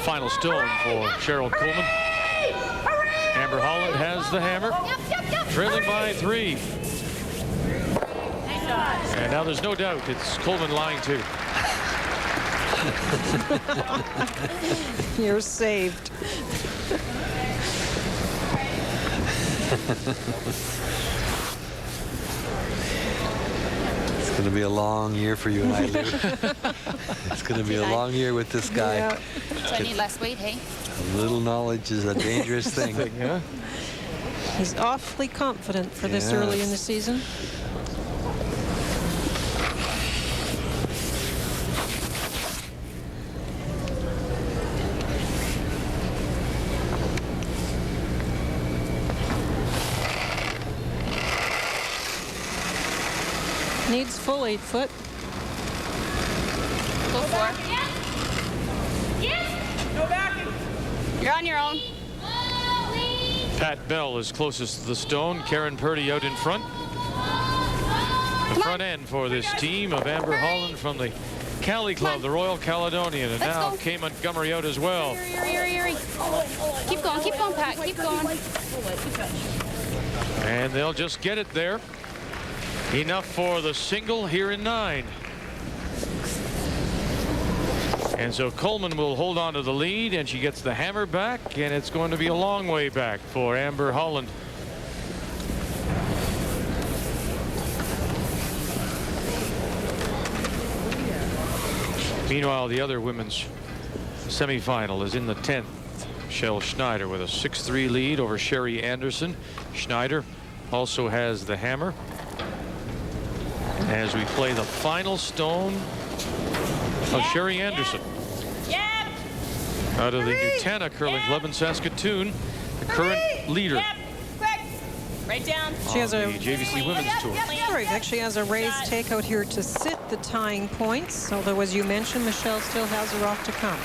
S1: Final stone for Cheryl Coleman. Amber Holland has the hammer, trailing by 3. And now there's no doubt it's Coleman line 2.
S2: You're saved.
S3: It's going to be a long year for you and I, Lou. It's going to be a long year with this guy.
S2: Yeah.
S15: So I need less weight, hey?
S3: A little knowledge is a dangerous thing.
S2: Yeah. He's awfully confident for this early in the season. Needs full 8 foot.
S15: Go for it.
S16: Yes. Go back.
S15: You're on your own.
S1: Pat Bell is closest to the stone. Karen Purdy out in front. The front end for this team of Amber Holland from the Cali Club, the Royal Caledonian. And now Kay Montgomery out as well.
S15: Keep going, Pat, keep going.
S1: And they'll just get it there. Enough for the single here in 9. And so Coleman will hold on to the lead, and she gets the hammer back, and it's going to be a long way back for Amber Holland. Meanwhile, the other women's semifinal is in the 10th. Michelle Schneider with a 6-3 lead over Sherry Anderson. Schneider also has the hammer. As we play the final stone of Sherry Anderson. Out of the Nutana Curling Club in Saskatoon, the current leader.
S16: Right down.
S2: She has a
S1: JVC Women's Tour.
S2: Correct. She has a raised takeout here to sit the tying points. Although, as you mentioned, Michelle still has a rock to come.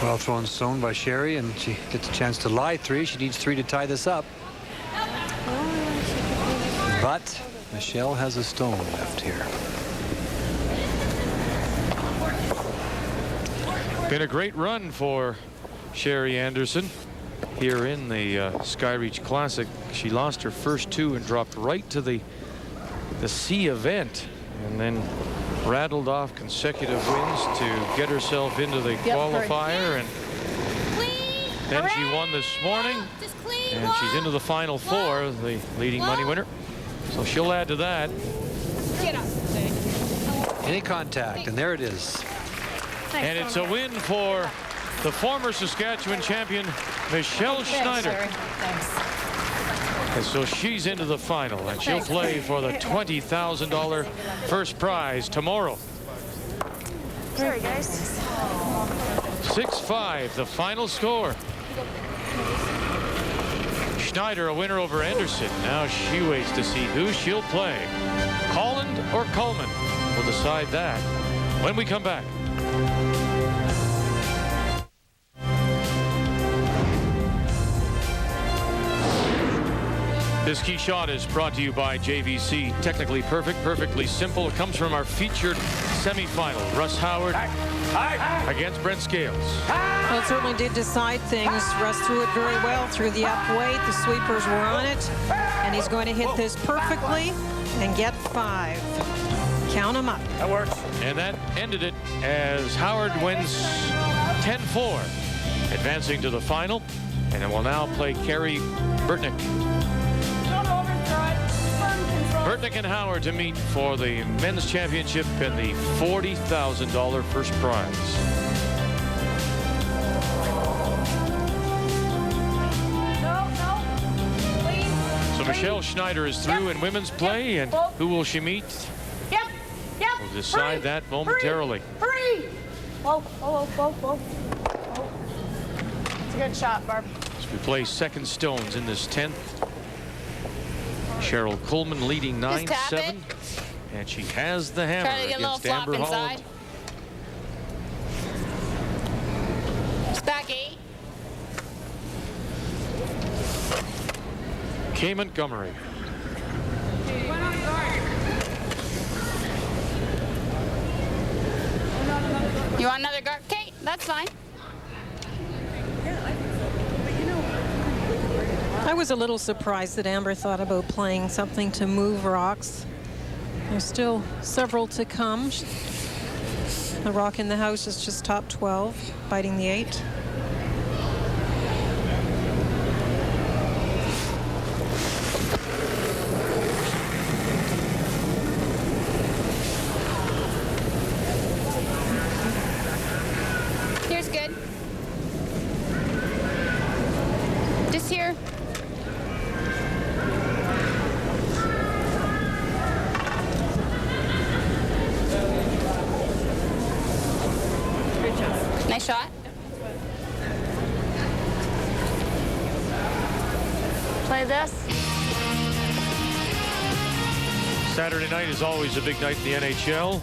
S3: Well thrown stone by Sherry, and she gets a chance to lie 3. She needs 3 to tie this up. But Michelle has a stone left here.
S1: Been a great run for Sherry Anderson here in the Skyreach Classic. She lost her first 2 and dropped right to the C event, and then rattled off consecutive wins to get herself into the qualifier. And then she won this morning, and she's into the final 4, the leading money winner. So she'll add to that.
S3: Any contact, and there it is.
S1: And it's a win for the former Saskatchewan champion, Michelle Schneider. And so she's into the final, and she'll play for the $20,000 first prize tomorrow.
S14: Sorry, guys.
S1: 6-5, the final score. Schneider a winner over Anderson. Now she waits to see who she'll play. Holland or Coleman. We'll decide that when we come back. This key shot is brought to you by JVC. Technically perfect, perfectly simple. It comes from our featured semifinal. Russ Howard against Brent Scales.
S2: Well, it certainly did decide things. Russ threw it very well through the up weight. The sweepers were on it. And he's going to hit this perfectly and get 5. Count them up.
S1: That works. And that ended it as Howard wins 10-4, advancing to the final. And it will now play Carrie Burtnik. Burtnik and Howard to meet for the men's championship and the $40,000 first prize. So Michelle Schneider is through in women's play, and who will she meet? We'll decide that momentarily.
S14: Free! Whoa. It's a good shot, Barb.
S1: As we play second stones in this 10th. Cheryl Coleman leading 9-7, and she has the hammer against Amber Holland.
S15: It's back 8.
S1: Kay Montgomery.
S15: You want another guard? Kate, that's fine.
S2: I was a little surprised that Amber thought about playing something to move rocks. There's still several to come. The rock in the house is just top 12, biting the 8.
S15: Here's good. Just here. Nice shot.
S14: Play this.
S1: Saturday night is always a big night in the NHL.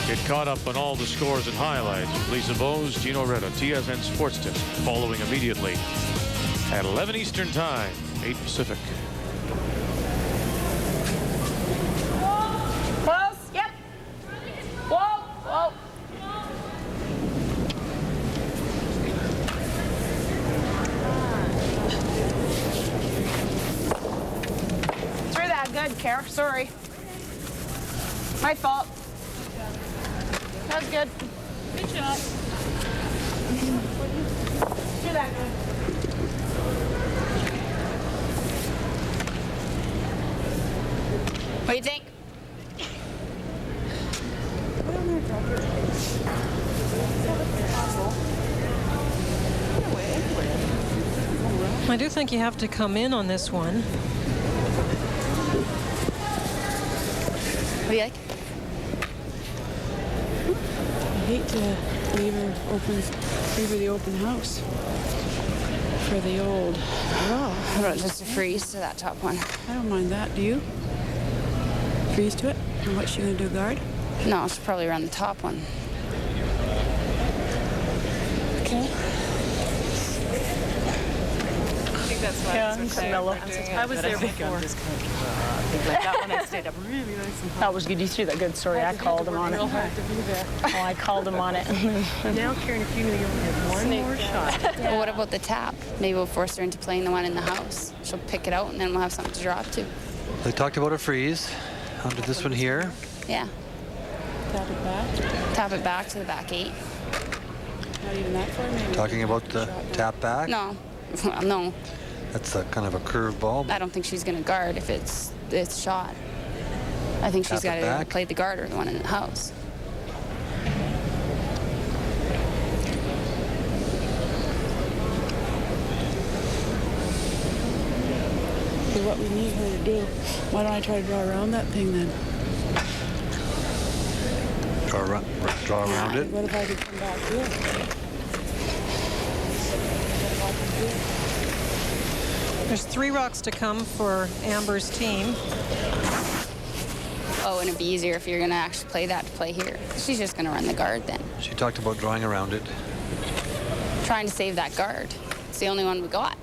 S1: Get caught up on all the scores and highlights with Lisa Bowes, Gino Retta, TSN Sports Desk, following immediately at 11 Eastern Time, 8 Pacific.
S14: Close. Yep. Whoa. Whoa. Through that. Good, Carrie. Sorry. My fault. That was good. Good shot. Through that. Good.
S15: What do you think?
S2: I do think you have to come in on this one.
S15: What do you like?
S17: I hate to leave her the open house for the old. Oh,
S15: How about just a freeze to that top one?
S17: I don't mind that. Do you? Freeze to it? And what's she gonna do? Guard?
S15: No, she'll probably run the top one.
S17: Okay.
S18: I think that's why
S17: Yeah,
S18: I'm so
S17: Camilla.
S18: I was there before.
S17: I think like that one I stayed up really nice and hard.
S10: That was good. You threw that good story. I called him on it.
S17: Real hard to be there.
S10: Oh, I called him on it.
S17: Now, Karen, if you knew you only had one more shot.
S15: Well, what about the tap? Maybe we'll force her into playing the one in the house. She'll pick it out, and then we'll have something to drop to.
S3: They talked about a freeze. Onto this one here.
S15: Yeah.
S17: Tap it back.
S15: Tap it back to the back 8.
S17: Not even that far, maybe.
S3: Talking about the tap back.
S15: No. Well, no.
S3: That's a kind of a curved ball.
S15: I don't think she's going to guard if it's shot. I think she's got to play the guard or the one in the house.
S17: Okay, what we need her to do. Why don't I try to draw around that thing then?
S3: Draw around it.
S17: What if I could come back here?
S2: There's 3 rocks to come for Amber's team.
S15: Oh, and it'd be easier if you're going to actually play that to play here. She's just going to run the guard then.
S3: She talked about drawing around it.
S15: Trying to save that guard. It's the only one we got.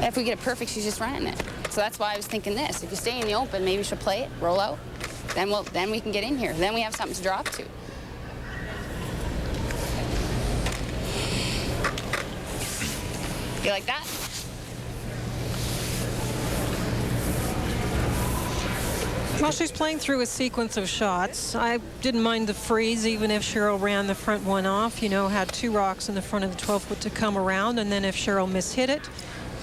S15: If we get it perfect, she's just running it. So that's why I was thinking this. If you stay in the open, maybe she'll play it, roll out. Then we can get in here. Then we have something to drop to. You like that?
S2: Well, she's playing through a sequence of shots. I didn't mind the freeze, even if Cheryl ran the front one off. You know, had 2 rocks in the front of the 12-foot to come around, and then if Cheryl mishit it,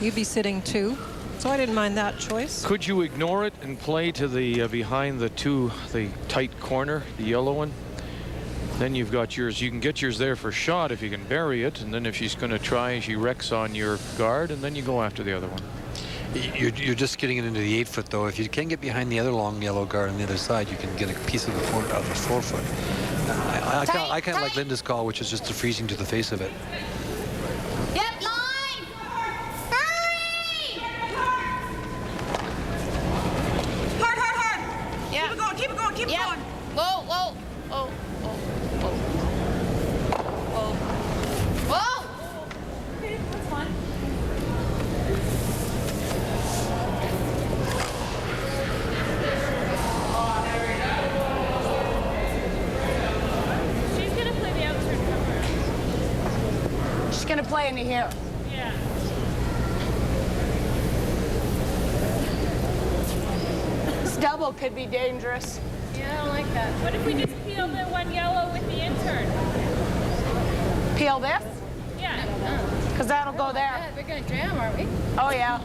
S2: you'd be sitting 2. So I didn't mind that choice.
S1: Could you ignore it and play to the behind the tight corner, the yellow one? Then you've got yours. You can get yours there for shot if you can bury it, and then if she's going to try, she wrecks on your guard, and then you go after the other one.
S3: You're just getting it into the 8-foot though. If you can get behind the other long yellow guard on the other side, you can get a piece of the 4-foot. I kind of like Linda's call, which is just the freezing to the face of it.
S15: Yep, line! Hurry!
S16: Hard.
S15: Yeah.
S16: Keep it going, keep it going, keep it going.
S15: Whoa.
S16: Okay, that's fine. She's gonna play the outside cover.
S14: She's gonna play into here.
S16: Yeah.
S14: This double could be dangerous.
S16: Yeah, I don't like that. What if we just peel the one yellow with the intern?
S14: Peel this?
S16: Yeah.
S14: Because that'll go there.
S16: Yeah, we're gonna jam, aren't we?
S14: Oh, yeah.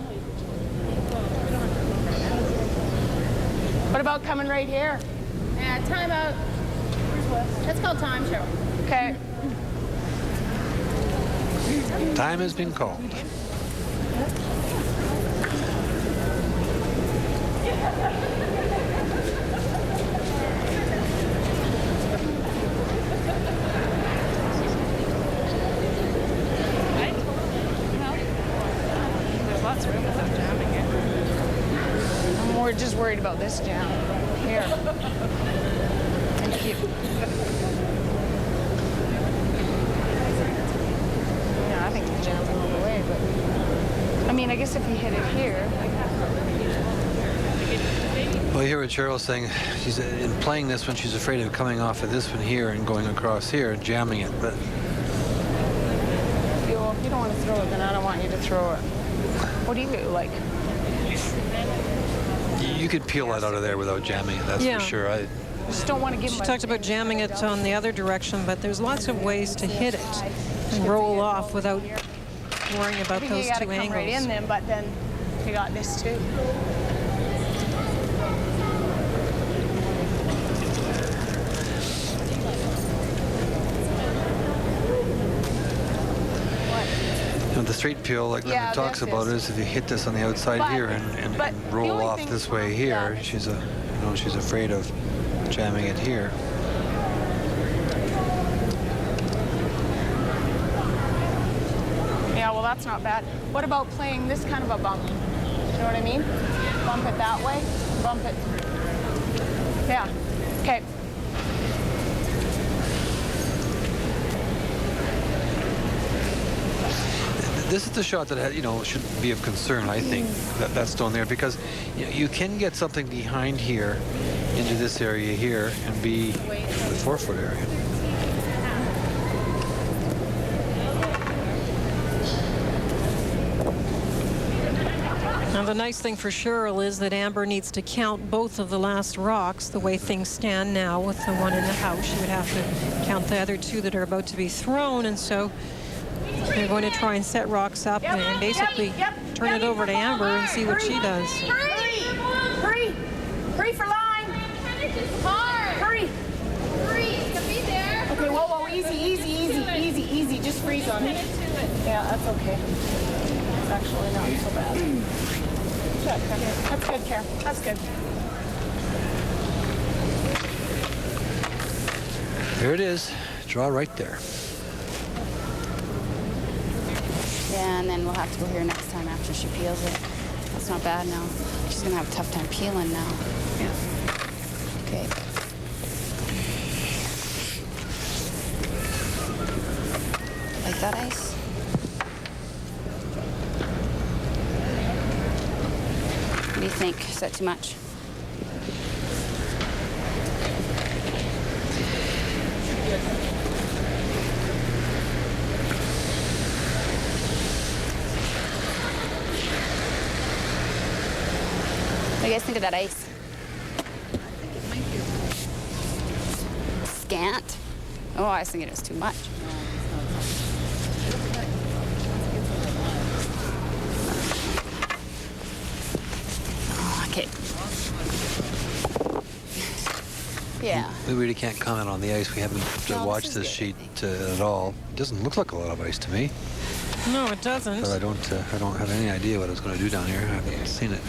S14: What about coming right here?
S16: Yeah, time out. That's called time, Cheryl.
S14: Okay.
S3: Time has been called.
S18: There's lots of room without jamming it.
S14: We're just worried about this jam. Here. Thank you. Yeah, I think the jam's all the way, but I mean, I guess if we hit it here.
S3: Well, you hear what Cheryl's saying. She's in playing this one, she's afraid of coming off of this one here and going across here and jamming it. But
S14: Well, if you don't want to throw it, then I don't want you to throw it. What do you like?
S3: you could peel that out of there without jamming it, that's for sure. I
S14: just don't want to give
S2: She talked about jamming it on the other direction, but there's lots of ways to hit it and roll off without worrying about those
S14: you gotta
S2: two
S14: come
S2: angles.
S14: right in then, but then you got this too.
S3: The straight peel, like Linda talks about, is if you hit this on the outside here and roll off this way here, she's afraid of jamming it here.
S14: Yeah, well, that's not bad. What about playing this kind of a bump? You know what I mean? Bump it that way, bump it. Yeah, okay.
S3: This is the shot that should be of concern, I think, that stone there, because you can get something behind here into this area here and be the 4-foot area.
S2: Now, the nice thing for Cheryl is that Amber needs to count both of the last rocks the way things stand now with the one in the house. She would have to count the other two that are about to be thrown, and so they're going to try and set rocks up and basically turn it over to Amber and see what she does.
S14: Hurry! Hurry for line!
S16: Hard!
S14: Hurry!
S16: Hurry! It's gonna be there.
S14: Okay, whoa, easy. Just freeze on it. Yeah, that's okay. It's actually not so bad. That's good, Carrie. That's good.
S3: There it is. Draw right there.
S15: Yeah, and then we'll have to go here next time after she peels it. That's not bad now. She's gonna have a tough time peeling now. Yeah. Okay. Like that ice? What do you think? Is that too much? What do you guys think of that ice?
S18: I think it might be
S15: Scant? Oh, I was thinking it was too much. Oh, okay. Yeah.
S3: We really can't comment on the ice. We haven't watched this sheet at all. It doesn't look like a lot of ice to me.
S2: No, it doesn't.
S3: But I don't have any idea what it's going to do down here. I haven't seen it.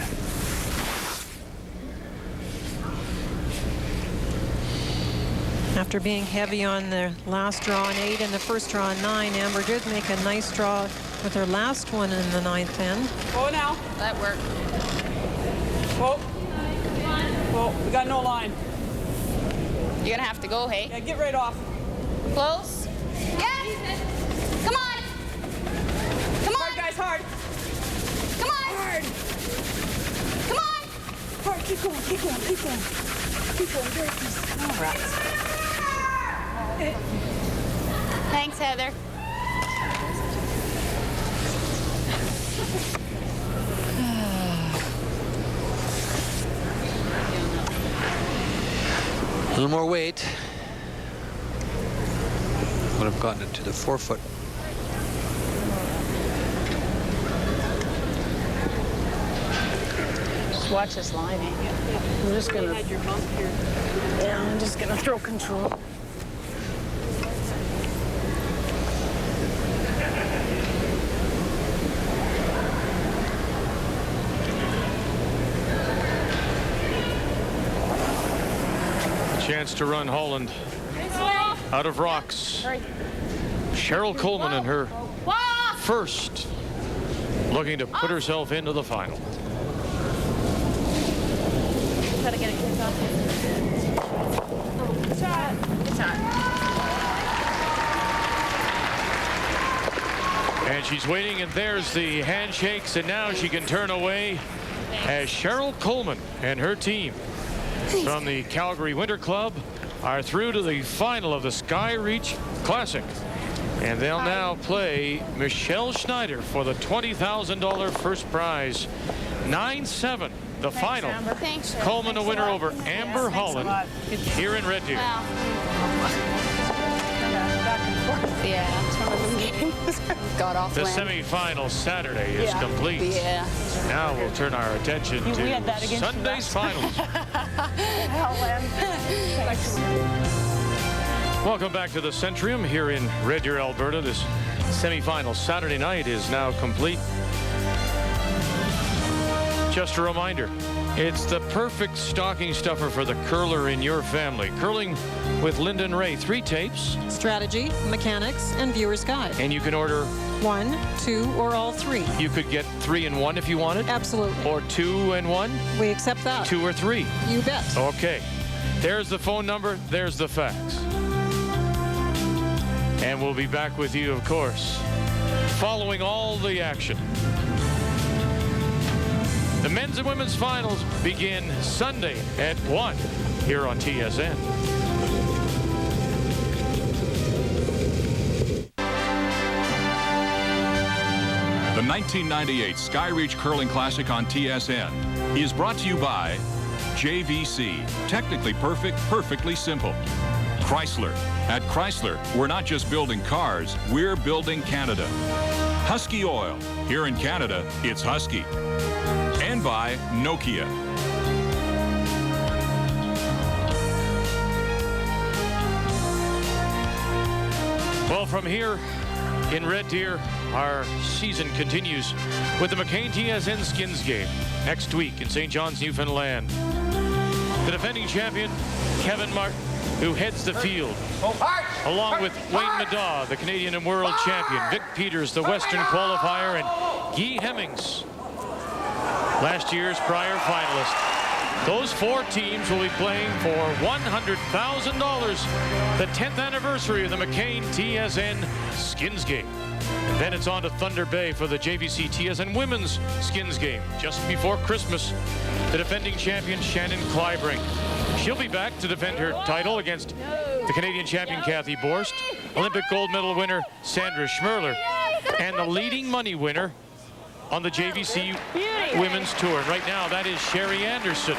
S2: After being heavy on the last draw on 8 and the first draw on 9, Amber did make a nice draw with her last one in the 9th end.
S18: Go now.
S15: That worked.
S18: Whoa. Whoa, we got no line.
S15: You're gonna have to go, hey?
S18: Yeah, get right off.
S15: Close. Yes! Come on! Come on!
S18: Hard, guys, hard.
S15: Come on!
S18: Hard.
S15: Come on!
S18: Hard, keep going. Keep going, very easy.
S15: All right. Thanks, Heather.
S3: A little more weight. Would have gotten it to the 4 foot.
S17: Just watch this line. I'm just gonna. Yeah, I'm just gonna throw control.
S1: Chance to run Holland out of rocks. Cheryl Coleman in her first, looking to put herself into the final.
S14: Try to get a kick off. It's hot. It's hot.
S1: And she's waiting, and there's the handshakes, and now she can turn away as Cheryl Coleman and her team from the Calgary Winter Club are through to the final of the Skyreach Classic. And they'll now play Michelle Schneider for the $20,000 first prize. 9-7, the final.
S15: Thanks,
S1: Coleman a winner over Amber Holland here in Red Deer.
S15: Wow. Yeah, it's one of them games. Got off
S1: The
S15: land.
S1: semifinal Saturday is complete.
S15: Yeah.
S1: Now we'll turn our attention to Sunday's finals. Welcome back to the Centrium here in Red Deer, Alberta. This semifinal Saturday night is now complete. Just a reminder, it's the perfect stocking stuffer for the curler in your family. Curling with Lyndon Ray, 3 tapes.
S2: Strategy, mechanics, and viewer's guide.
S1: And you can order
S2: 1, 2, or all 3.
S1: You could get 3 in 1 if you wanted.
S2: Absolutely.
S1: Or 2 in 1.
S2: We accept that.
S1: 2 or 3.
S2: You bet.
S1: Okay. There's the phone number. There's the fax. And we'll be back with you, of course, following all the action. The men's and women's finals begin Sunday at 1 here on TSN.
S4: The 1998 Skyreach Curling Classic on TSN is brought to you by JVC. Technically perfect, perfectly simple. Chrysler. At Chrysler, we're not just building cars, we're building Canada. Husky Oil. Here in Canada, it's Husky. And by Nokia.
S1: Well, from here in Red Deer, our season continues with the McCain TSN Skins game next week in St. John's, Newfoundland. The defending champion, Kevin Martin, who heads the field, along with Wayne Madaw, the Canadian and world champion, Vic Peters, the Western qualifier, and Guy Hemmings, last year's prior finalist. Those 4 teams will be playing for $100,000, the 10th anniversary of the McCain TSN Skins game. And then it's on to Thunder Bay for the JVC TSN Women's Skins game. Just before Christmas, the defending champion, Shannon Clybrink. She'll be back to defend her title against the Canadian champion, Kathy Borst, Olympic gold medal winner, Sandra Schmerler, and the leading money winner on the JVC Women's Tour. And right now, that is Sherry Anderson.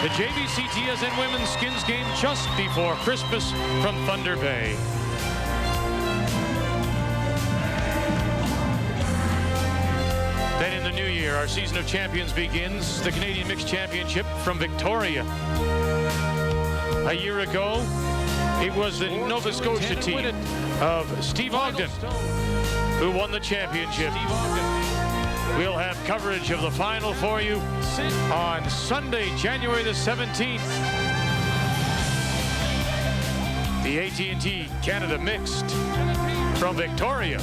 S1: The JVC TSN Women's Skins game just before Christmas from Thunder Bay. Then in the new year, our season of champions begins. The Canadian Mixed Championship from Victoria. A year ago, it was the Nova Scotia team of Steve Ogden who won the championship. We'll have coverage of the final for you on Sunday, January the 17th. The AT&T Canada Mixed from Victoria.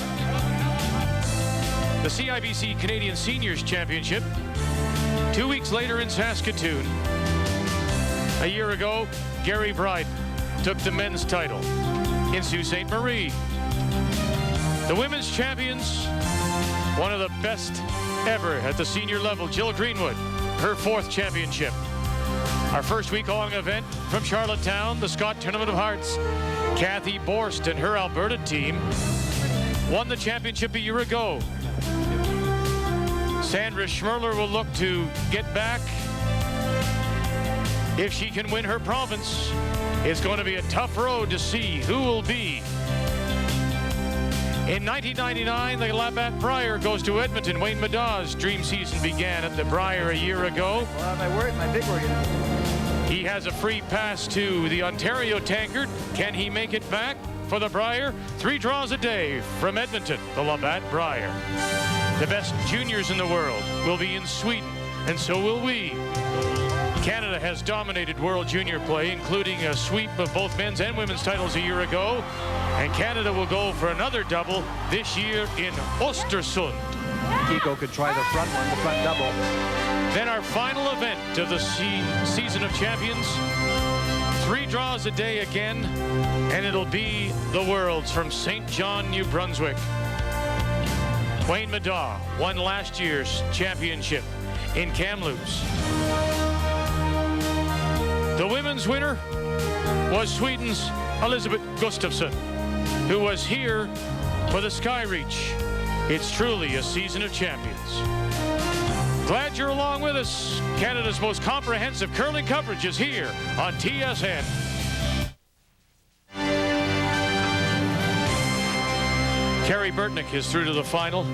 S1: The CIBC Canadian Seniors Championship 2 weeks later in Saskatoon. A year ago, Gary Bryden took the men's title in Sault Ste. Marie. The women's champions, one of the best ever at the senior level, Jill Greenwood, her 4th championship. Our first week-long event from Charlottetown, the Scott Tournament of Hearts. Kathy Borst and her Alberta team won the championship a year ago. Sandra Schmerler will look to get back if she can win her province. It's going to be a tough road to see who will be. In 1999, the Labatt Brier goes to Edmonton. Wayne Madaw's dream season began at the Brier a year ago.
S10: My big word.
S1: He has a free pass to the Ontario Tankard. Can he make it back for the Brier? 3 draws a day from Edmonton, the Labatt Brier. The best juniors in the world will be in Sweden, and so will we. Canada has dominated World Junior play, including a sweep of both men's and women's titles a year ago. And Canada will go for another double this year in Östersund.
S10: Kiko could try the front one, the front double.
S1: Then our final event of the Season of Champions. 3 draws a day again, and it'll be the Worlds from St. John, New Brunswick. Wayne Madaw won last year's championship in Kamloops. The women's winner was Sweden's Elisabeth Gustafsson, who was here for the Skyreach. It's truly a season of champions. Glad you're along with us. Canada's most comprehensive curling coverage is here on TSN. Carrie Burtnik is through to the final.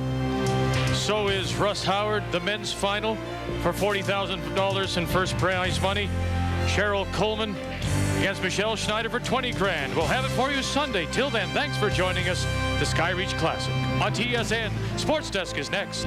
S1: So is Russ Howard, the men's final for $40,000 in first prize money. Cheryl Coleman against Michelle Schneider for 20 grand. We'll have it for you Sunday. Till then, thanks for joining us. The Skyreach Classic on TSN. Sports Desk is next.